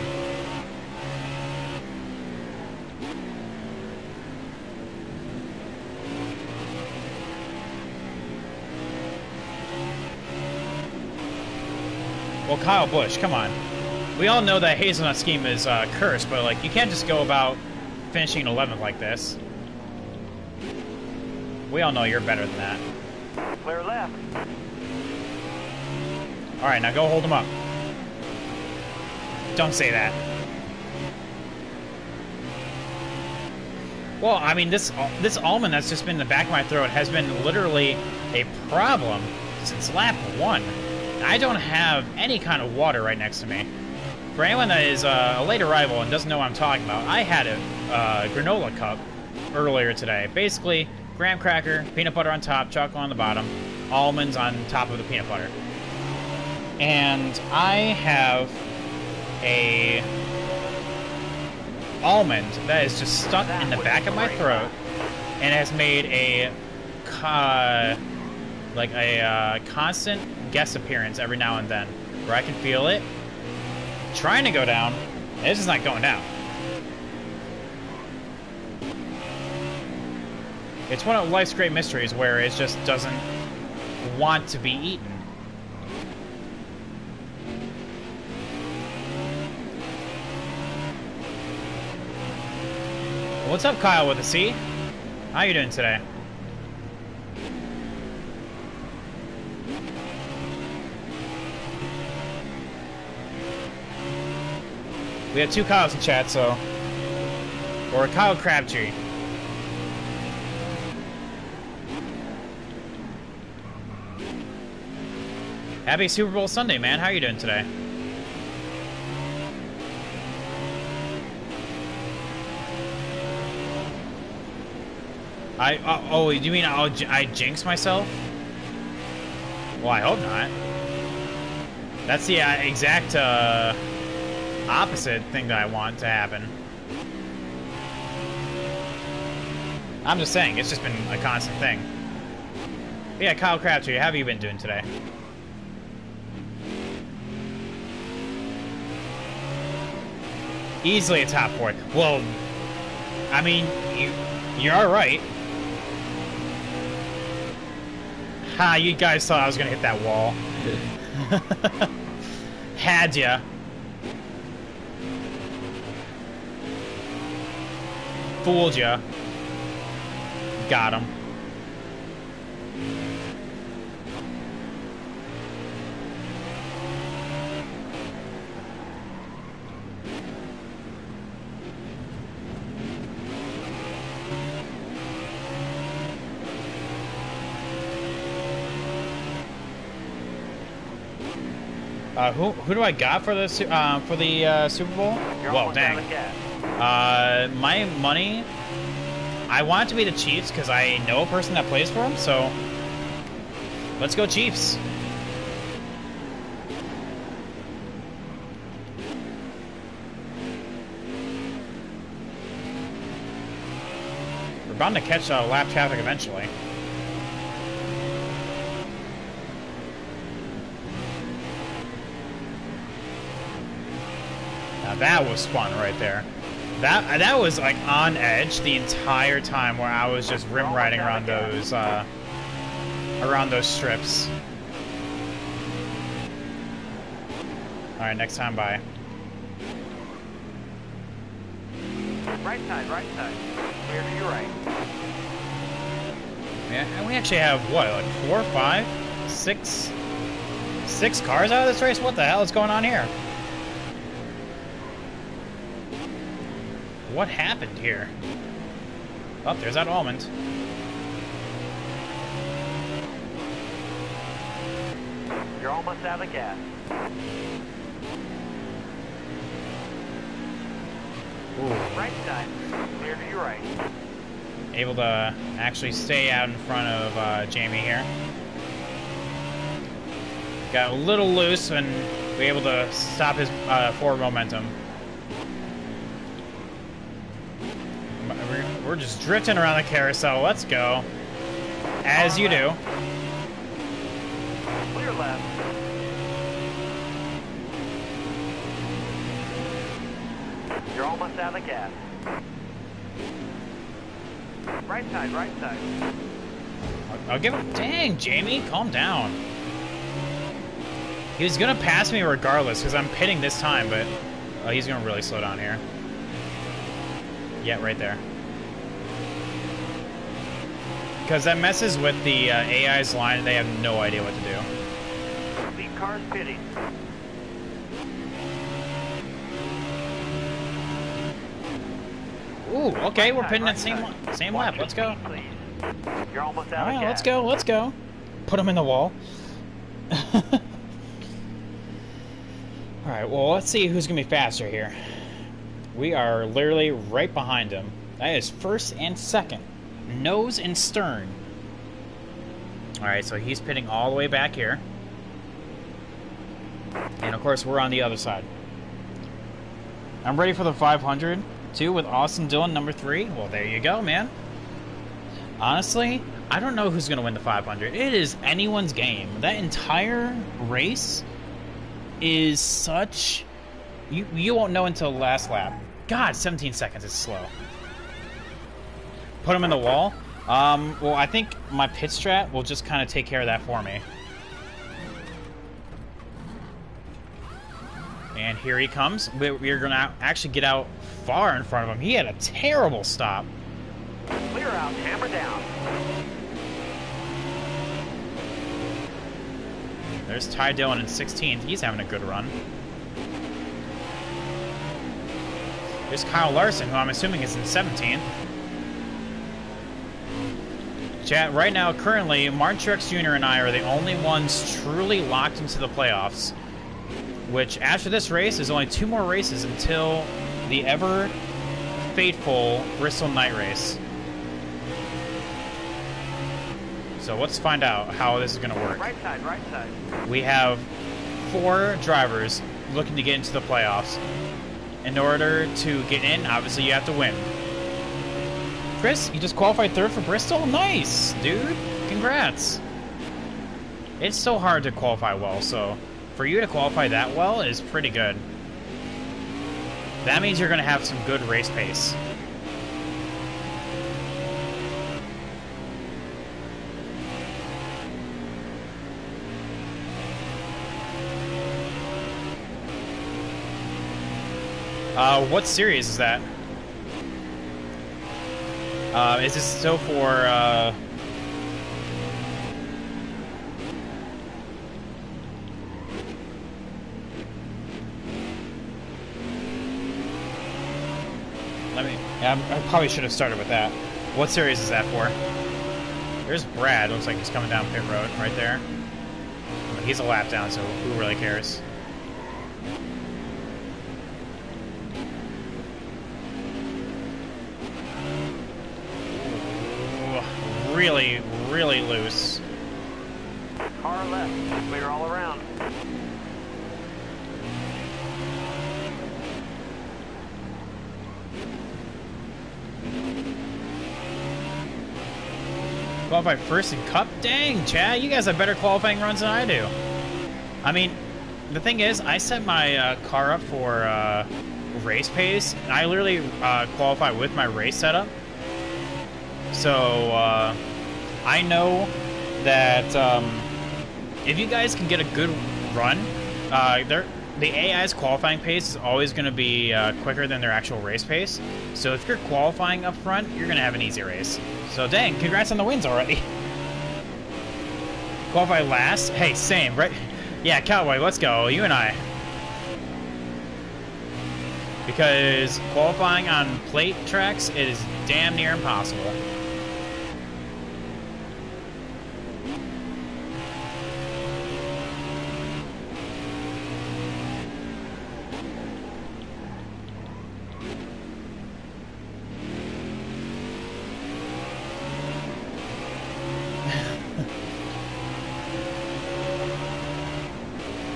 Well, Kyle Busch, come on. We all know that Hazelnut Scheme is cursed, but like you can't just go about finishing 11th like this. We all know you're better than that. Clear left. Alright, now go hold him up. Don't say that. Well, I mean, this almond that's just been in the back of my throat has been literally a problem since lap 1. I don't have any kind of water right next to me. For anyone that is a late arrival and doesn't know what I'm talking about, I had a granola cup earlier today. Basically, graham cracker, peanut butter on top, chocolate on the bottom, almonds on top of the peanut butter. And I have a almond that is just stuck in the back of my throat and has made a constant guest appearance every now and then, where I can feel it trying to go down, and it's just not going down. It's one of life's great mysteries where it just doesn't want to be eaten. What's up, Kyle with a C? How you doing today? We have 2 Kyles in chat, so... Or Kyle Crabtree. Happy Super Bowl Sunday, man. How are you doing today? Oh, you mean I jinx myself? Well, I hope not. That's the exact, opposite thing that I want to happen. I'm just saying, it's just been a constant thing. But yeah, Kyle Crabtree, how have you been doing today? Easily a top 4. Well, I mean, you're alright. Ha, you guys thought I was gonna hit that wall. Had ya. Fooled ya. Got him. Who do I got for the Super Bowl? Well, dang. My money, I want it to be the Chiefs because I know a person that plays for them. So let's go Chiefs. We're bound to catch lap traffic eventually. That was fun right there. That was like on edge the entire time where I was just rim riding around those strips. All right, next time, bye. Right side, right side. Clear to your right. Yeah, and we actually have what, like 4, 5, 6 cars out of this race? What the hell is going on here? What happened here? Oh, there's that almond. You're almost out of gas. Ooh. Right side. Clear to your right. Able to actually stay out in front of Jamie here. Got a little loose and be able to stop his forward momentum. We're just drifting around the carousel. Let's go. As you do. Clear left. You're almost out of gas. Right side, right side. I'll give him. Dang, Jamie, calm down. He was gonna pass me regardless because I'm pitting this time, but he's gonna really slow down here. Yeah, right there. Because that messes with the AI's line and they have no idea what to do. Lead car's pitting. Ooh, okay, we're pitting Right that same lap. Let's go. Please. You're almost out All of right, gas. let's go, let's go. Put him in the wall. All right, well, let's see who's gonna be faster here. We are literally right behind him. That is first and second. Nose and stern. All right, so he's pitting all the way back here. And of course, we're on the other side. I'm ready for the 500, too, with Austin Dillon, number 3. Well, there you go, man. Honestly, I don't know who's going to win the 500. It is anyone's game. That entire race is such... You won't know until the last lap. God, 17 seconds is slow. Put him in the wall. Well, I think my pit strat will just kind of take care of that for me. And here he comes. We're going to actually get out far in front of him. He had a terrible stop. Clear out, hammer down. There's Ty Dillon in 16th. He's having a good run. There's Kyle Larson, who I'm assuming is in 17th. Chat, right now, currently, Martin Truex Jr. and I are the only ones truly locked into the playoffs. Which, after this race, there's only 2 more races until the ever-fateful Bristol night race. So let's find out how this is going to work. Right side, right side. We have 4 drivers looking to get into the playoffs. In order to get in, obviously you have to win. Chris, you just qualified 3rd for Bristol? Nice, dude. Congrats. It's so hard to qualify well, so for you to qualify that well is pretty good. That means you're going to have some good race pace. What series is that? Is this still for, I probably should have started with that. What series is that for? There's Brad. Looks like he's coming down pit road right there. He's a lap down, so who really cares? Ooh, really, really loose. Car left. Clear all around. Qualify first in Cup? Dang, Chad, you guys have better qualifying runs than I do. I mean, the thing is, I set my car up for race pace. I literally qualify with my race setup. So, I know that if you guys can get a good run, the AI's qualifying pace is always going to be quicker than their actual race pace. So if you're qualifying up front, you're going to have an easy race. So dang, congrats on the wins already. Qualify last? Hey, same, right? Yeah, Cowboy, let's go, you and I. Because qualifying on plate tracks, it is damn near impossible.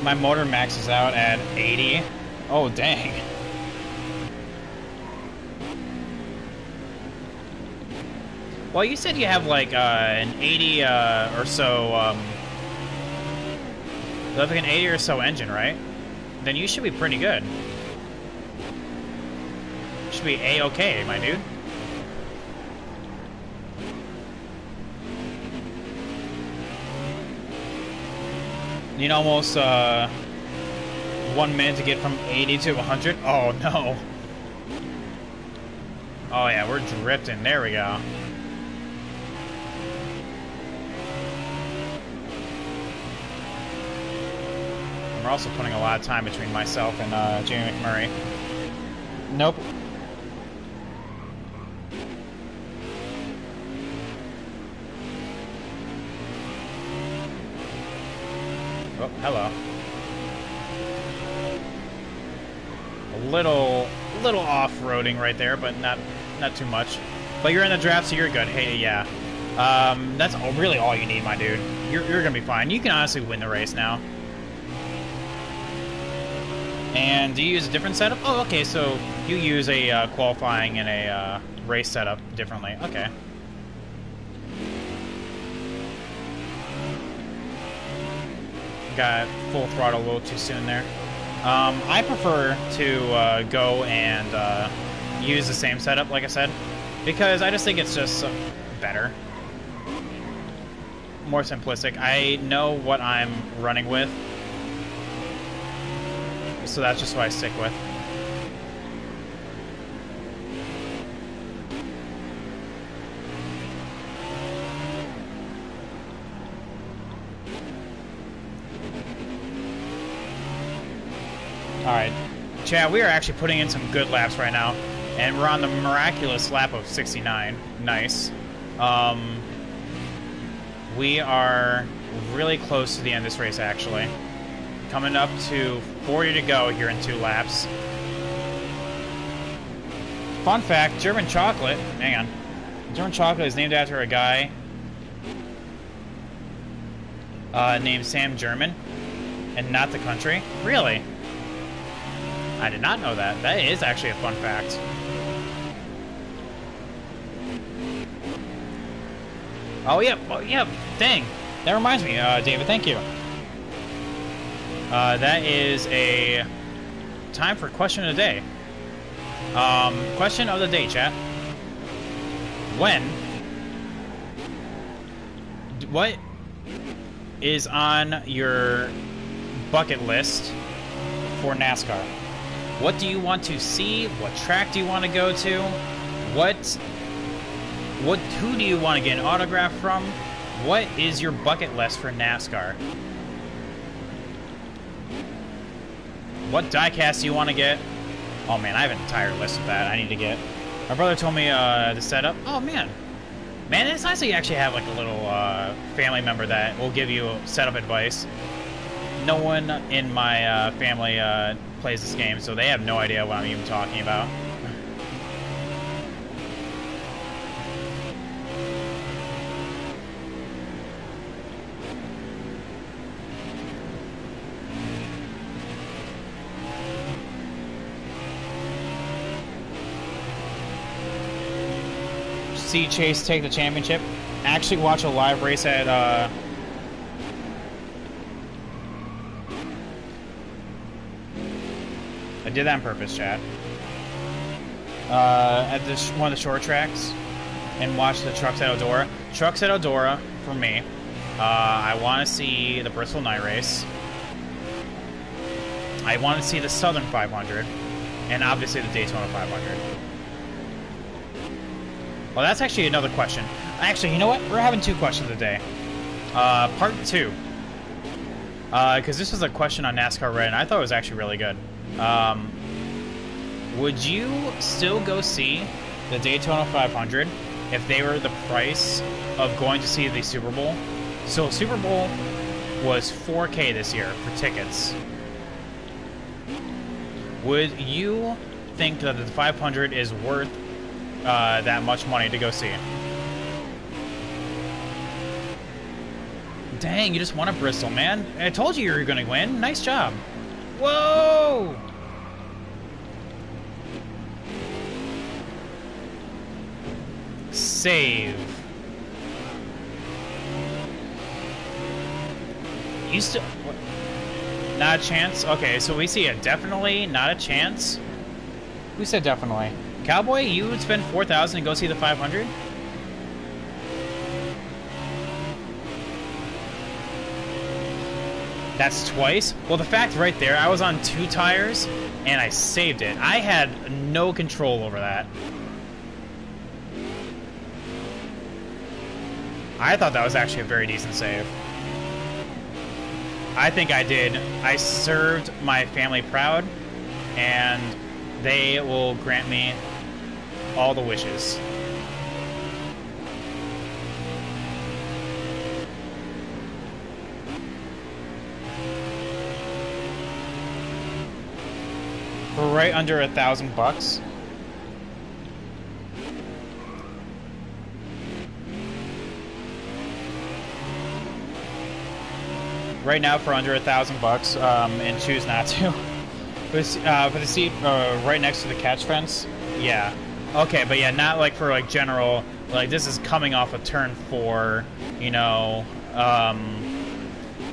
My motor maxes out at 80. Oh, dang. Well, you said you have like an 80 or so, you have like an 80 or so engine, right? Then you should be pretty good. Should be A-okay, my dude. Need almost 1 minute to get from 80 to 100. Oh no. Oh yeah, we're drifting. There we go. We're also putting a lot of time between myself and Jamie McMurray. Nope. Oh, hello. A little off-roading right there, but not too much. But you're in the draft, so you're good. Hey, yeah. That's really all you need, my dude. You're gonna be fine. You can honestly win the race now. And do you use a different setup? Oh, okay, so you use a qualifying and a race setup differently. Okay. Got full throttle a little too soon there. I prefer to go and use the same setup, like I said, because I just think it's just better. More simplistic. I know what I'm running with, so that's just what I stick with. Alright, Chad, we are actually putting in some good laps right now, and we're on the miraculous lap of 69. Nice. We are really close to the end of this race, actually. Coming up to 40 to go here in 2 laps. Fun fact, German chocolate, hang on. German chocolate is named after a guy named Sam German, and not the country. Really? I did not know that. That is actually a fun fact. Oh, yeah. Oh, yeah. Dang. That reminds me, David. Thank you. That is a time for question of the day. Question of the day, chat. What is on your bucket list for NASCAR? What do you want to see? What track do you want to go to? Who do you want to get an autograph from? What is your bucket list for NASCAR? What diecast do you want to get? Oh man, I have an entire list of that I need to get. My brother told me to set up. Oh man. Man, it's nice that you actually have like a little family member that will give you setup advice. No one in my family plays this game, so they have no idea what I'm even talking about. See Chase take the championship. Actually watch a live race at I did that on purpose, Chad. At this one of the short tracks, and watch the trucks at Eldora. Trucks at Eldora for me. I want to see the Bristol Night Race. I want to see the Southern 500, and obviously the Daytona 500. Well, that's actually another question. Actually, you know what? We're having 2 questions a day. Part 2. Because this was a question on NASCAR Red, and I thought it was actually really good. Would you still go see the Daytona 500 if they were the price of going to see the Super Bowl? So Super Bowl was $4K this year for tickets. Would you think that the 500 is worth that much money to go see? Dang, you just won a Bristol, man. I told you were gonna win. Nice job. Whoa! Save. You still... What? Not a chance? Okay, so we see a definitely not a chance. Who said definitely? Cowboy, you would spend 4,000 and go see the 500? That's twice? Well, the fact right there, I was on 2 tires, and I saved it. I had no control over that. I thought that was actually a very decent save. I think I did. I served my family proud, and they will grant me all the wishes. We're right under $1,000. Right now for under $1,000, and choose not to. For the seat right next to the catch fence, yeah. Okay, but yeah, not like for like general. Like this is coming off of turn 4, you know,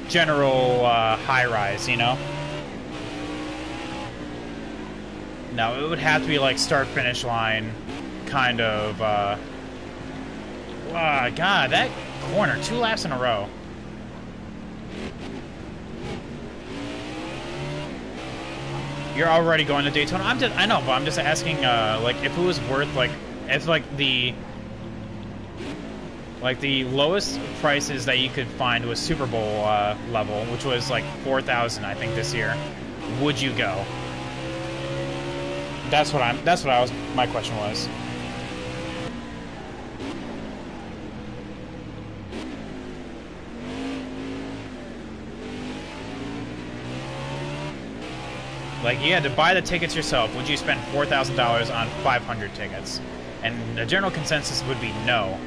general high rise, you know. No, it would have to be like start finish line, kind of. God, that corner, 2 laps in a row. You're already going to Daytona. I know, but I'm just asking, like, if it was worth, like, if like the lowest prices that you could find was Super Bowl level, which was like 4,000, I think, this year. Would you go? That's what my question was. Like, you had to buy the tickets yourself. Would you spend $4,000 on 500 tickets? And the general consensus would be no.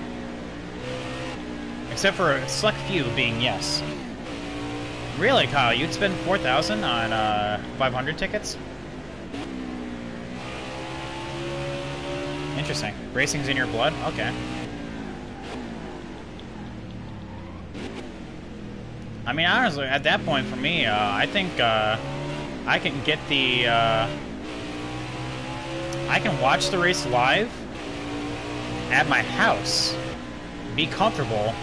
Except for a select few being yes. Really, Kyle? You'd spend $4,000 on 500 tickets? Interesting. Racing's in your blood? Okay. I mean, honestly, at that point for me, I think I can get the I can watch the race live at my house, be comfortable,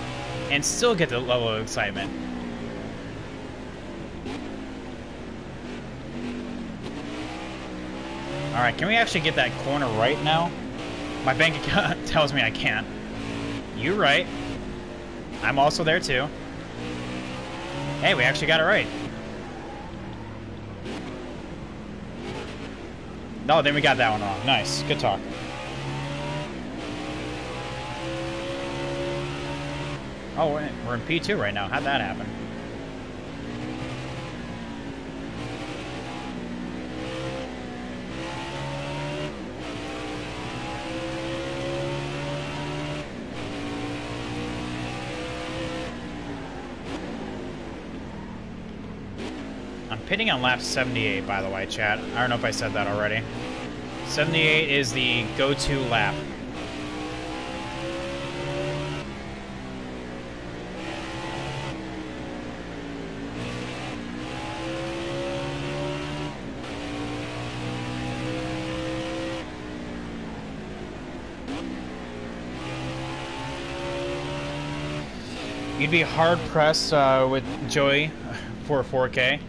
and still get the level of excitement. Alright, can we actually get that corner right now? My bank account tells me I can't. You're right. I'm also there too. Hey, we actually got it right. No, then we got that one wrong. Nice. Good talk. Oh, we're in P2 right now. How'd that happen? I'm pitting on lap 78, by the way, chat. I don't know if I said that already. 78 is the go-to lap. You'd be hard-pressed with Joey for 4K.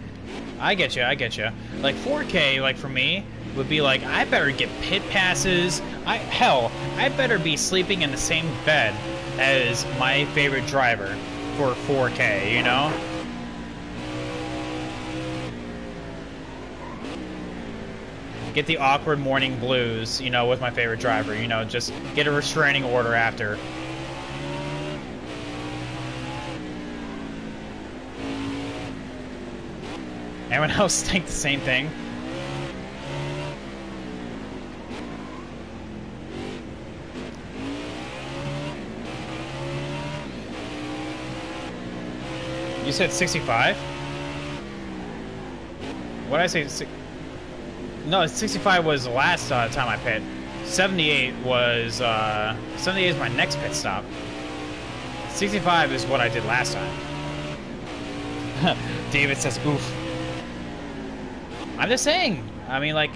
I get you, I get you. Like 4K, like for me, would be like, I better get pit passes. Hell, I better be sleeping in the same bed as my favorite driver for 4K, you know? Get the awkward morning blues, you know, with my favorite driver, you know, just get a restraining order after. Anyone else think the same thing? said 65? What did I say? No, 65 was the last time I pit. 78 was 78 is my next pit stop. 65 is what I did last time. David says, "Oof." I'm just saying. I mean, like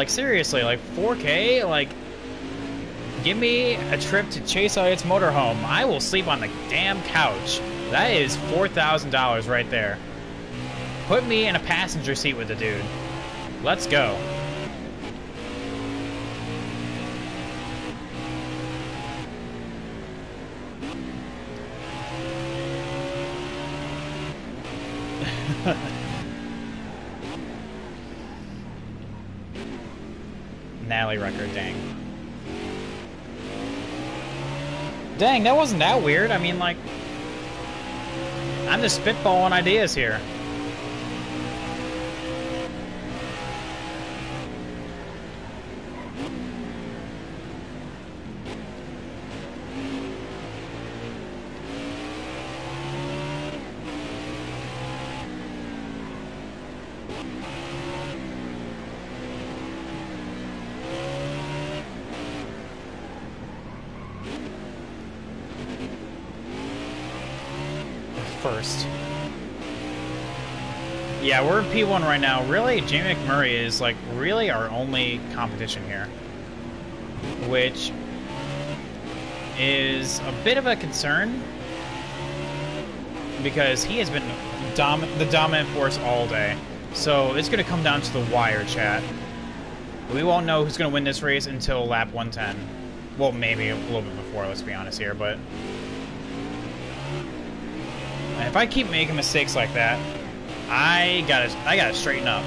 seriously, like 4K, like. Give me a trip to Chase Elliott's motorhome. I will sleep on the damn couch. That is $4,000 right there. Put me in a passenger seat with the dude. Let's go. Natalie record, dang. Dang, that wasn't that weird. I mean, like, I'm just spitballing ideas here. First. Yeah, we're in P1 right now. Really, Jamie McMurray is like really our only competition here, which is a bit of a concern because he has been the dominant force all day. So it's going to come down to the wire, chat. We won't know who's going to win this race until lap 110. Well, maybe a little bit before, let's be honest here, but if I keep making mistakes like that, I gotta straighten up.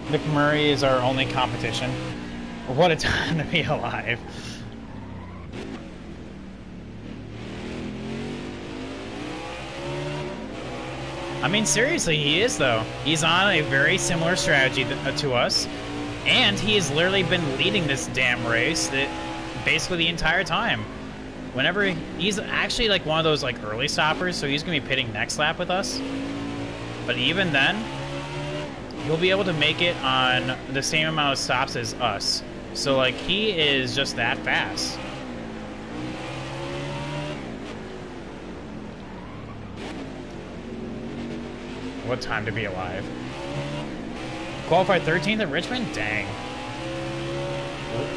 McMurray is our only competition. What a time to be alive. I mean, seriously, he is, though. He's on a very similar strategy to us, and he has literally been leading this damn race basically the entire time. Whenever he's actually like one of those like early stoppers, so he's going to be pitting next lap with us. But even then, he'll be able to make it on the same amount of stops as us. So, like, he is just that fast. What time to be alive. Qualified 13th at Richmond? Dang.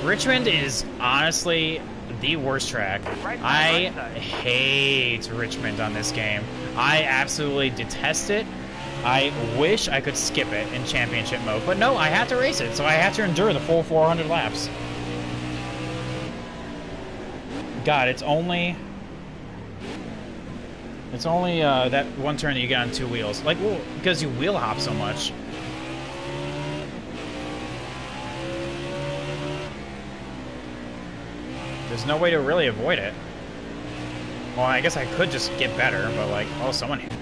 Richmond is honestly the worst track. I hate Richmond on this game. I absolutely detest it. I wish I could skip it in championship mode, but no, I have to race it, so I have to endure the full 400 laps. God, it's only that one turn that you get on two wheels. Like, well, because you wheel hop so much. There's no way to really avoid it. Well, I guess I could just get better, but like, oh, someone hit.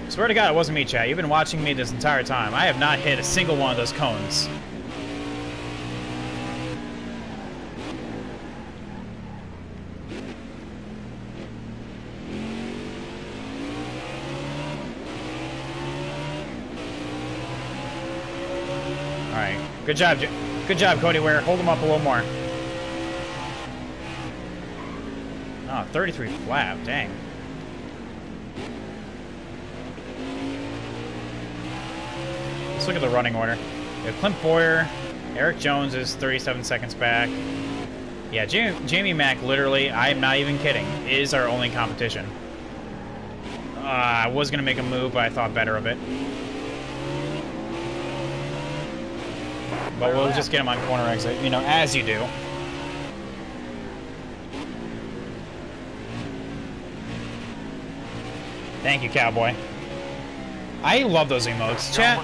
Swear to God, it wasn't me, chat. You've been watching me this entire time. I have not hit a single one of those cones. Alright. Good job, Cody Ware. Hold him up a little more. Oh, 33 flat. Dang. Let's look at the running order. We have Clint Boyer. Eric Jones is 37 seconds back. Yeah, Jamie Mack, literally, I'm not even kidding, is our only competition. I was going to make a move, but I thought better of it. But we'll just get him on corner exit, you know, as you do. Thank you, Cowboy. I love those emotes. Chat,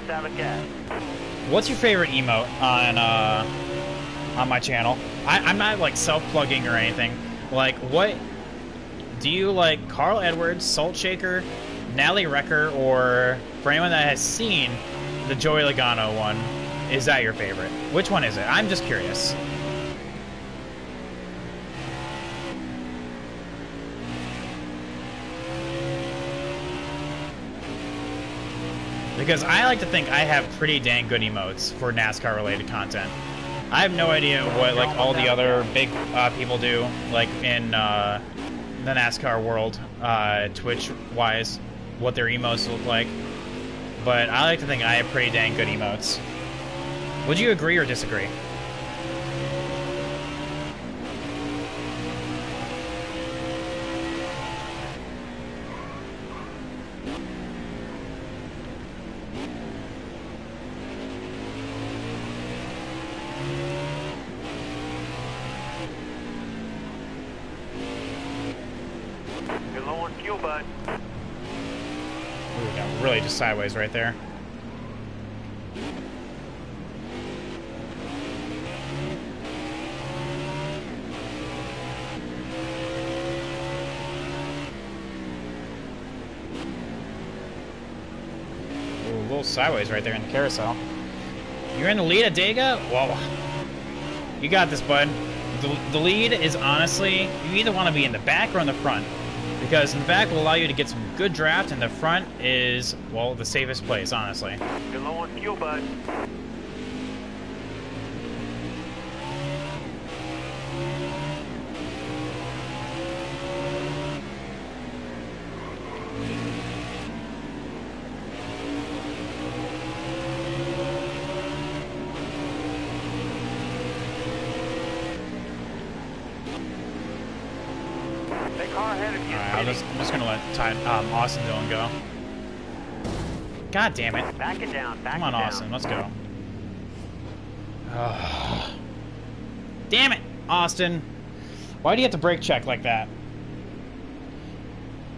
what's your favorite emote on my channel? I'm not, like, self-plugging or anything. Like, what Do you like Carl Edwards, Salt Shaker, Natalie Wrecker, or for anyone that has seen the Joey Logano one, is that your favorite? Which one is it? I'm just curious. Because I like to think I have pretty dang good emotes for NASCAR related content. I have no idea what like all the other big people do, like in the NASCAR world, Twitch-wise, what their emotes look like. But I like to think I have pretty dang good emotes. Would you agree or disagree? You're low on fuel, bud. Ooh, we got really just sideways right there. Ooh, a little sideways right there in the carousel. You're in the lead at Dega? Whoa. You got this, bud. The lead is honestly, you either want to be in the back or in the front. Because in the back will allow you to get some good draft, and the front is, well, the safest place, honestly. You're low on fuel, bud. That car ahead of you. Alright, I'm just gonna let Austin Dillon go. God damn it. Back it down. Back Come on, it down. Austin, let's go. Damn it, Austin. Why do you have to brake check like that?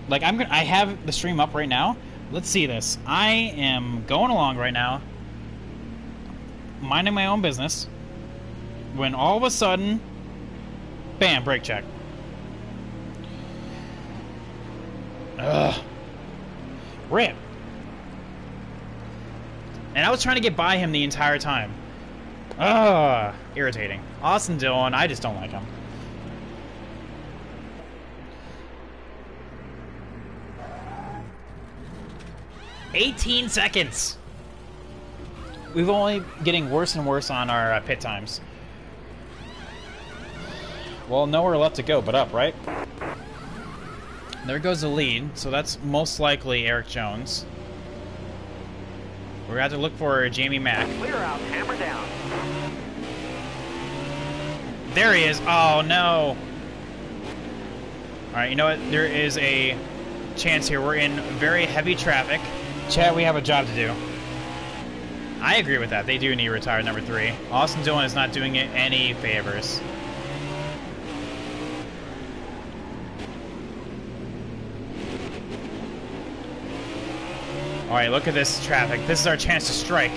Like, I have the stream up right now. Let's see this. I am going along right now, minding my own business, when all of a sudden, bam, brake check. Ugh. Rip. And I was trying to get by him the entire time. Ugh. Irritating. Austin Dillon, I just don't like him. "18 seconds! We've only getting worse and worse on our pit times. Well, nowhere left to go but up, right? There goes the lead, so that's most likely Eric Jones. We're going to have to look for Jamie Mack. Clear out. Hammer down. There he is. Oh, no. Alright, you know what? There is a chance here. We're in very heavy traffic. Chad, we have a job to do. I agree with that. They do need to retire number 3. Austin Dillon is not doing it any favors. Alright, look at this traffic. This is our chance to strike.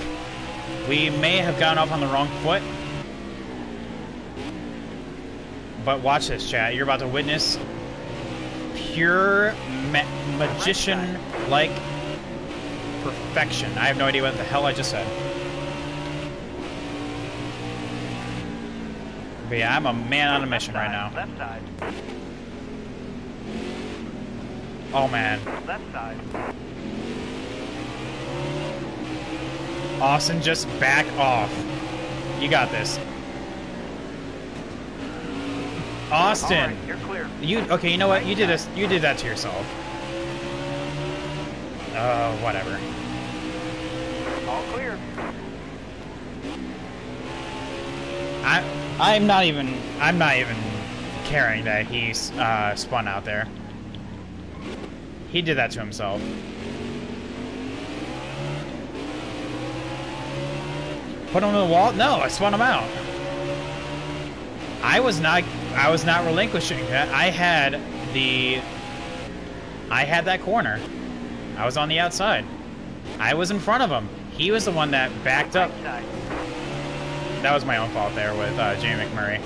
We may have gotten off on the wrong foot. But watch this, chat. You're about to witness pure magician-like perfection. I have no idea what the hell I just said. But yeah, I'm a man on a mission right now. Left side. Oh, man. Left side. Austin, just back off. You got this. Austin. All right, you're clear. Okay, you know what? You did this. You did that to yourself. Whatever. All clear. I'm not even caring that he spun out there. He did that to himself. Put him on the wall? No, I spun him out. I was not relinquishing. I had that corner. I was on the outside. I was in front of him. He was the one that backed up. Right side. That was my own fault there with Jamie McMurray.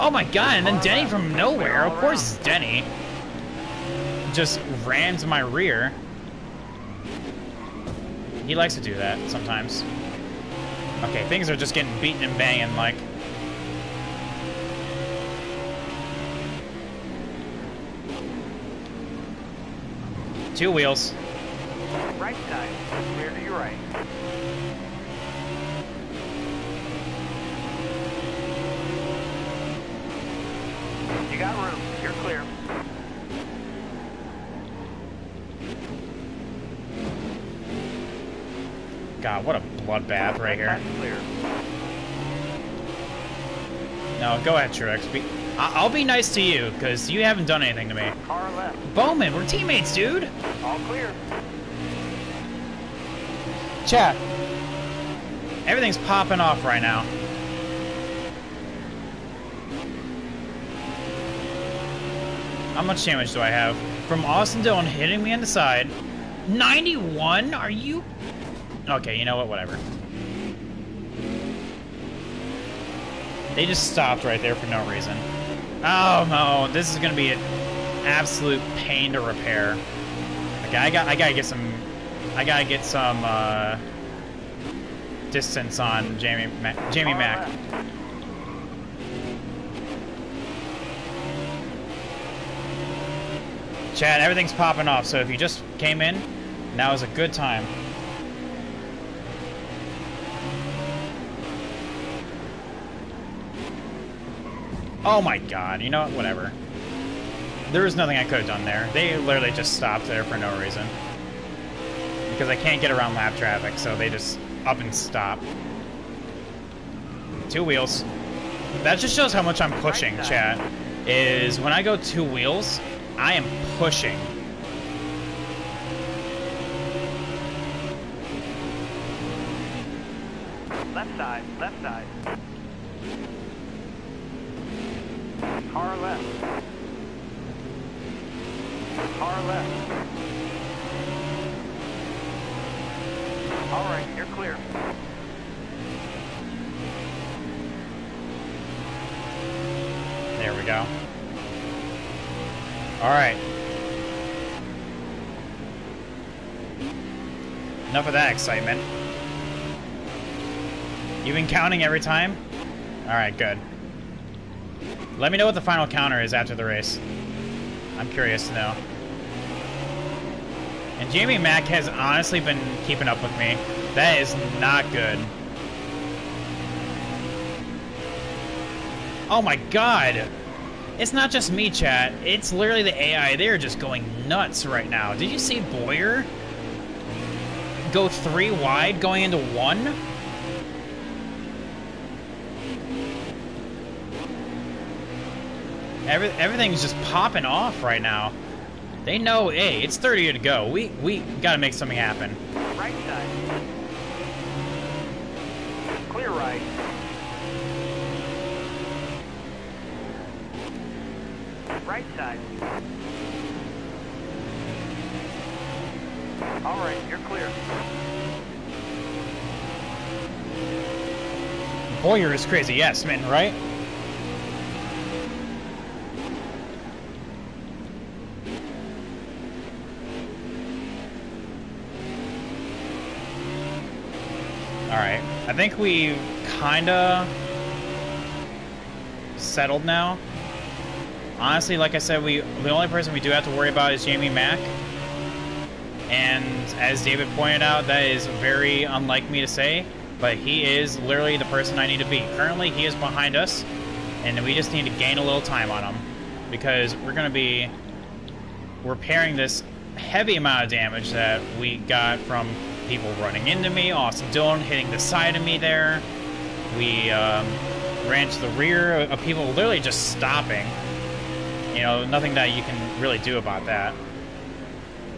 Oh my god, and then Denny from nowhere, of course it's Denny, just rams my rear. He likes to do that sometimes. Okay, things are just getting beaten and banging like. Two wheels. Right side, clear to your right. You got room, you're clear. God, what a bloodbath right here. Clear. No, go ahead, Truex. I'll be nice to you, because you haven't done anything to me. Car left. Bowman, we're teammates, dude! All clear. Chat. Everything's popping off right now. How much damage do I have? From Austin Dillon hitting me on the side. 91? Are you... Okay, you know what? Whatever. They just stopped right there for no reason. Oh no, this is gonna be an absolute pain to repair. Okay, I gotta get some distance on Jamie Mack. Chad, everything's popping off, so if you just came in, now is a good time. Oh my god, you know what? Whatever. There was nothing I could have done there. They literally just stopped there for no reason. Because I can't get around lap traffic, so they just up and stop. Two wheels. That just shows how much I'm pushing, chat. Is when I go two wheels, I am pushing. Left side, left side. Car left. Car left. All right, you're clear. There we go. All right. Enough of that excitement. You've been counting every time? All right, good. Let me know what the final counter is after the race. I'm curious to know. And Jamie Mack has honestly been keeping up with me. That is not good. Oh my god! It's not just me, chat. It's literally the AI. They're just going nuts right now. Did you see Boyer go 3 wide going into 1? Everything's just popping off right now. They know, hey, it's 30 to go. We gotta make something happen. Right side. Clear right. Right side. All right, you're clear. Boyer is crazy. Yeah, Smitten, right? Alright, I think we kinda settled now. Honestly, like I said, the only person we do have to worry about is Jamie Mack. And as David pointed out, that is very unlike me to say, but he is literally the person I need to beat. Currently, he is behind us, and we just need to gain a little time on him, because we're going to be repairing this heavy amount of damage that we got from people running into me, Austin Dillon hitting the side of me there. We ran to the rear of people literally just stopping. You know, nothing that you can really do about that.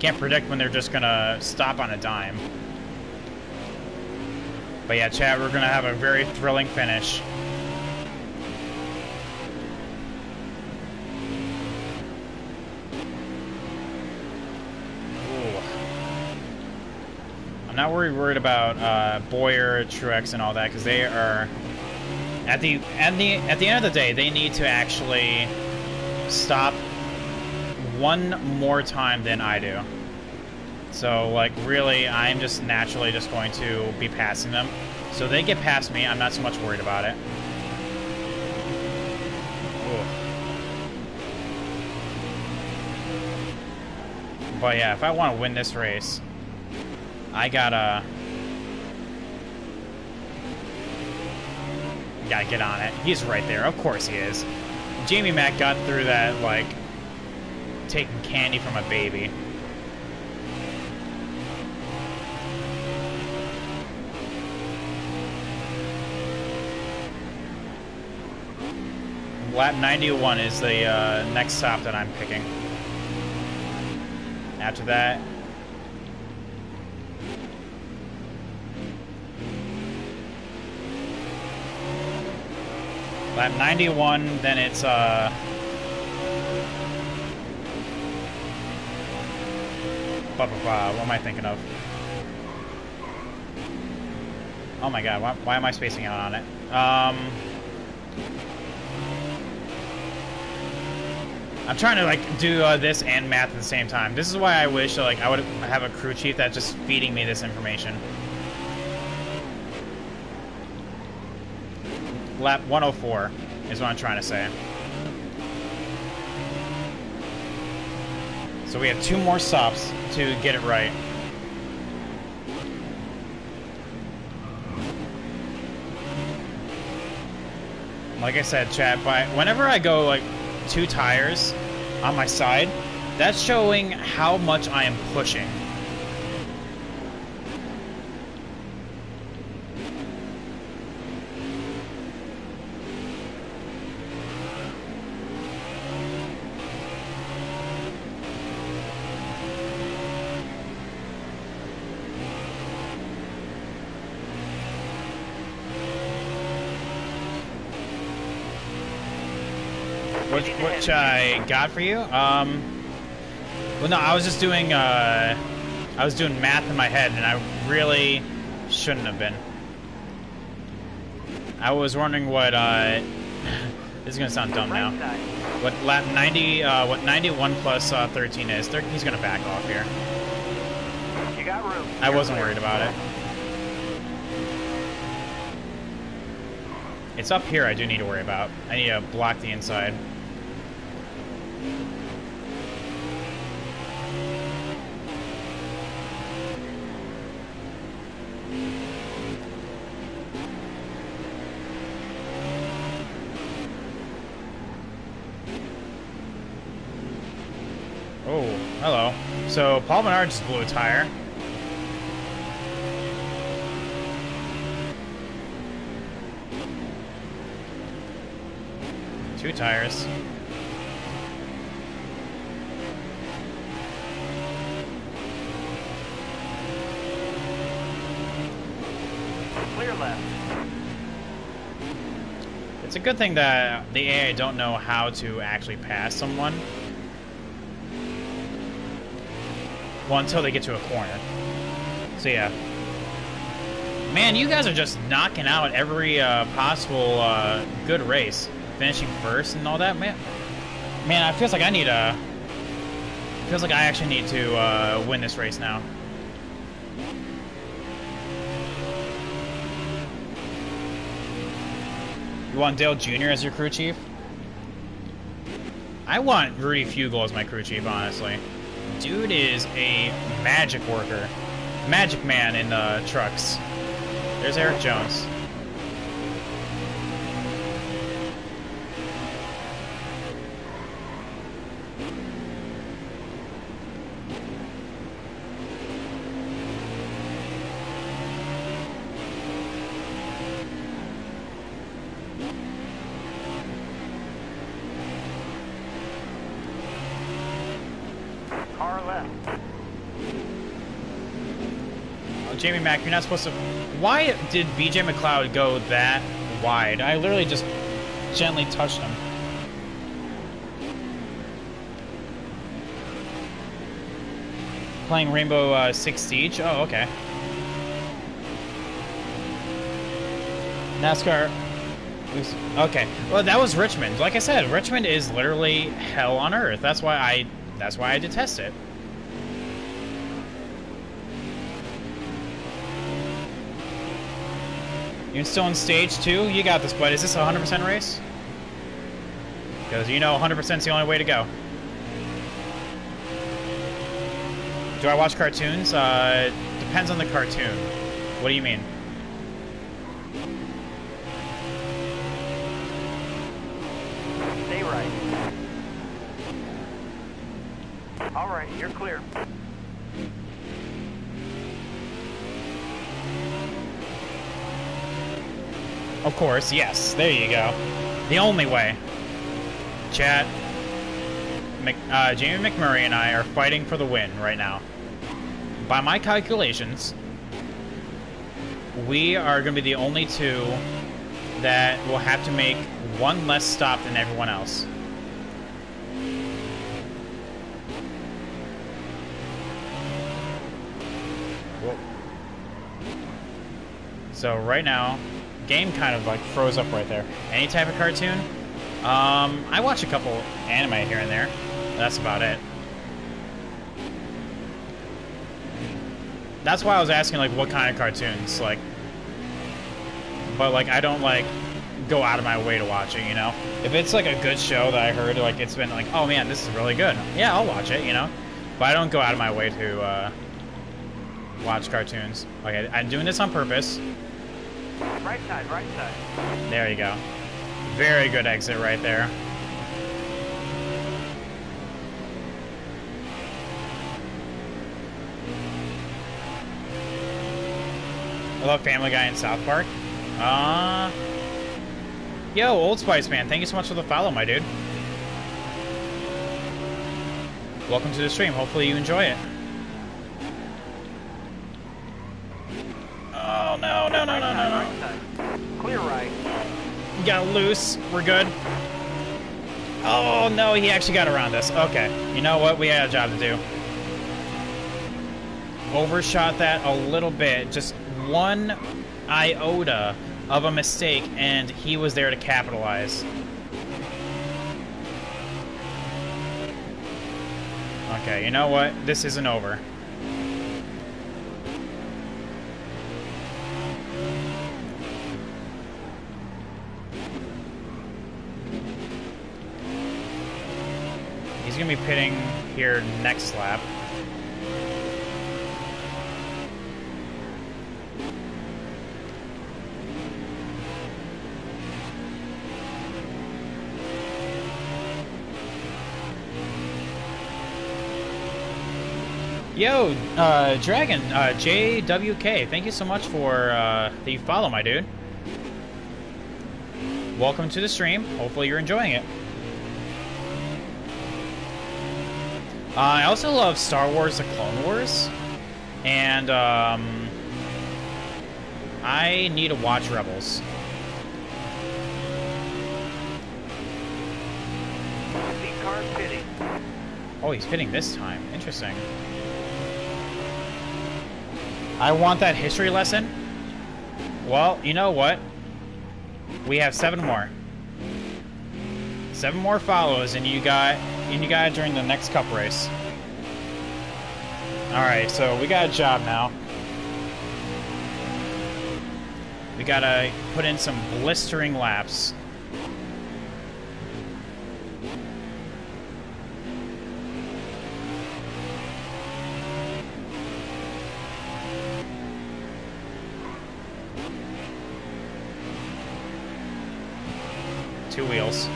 Can't predict when they're just gonna stop on a dime. But yeah, chat, we're gonna have a very thrilling finish. I'm not worried about Boyer, Truex, and all that, because they are At the end of the day, they need to actually stop one more time than I do. So, like, really, I'm just naturally just going to be passing them. So they get past me, I'm not so much worried about it. Ooh. But yeah, if I want to win this race, I gotta get on it. He's right there. Of course he is. Jamie Mack got through that, like, taking candy from a baby. Lap 91 is the next stop that I'm picking. After that, lap 91, then it's what am I thinking of? Oh my god, why am I spacing out on it? I'm trying to, like, do this and math at the same time. This is why I wish, like, I would have a crew chief that's just feeding me this information. Lap 104 is what I'm trying to say. So we have 2 more stops to get it right. Like I said, chat, whenever I go, like, 2 tires on my side, that's showing how much I am pushing. Which I got for you? Well, no, I was just doing, I was doing math in my head, and I really shouldn't have been. I was wondering what, this is gonna sound dumb now. What lap 90, what 91 plus 13 is. He's gonna back off here. You got room. I wasn't worried about it. It's up here I do need to worry about. I need to block the inside. Oh, hello. So, Paul Menard just blew a tire. Two tires. Clear left. It's a good thing that the AI don't know how to actually pass someone. Well, until they get to a corner. So yeah. Man, you guys are just knocking out every possible good race. Finishing first and all that, man. Man, it feels like I need a... feels like I actually need to win this race now. You want Dale Jr. as your crew chief? I want Rudy Fugle as my crew chief, honestly. Dude is a magic worker. Magic man in trucks. There's Eric Jones. Car left. Oh, Jamie Mack, you're not supposed to... Why did BJ McLeod go that wide? I literally just gently touched him. Playing Rainbow Six Siege? Oh, okay. NASCAR Okay, well that was Richmond. Like I said, Richmond is literally hell on earth. That's why I detest it. You're still in stage 2? You got this, bud. Is this a 100% race? Because you know 100% is the only way to go. Do I watch cartoons? Depends on the cartoon. What do you mean? Stay right. All right, you're clear. Of course, yes. There you go. The only way. Chat. Jamie McMurray and I are fighting for the win right now. By my calculations, we are going to be the only two that will have to make one less stop than everyone else. Whoa. So right now, game kind of like froze up right there. Any type of cartoon? I watch a couple anime here and there. That's about it. That's why I was asking like what kind of cartoons, like. But like I don't like go out of my way to watch it, you know. If it's like a good show that I heard, like it's been like, oh man, this is really good. Yeah, I'll watch it, you know. But I don't go out of my way to watch cartoons. Like I'm doing this on purpose. Right side, right side. There you go. Very good exit right there. I love Family Guy and South Park. Yo, Old Spice man, thank you so much for the follow, my dude. Welcome to the stream. Hopefully you enjoy it. Oh no, no, no, no, no, no. Right side. Clear right. Got loose. We're good. Oh no, he actually got around us. Okay. You know what? We had a job to do. Overshot that a little bit. Just one iota of a mistake, and he was there to capitalize. Okay, you know what? This isn't over. He's gonna be pitting here next lap. Yo, Dragon, JWK, thank you so much for the follow, my dude. Welcome to the stream. Hopefully you're enjoying it. I also love Star Wars: The Clone Wars, and I need to watch Rebels. Speed car pitting. Oh, he's pitting this time. Interesting. I want that history lesson. Well, you know what? We have 7 more. 7 more follows, and you got during the next cup race. All right, so we got a job now. We gotta put in some blistering laps. Two wheels.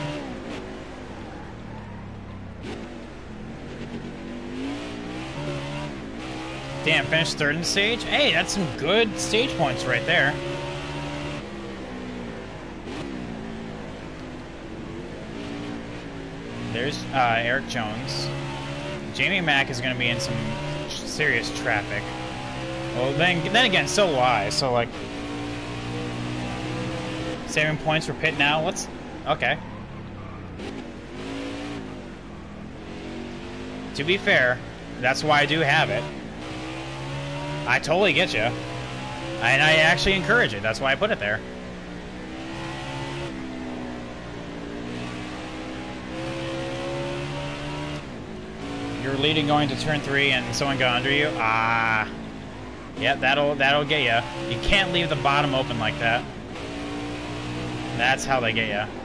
Damn, finished 3rd in the stage? Hey, that's some good stage points right there. There's Eric Jones. Jamie Mack is going to be in some serious traffic. Well, then again, so will I. So, like, saving points for pit now. Let's... Okay. To be fair, that's why I do have it. I totally get you. And I actually encourage it. That's why I put it there. leading going to turn 3 and someone got under you. Ah. Yep, that'll get you. You can't leave the bottom open like that. That's how they get you.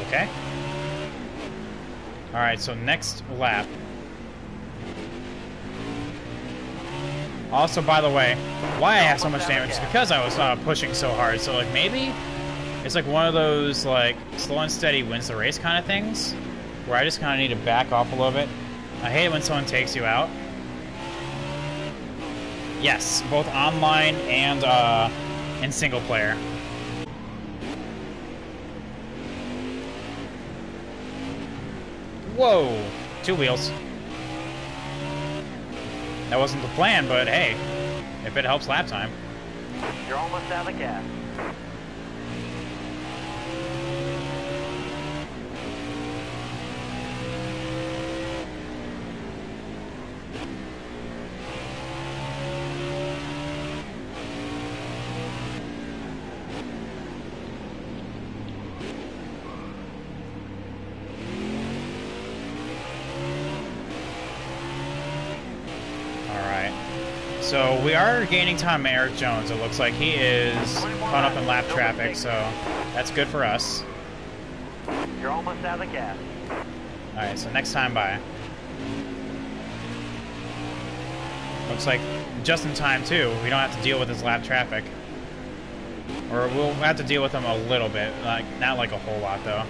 Okay. Alright, so next lap. Also, by the way, why I have so much damage is because I was pushing so hard. So, like, maybe it's like one of those, like, slow and steady wins the race kind of things, where I just kind of need to back off a little bit. I hate it when someone takes you out. Yes, both online and in single player. Whoa! 2 wheels. That wasn't the plan, but hey, if it helps lap time. You're almost out of gas. So we are gaining time on Eric Jones. It looks like he is caught up in lap traffic, so that's good for us. You're almost out of gas. Alright, so next time by. Looks like just in time too. We don't have to deal with his lap traffic. Or we'll have to deal with him a little bit. Like, not like a whole lot though.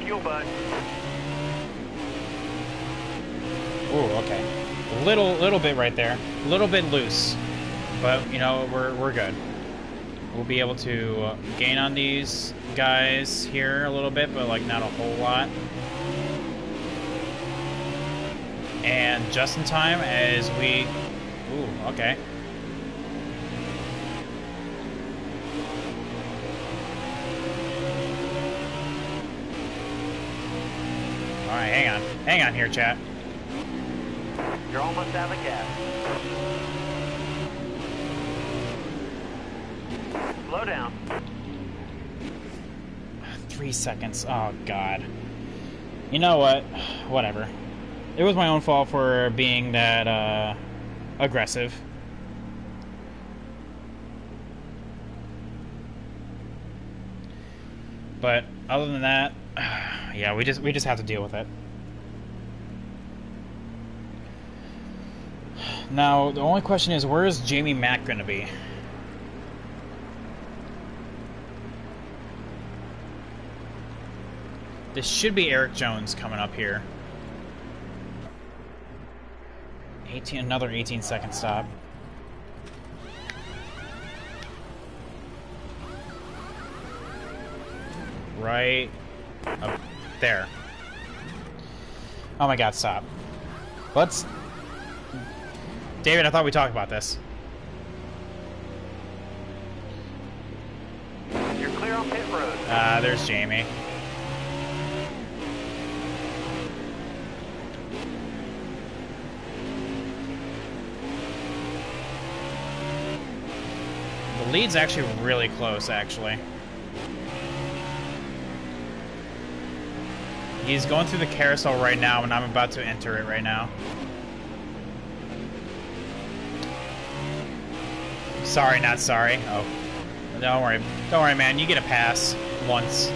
Fuel bud. Ooh, okay. Little bit right there. A little bit loose. But, you know, we're good. We'll be able to gain on these guys here a little bit, but, like, not a whole lot. And just in time as we... Ooh, okay. Alright, hang on here, chat. You're almost out of gas. Slow down. 3 seconds. Oh, God. You know what? Whatever. It was my own fault for being that, aggressive. But, other than that... Yeah, we just have to deal with it. Now, the only question is, where is Jamie Mack going to be? This should be Eric Jones coming up here. Another 18-second stop. Right up there. Oh my God, stop. Let's... David, I thought we talked about this. You're clear on pit road. There's Jamie. The lead's actually really close, actually. He's going through the carousel right now, and I'm about to enter it right now. Sorry, not sorry. Oh. Don't worry. Don't worry, man. You get a pass once.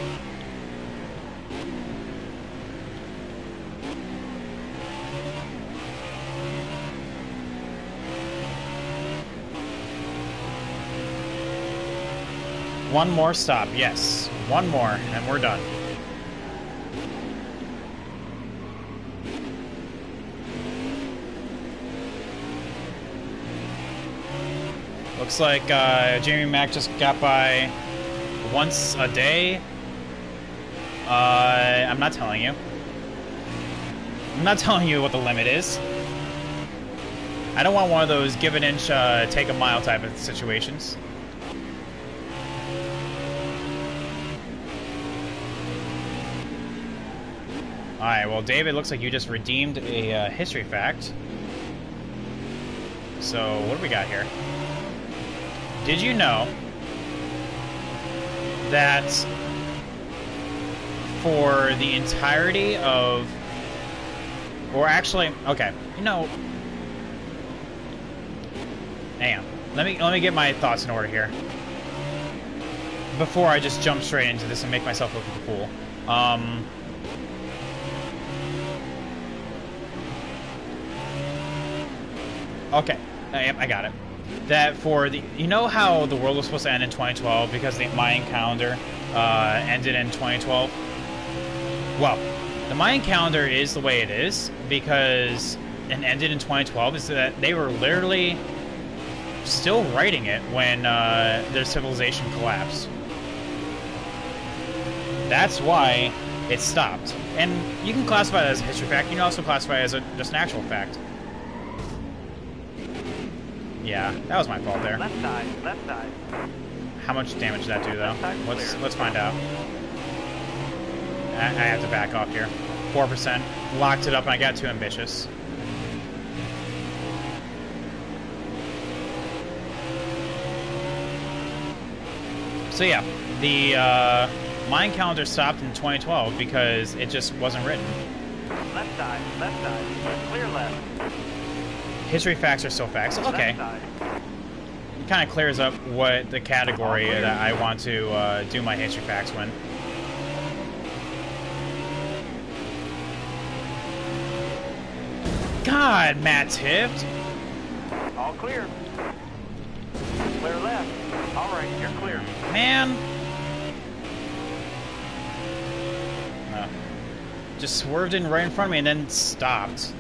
One more stop, yes. One more, and we're done. Looks like Jamie Mack just got by once a day. I'm not telling you. I'm not telling you what the limit is. I don't want one of those give an inch, take a mile type of situations. Alright, well, David, looks like you just redeemed a history fact. So, what do we got here? Did you know that for the entirety of... Or actually, okay, you know... Hang on. Let me get my thoughts in order here. Before I just jump straight into this and make myself look like a fool. Okay, I got it. That for the... You know how the world was supposed to end in 2012 because the Mayan calendar ended in 2012? Well, the Mayan calendar is the way it is because it ended in 2012 is that they were literally still writing it when their civilization collapsed. That's why it stopped. And you can classify that as a history fact. You can also classify it as just an actual fact. Yeah, that was my fault there. Left side, left side. How much damage did that do, though? Let's find out. I have to back off here. 4%. Locked it up, and I got too ambitious. So yeah, the Mayan calendar stopped in 2012 because it just wasn't written. Left side, clear left. History facts are still facts. Okay. It kind of clears up what the category that I want to do my history facts when. God, Matt Tift. All clear. Clear left. All right, you're clear. Man. Just swerved in right in front of me and then stopped.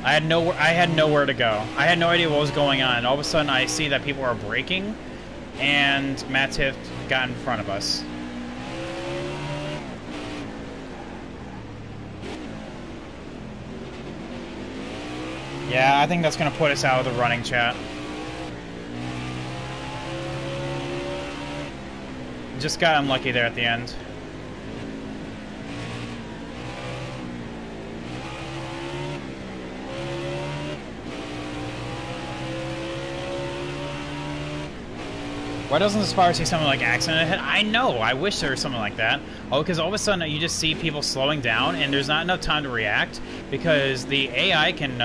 I had nowhere to go. I had no idea what was going on. All of a sudden, I see that people are braking, and Matt Tift got in front of us. Yeah, I think that's going to put us out of the running, chat. Just got unlucky there at the end. Why doesn't the spotter say something like accident ahead? I know, I wish there was something like that. Oh, because all of a sudden you just see people slowing down and there's not enough time to react because the AI can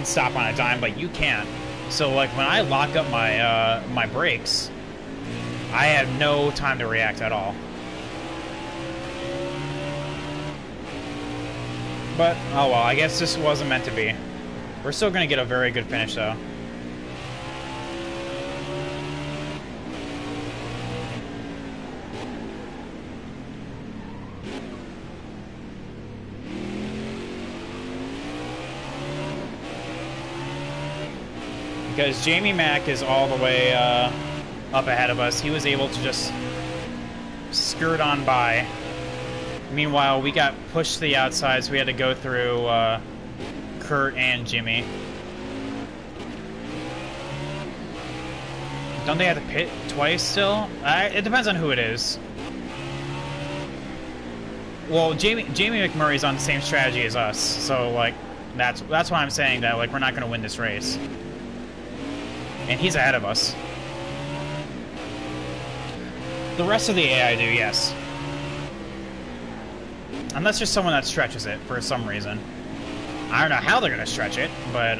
stop on a dime, but you can't. So like when I lock up my my brakes, I have no time to react at all. But oh well, I guess this wasn't meant to be. We're still gonna get a very good finish though. Because Jamie Mack is all the way up ahead of us. He was able to just skirt on by. Meanwhile, we got pushed to the outside, so we had to go through Kurt and Jimmy. Don't they have to pit twice still? It depends on who it is. Well, Jamie McMurray's on the same strategy as us, so like that's why I'm saying that like we're not going to win this race. And he's ahead of us. The rest of the AI do, yes. Unless there's someone that stretches it for some reason. I don't know how they're gonna stretch it, but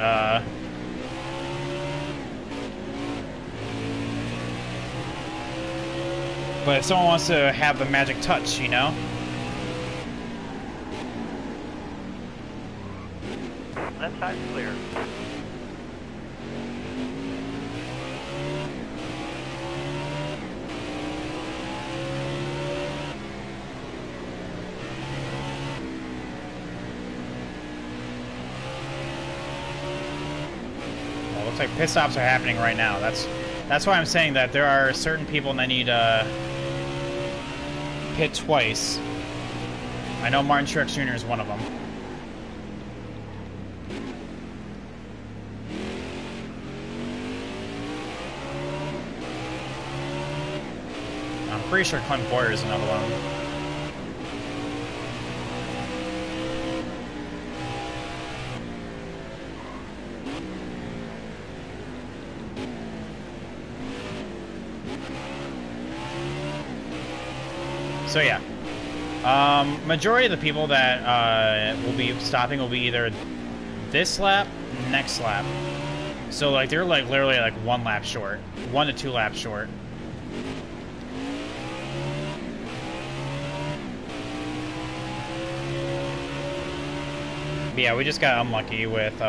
if someone wants to have the magic touch, you know? Left side clear. Looks like pit stops are happening right now. That's why I'm saying that there are certain people that need pit twice. I know Martin Truex Jr. is one of them. I'm pretty sure Clint Boyer is another one. So yeah, majority of the people that will be stopping will be either this lap, next lap. So like they're like literally like 1 lap short, 1 to 2 laps short. But yeah, we just got unlucky with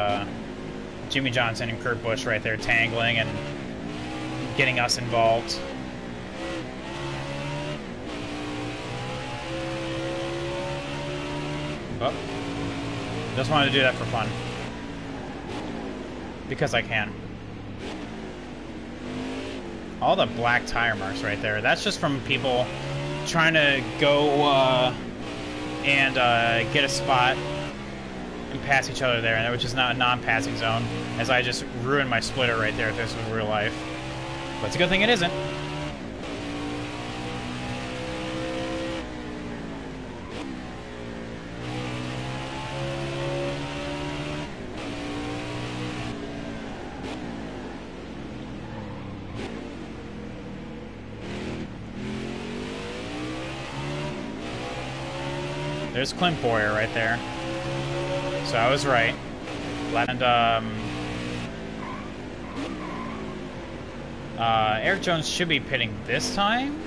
Jimmy Johnson and Kurt Busch right there tangling and getting us involved. Oh. Just wanted to do that for fun. Because I can. All the black tire marks right there. That's just from people trying to go and get a spot and pass each other there, which is not a non-passing zone, as I just ruined my splitter right there if this was real life. But it's a good thing it isn't. There's Clint Boyer right there. So I was right. And Eric Jones should be pitting this time.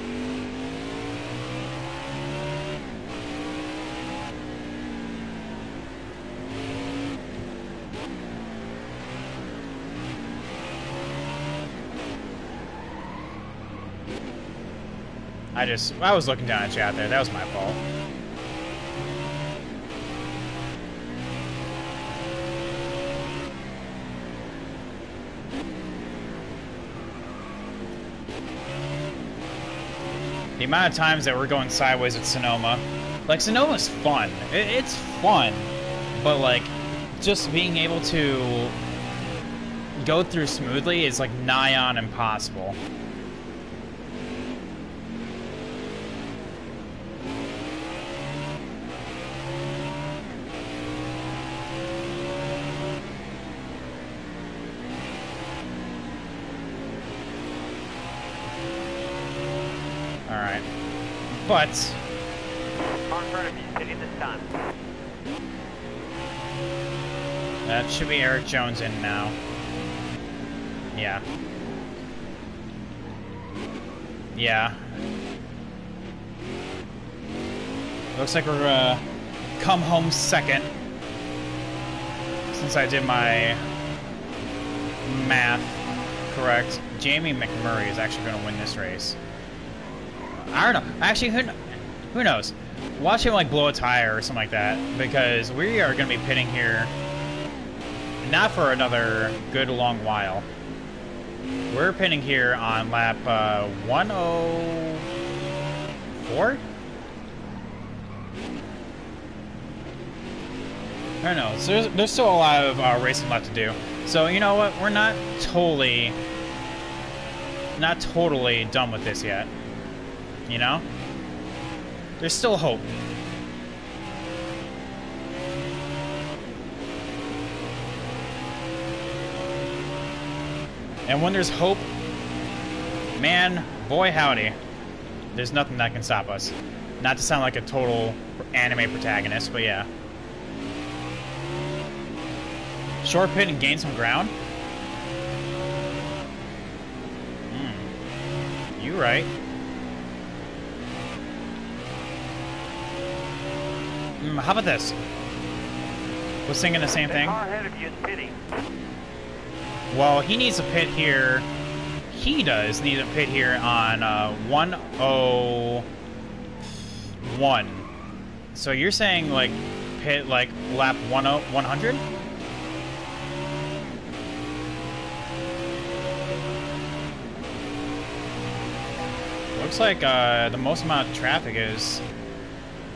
I was looking down at chat there. That was my fault. The amount of times that we're going sideways at Sonoma. Like, Sonoma's fun. It's fun. But, like, just being able to go through smoothly is, like, nigh on impossible. Alright. But Car in front of you, pitting this time. that should be Eric Jones in now. Yeah. Yeah. Looks like we're gonna come home second. Since I did my math correct. Jamie McMurray is actually going to win this race. I don't know. Actually, who knows? Watch him like blow a tire or something like that, because we are going to be pitting here not for another good long while. We're pitting here on lap 104? I don't know. So there's still a lot of racing left to do. So you know what? We're not totally done with this yet. You know? There's still hope. And when there's hope, man, boy howdy, there's nothing that can stop us. Not to sound like a total anime protagonist, but yeah. Short pit and gain some ground? You right. How about this? We're singing the same thing. The car ahead of you is pitting. Well, he needs a pit here. He does need a pit here on 101. So you're saying like pit like lap 100? looks like the most amount of traffic is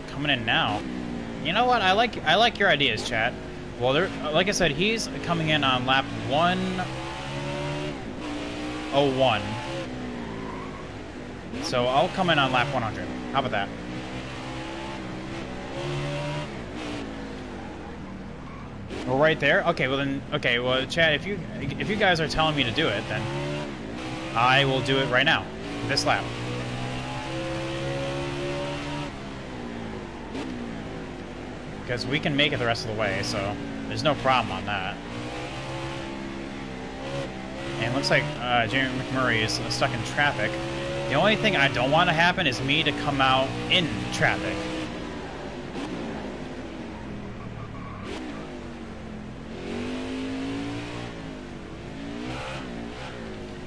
coming in now. You know what? I like your ideas, chat. Well, there, like I said, he's coming in on lap 101. So I'll come in on lap 100. How about that? We're right there. Okay, well then. Okay, well, chat. If you guys are telling me to do it, then I will do it right now. This lap. Because we can make it the rest of the way, so there's no problem on that. And it looks like Jeremy McMurray is stuck in traffic. The only thing I don't want to happen is me to come out in traffic.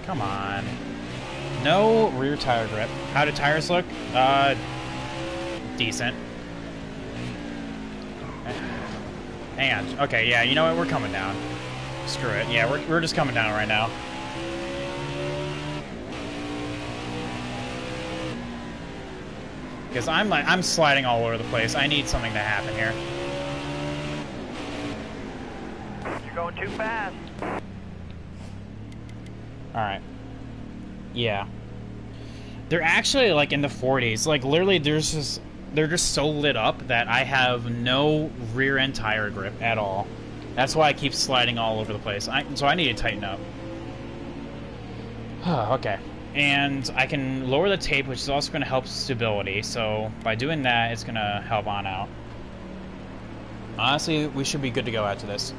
Come on. No rear tire grip. How do tires look? Decent. Hang on. Okay, yeah, you know what? We're coming down. Screw it. Yeah, we're just coming down right now. Because I'm sliding all over the place. I need something to happen here. You're going too fast. Alright. Yeah. They're actually like in the 40s. Like literally they're just so lit up that I have no rear end tire grip at all. That's why I keep sliding all over the place. So I need to tighten up. Okay. And I can lower the tape, which is also going to help stability. So by doing that, it's going to help on out. Honestly, we should be good to go after this.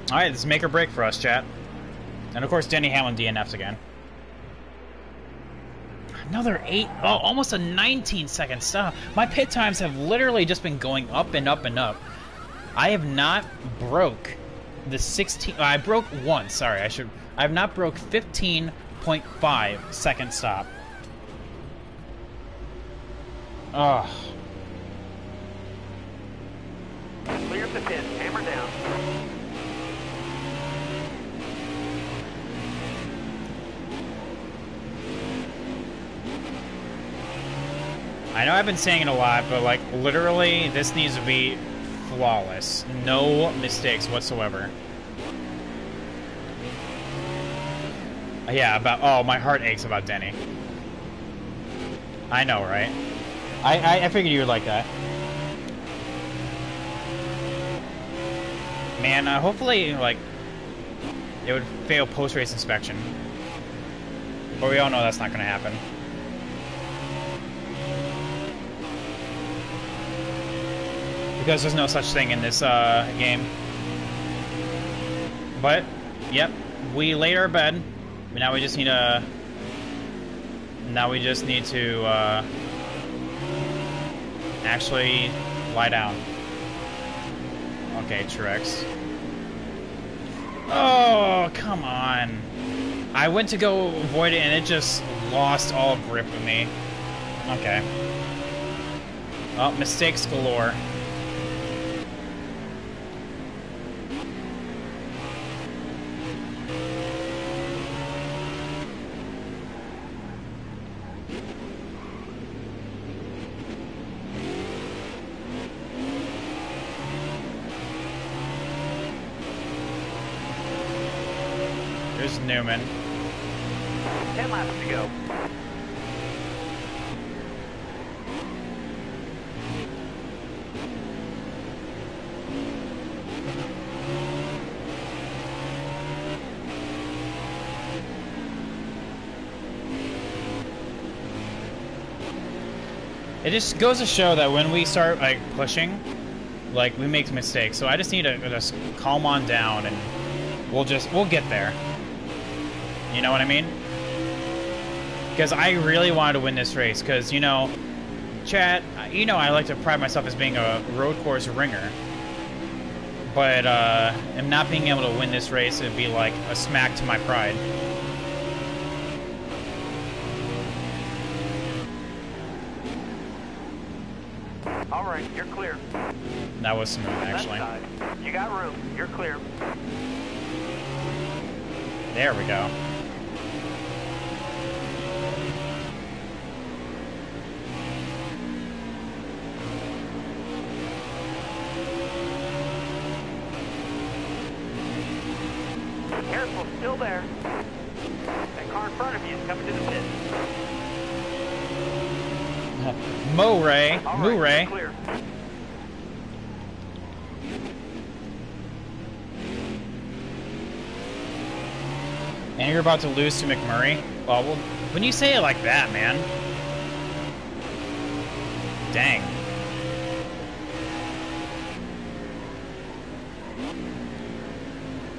Alright, this is make or break for us, chat. And of course, Denny Hamlin DNFs again. Another 8, oh, almost a 19-second stop. My pit times have literally just been going up and up and up. I have not broke the 16, I broke once, sorry, I have not broke 15.5 second stop. Ugh. Clear up the pit, hammer down. I know I've been saying it a lot, but like literally this needs to be flawless. No mistakes whatsoever. Yeah, oh, my heart aches about Denny. I know, right? I figured you would like that. Man, hopefully, like, it would fail post-race inspection. But we all know that's not going to happen. Because there's no such thing in this game. But, yep, we laid our bed. Now we just need to... actually lie down. Okay, Truex. Oh, come on. I went to go avoid it and it just lost all grip with me. Okay. Oh, mistakes galore. There's Newman. 10 laps to go. It just goes to show that when we start like pushing, like we make mistakes. So I just need to just calm on down and we'll get there. You know what I mean? Because I really wanted to win this race. Because, you know, chat, you know I like to pride myself as being a road course ringer. But, and not being able to win this race would be like a smack to my pride. Alright, you're clear. That was smooth, actually. You got room. You're clear. There we go. Careful, still there. That car in front of you is coming to the pit. McMurray. All right, McMurray. you're clear. And you're about to lose to McMurray? Well, when you say it like that, man. Dang.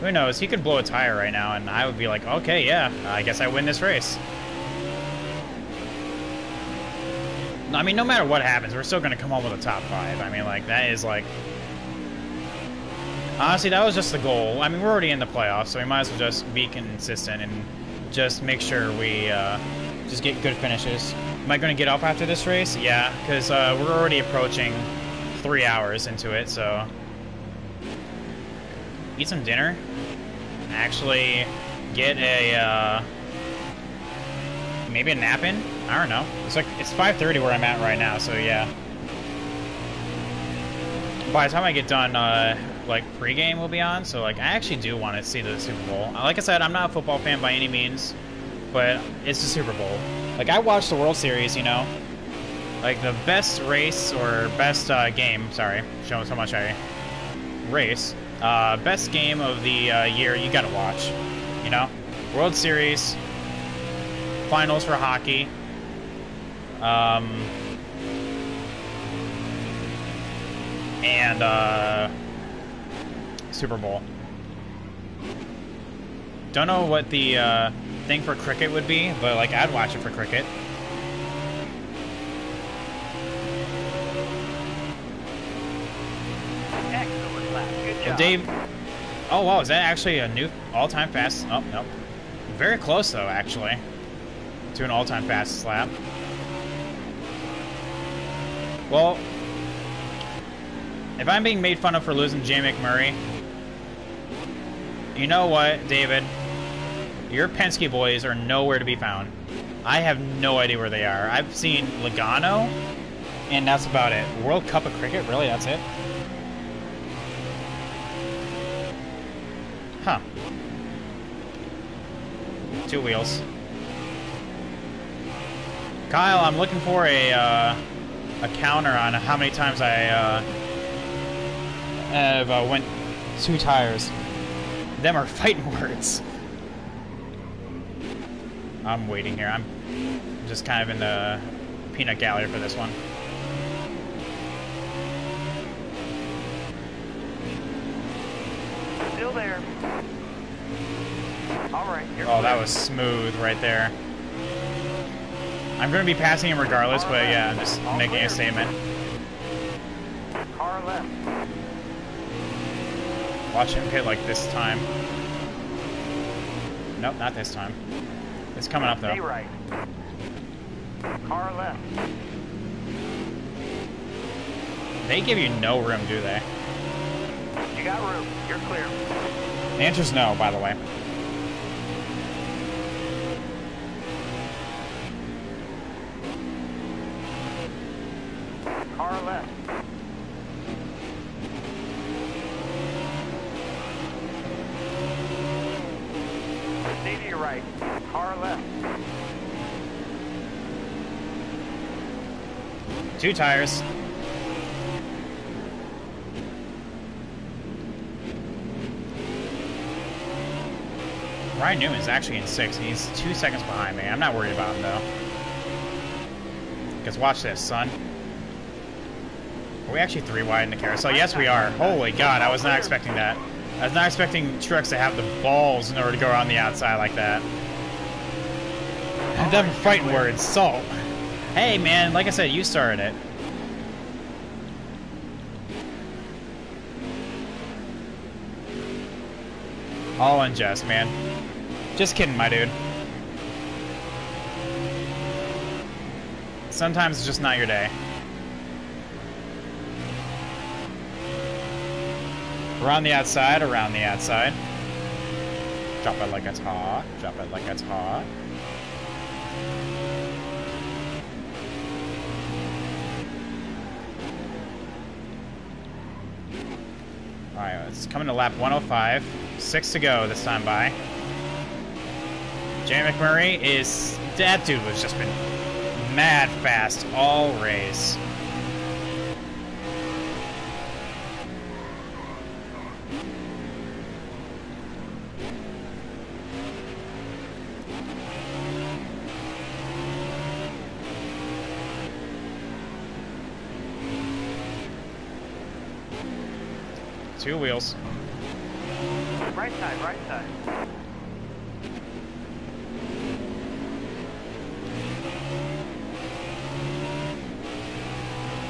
Who knows? He could blow a tire right now, and I would be like, okay, yeah, I guess I win this race. I mean, no matter what happens, we're still going to come home with a top 5. I mean, like, that is, like... Honestly, that was just the goal. I mean, we're already in the playoffs, so we might as well just be consistent and just make sure we just get good finishes. Am I going to get up after this race? Yeah, because we're already approaching 3 hours into it, so... Eat some dinner. Actually get a, maybe a nap in? I don't know. It's 5:30 where I'm at right now, so yeah. By the time I get done, like, pregame will be on, so, like, I actually do want to see the Super Bowl. Like I said, I'm not a football fan by any means, but it's the Super Bowl. Like, I watched the World Series, you know? Like, the best race, or best game, sorry, showing so much I race. Best game of the year you gotta watch, you know? World Series, finals for hockey, and Super Bowl. Don't know what the thing for cricket would be, but like I'd watch it for cricket. Excellent lap. Good job. Dave. Oh wow, is that actually a new all-time fast? Oh nope. Very close though, actually, to an all-time fastest lap. Well, if I'm being made fun of for losing Jay McMurray, you know what, David? Your Penske boys are nowhere to be found. I have no idea where they are. I've seen Logano, and that's about it. World Cup of Cricket? Really? That's it? Huh. 2 wheels. Kyle, I'm looking for a counter on how many times I have went 2 tires. Them are fighting words. I'm waiting here. I'm just kind of in the peanut gallery for this one. Still there. All right. Oh, that was smooth right there. I'm going to be passing him regardless, but yeah, I'm just making a statement. Car left. Watch him hit like this time. Nope, not this time. It's coming up though. Stay right. Car left. They give you no room, do they? You got room. You're clear. The answer's no, by the way. Car left. Stay to your right. Car left. 2 tires. Ryan Newman's actually in 6th. He's 2 seconds behind me. I'm not worried about him though. Because watch this, son. Are we actually 3 wide in the carousel? Yes, we are. Holy God, I was not expecting that. I was not expecting Truex to have the balls in order to go around the outside like that. And them fighting words, salt. Hey, man, like I said, you started it. All in jest, man. Just kidding, my dude. Sometimes it's just not your day. Around the outside, around the outside. Drop it like it's hot. Drop it like it's hot. Alright, it's coming to lap 105. 6 to go this time by. Jamie McMurray is... That dude has just been mad fast all race. Two wheels. Right side, right side.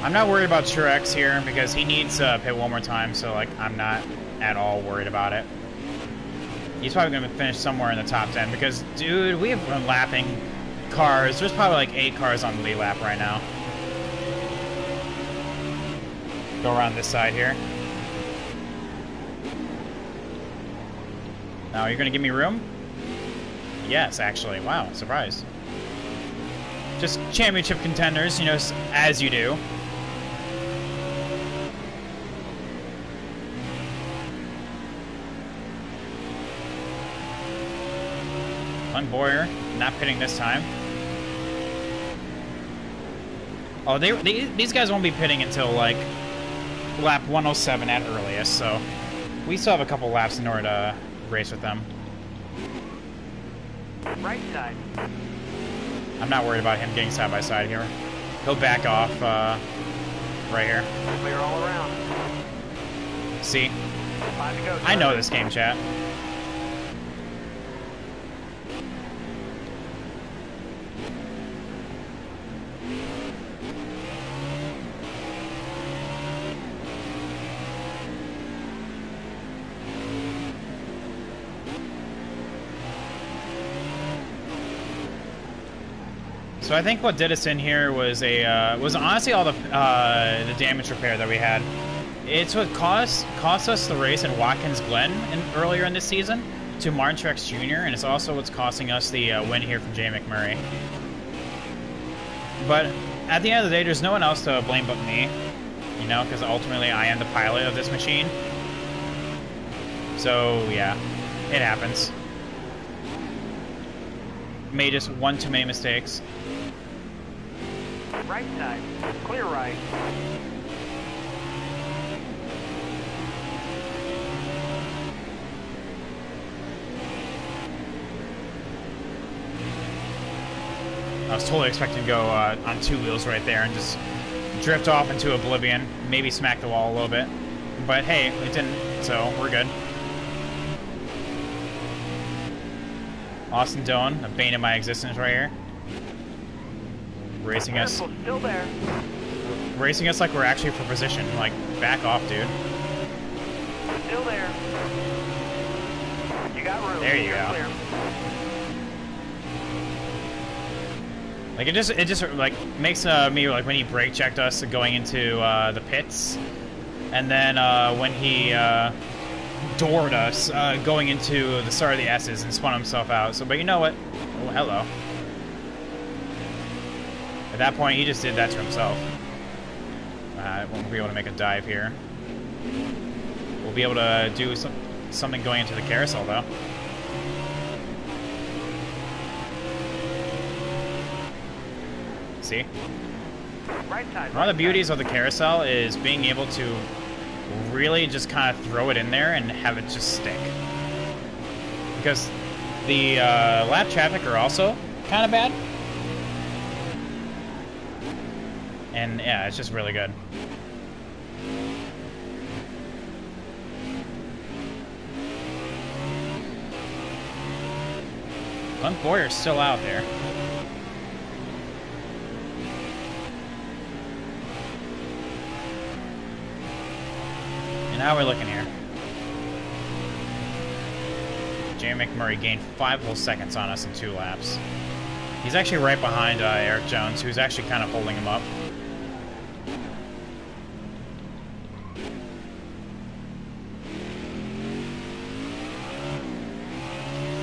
I'm not worried about Truex here because he needs to pit one more time, so like I'm not at all worried about it. He's probably going to finish somewhere in the top 10 because, dude, we have been lapping cars. There's probably like 8 cars on the lead lap right now. Go around this side here. Now, you're going to give me room? Yes, actually. Wow, surprise. Just championship contenders, you know, as you do. Boyer, not pitting this time. Oh, these guys won't be pitting until like lap 107 at earliest, so we still have a couple laps in order to race with them. Right side. I'm not worried about him getting side by side here. He'll back off right here. Clear all around. See? 5 to go. I know this game, chat. So I think what did us in here was was honestly all the damage repair that we had. It's what cost us the race in Watkins Glen earlier in this season to Martin Truex Jr., and it's also what's costing us the win here from Jamie McMurray. But at the end of the day, there's no one else to blame but me, you know, because ultimately I am the pilot of this machine. So yeah, it happens. Made just one too many mistakes. Right side. Clear right. I was totally expecting to go on 2 wheels right there and just drift off into oblivion, maybe smack the wall a little bit. But hey, it didn't, so we're good. Austin Doan, a bane of my existence right here. Racing us. Still there. Racing us like we're actually for position. Like, back off, dude. Still there. You got room. There you go. Clear. Like it just like makes me like when he brake checked us going into the pits, and then when he doored us going into the start of the S's and spun himself out. So, but you know what? Oh, hello. At that point, he just did that to himself. Won't be able to make a dive here. We'll be able to do something going into the carousel, though. See? Right side. One of the beauties of the carousel is being able to really just kind of throw it in there and have it just stick. Because the lap traffic are also kind of bad. And yeah, it's just really good. Glenn Boyer's still out there. And how are we looking here? Jamie McMurray gained 5 whole seconds on us in 2 laps. He's actually right behind Eric Jones, who's actually kind of holding him up.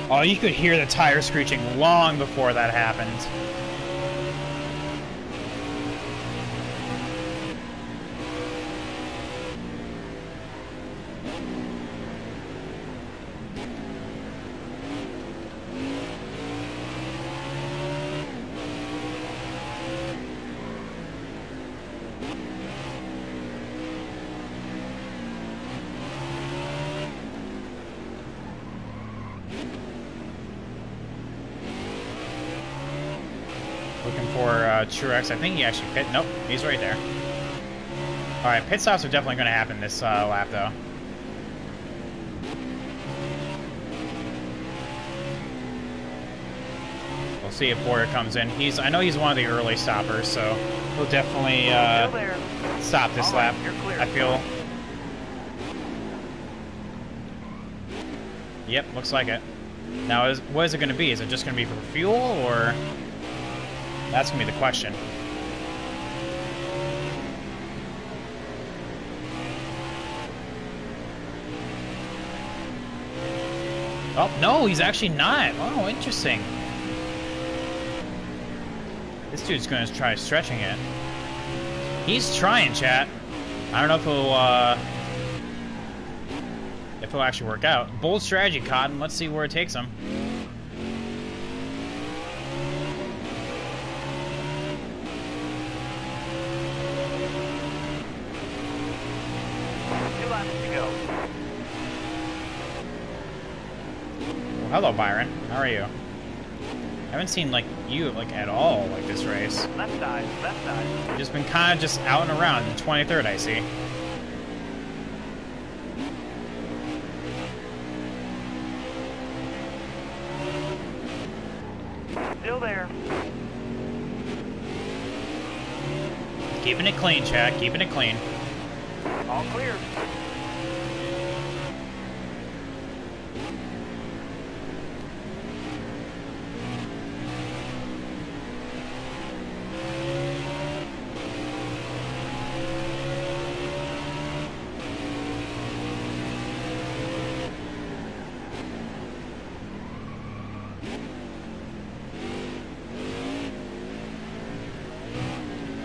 Oh, you could hear the tire screeching long before that happened. Looking for Truex. I think he actually pit. Nope, he's right there. All right, pit stops are definitely going to happen this lap, though. We'll see if Boyer comes in. I know he's one of the early stoppers, so he'll definitely stop this lap. I feel. Yep, looks like it. Now, what is it going to be? Is it just going to be for fuel, or? That's going to be the question. Oh, no, he's actually not. Oh, interesting. This dude's going to try stretching it. He's trying, chat. I don't know if it'll actually work out. Bold strategy, Cotton. Let's see where it takes him. Hello, Byron. How are you? I haven't seen you at all this race. Left side, left side. You've just been kind of just out and around. The 23rd, I see. Still there. Keeping it clean, Chad. Keeping it clean. All clear.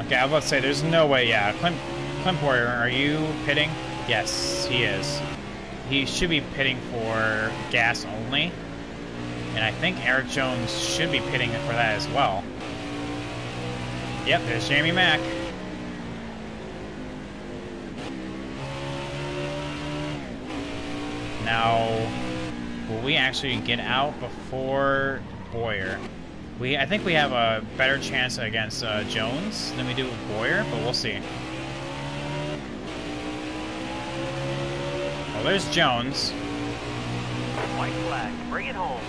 Okay, I was about to say, there's no way, yeah. Clint Boyer, are you pitting? Yes, he is. He should be pitting for gas only. And I think Eric Jones should be pitting for that as well. Yep, there's Jamie Mack. Now, will we actually get out before Boyer? I think we have a better chance against Jones than we do with Boyer, but we'll see. Well, there's Jones. White flag, bring it home.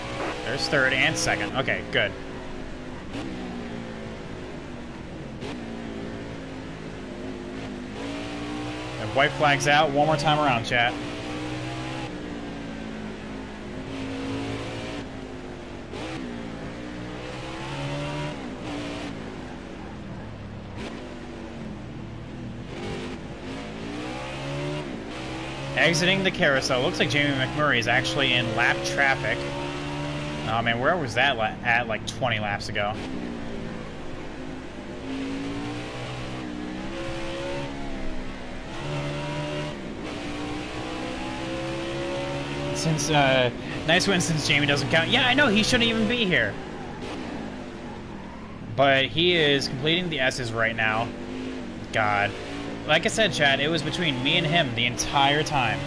There's third and second. Okay, good. If white flag's out, one more time around, chat. Exiting the carousel. Looks like Jamie McMurray is actually in lap traffic. Oh man, where was that at like 20 laps ago? Since, nice win since Jamie doesn't count. Yeah, I know, he shouldn't even be here. But he is completing the S's right now. God. Like I said, Chad, it was between me and him the entire time.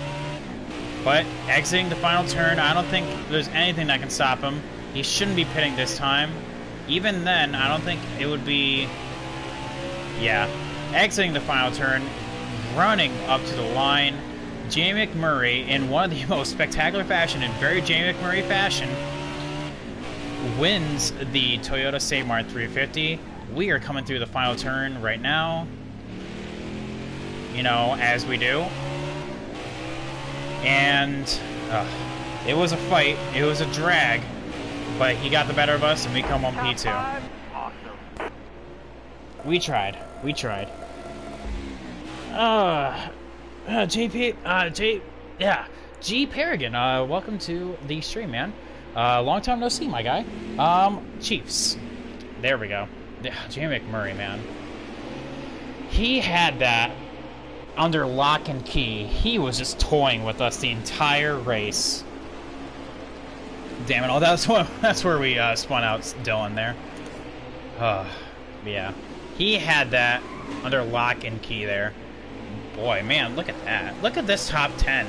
But exiting the final turn, I don't think there's anything that can stop him. He shouldn't be pitting this time. Even then, I don't think it would be... Yeah. Exiting the final turn, running up to the line, Jamie McMurray, in one of the most spectacular fashion, in very Jamie McMurray fashion, wins the Toyota Save-Mart 350. We are coming through the final turn right now. You know, as we do. And it was a fight. It was a drag. But he got the better of us, and we come on P2. Awesome. We tried. We tried. G Paragon, welcome to the stream, man. Long time no see, my guy. Chiefs. There we go. Jamie McMurray, man. He had that under lock and key. He was just toying with us the entire race. Damn it! Oh, that's where we spun out Dylan there. Yeah. He had that under lock and key there. Boy, man, look at that. Look at this top 10.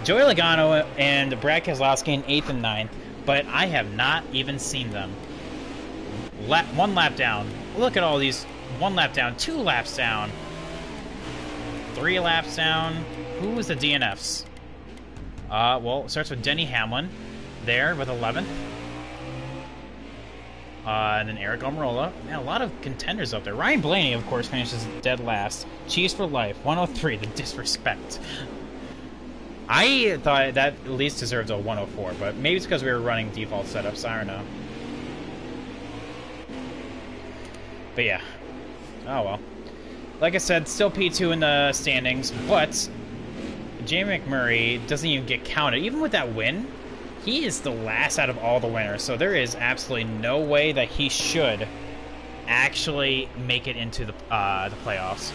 Joey Logano and Brad Keselowski in 8th and 9th, but I have not even seen them. One lap down. Look at all these. 1 lap down, 2 laps down, 3 laps down. Who was the DNFs? Well, it starts with Denny Hamlin there with 11th. And then Eric Almirola. Man, a lot of contenders up there. Ryan Blaney, of course, finishes dead last. Chiefs for life. 103, the disrespect. I thought that at least deserved a 104, but maybe it's because we were running default setups. I don't know. But yeah. Oh well. Like I said, still P2 in the standings, but Jamie McMurray doesn't even get counted. Even with that win, he is the last out of all the winners, so there is absolutely no way that he should actually make it into the playoffs.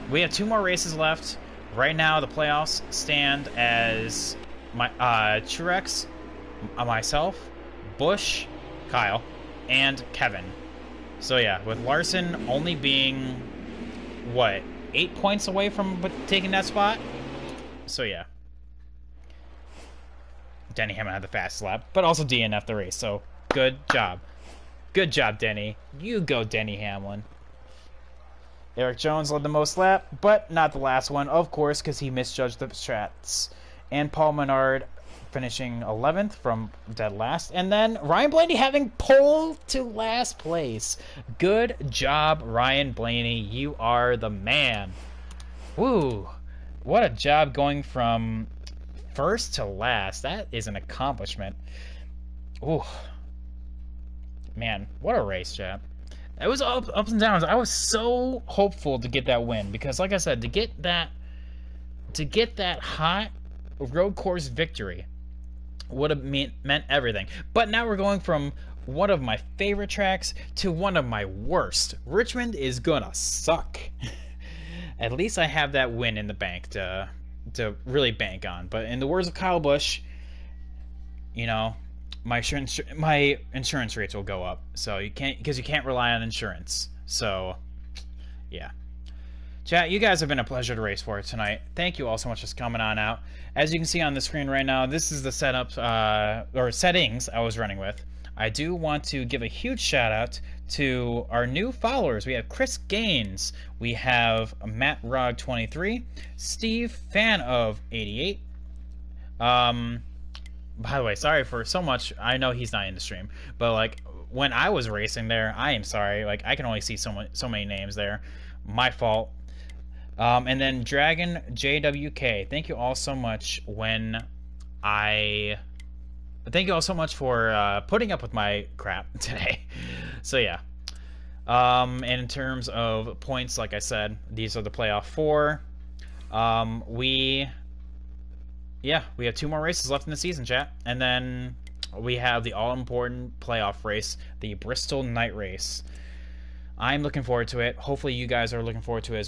We have 2 more races left. Right now, the playoffs stand as Truex, myself, Bush, Kyle, and Kevin. So yeah, with Larson only being, what, 8 points away from taking that spot? So yeah. Denny Hamlin had the fastest lap, but also DNF'd the race, so good job. Good job, Denny. You go, Denny Hamlin. Eric Jones led the most lap, but not the last one, of course, because he misjudged the strats. And Paul Menard finishing 11th from dead last. And then Ryan Blaney having pole to last place. Good job, Ryan Blaney. You are the man. Woo. What a job going from first to last. That is an accomplishment. Ooh. Man, what a race, chat. It was ups and downs. I was so hopeful to get that win because, like I said, to get that hot road course victory would have meant everything. But now we're going from one of my favorite tracks to one of my worst. Richmond is gonna suck. At least I have that win in the bank to really bank on. But in the words of Kyle Busch, you know, my insurance rates will go up. So you can't rely on insurance. So yeah. Chat, you guys have been a pleasure to race for tonight. Thank you all so much for coming on out. As you can see on the screen right now, this is the setup or settings I was running with. I do want to give a huge shout out to our new followers. We have Chris Gaines, we have Matt Rog 23, Steve Fan of 88. By the way, sorry for so much. I know he's not in the stream, but like when I was racing there, I am sorry. Like I can only see so many names there. My fault. And then Dragon JWK. Thank you all so much Thank you all so much for putting up with my crap today. So yeah. And in terms of points, like I said, these are the playoff 4. We have 2 more races left in the season, chat. And then we have the all-important playoff race, the Bristol Night Race. I'm looking forward to it. Hopefully you guys are looking forward to it as well.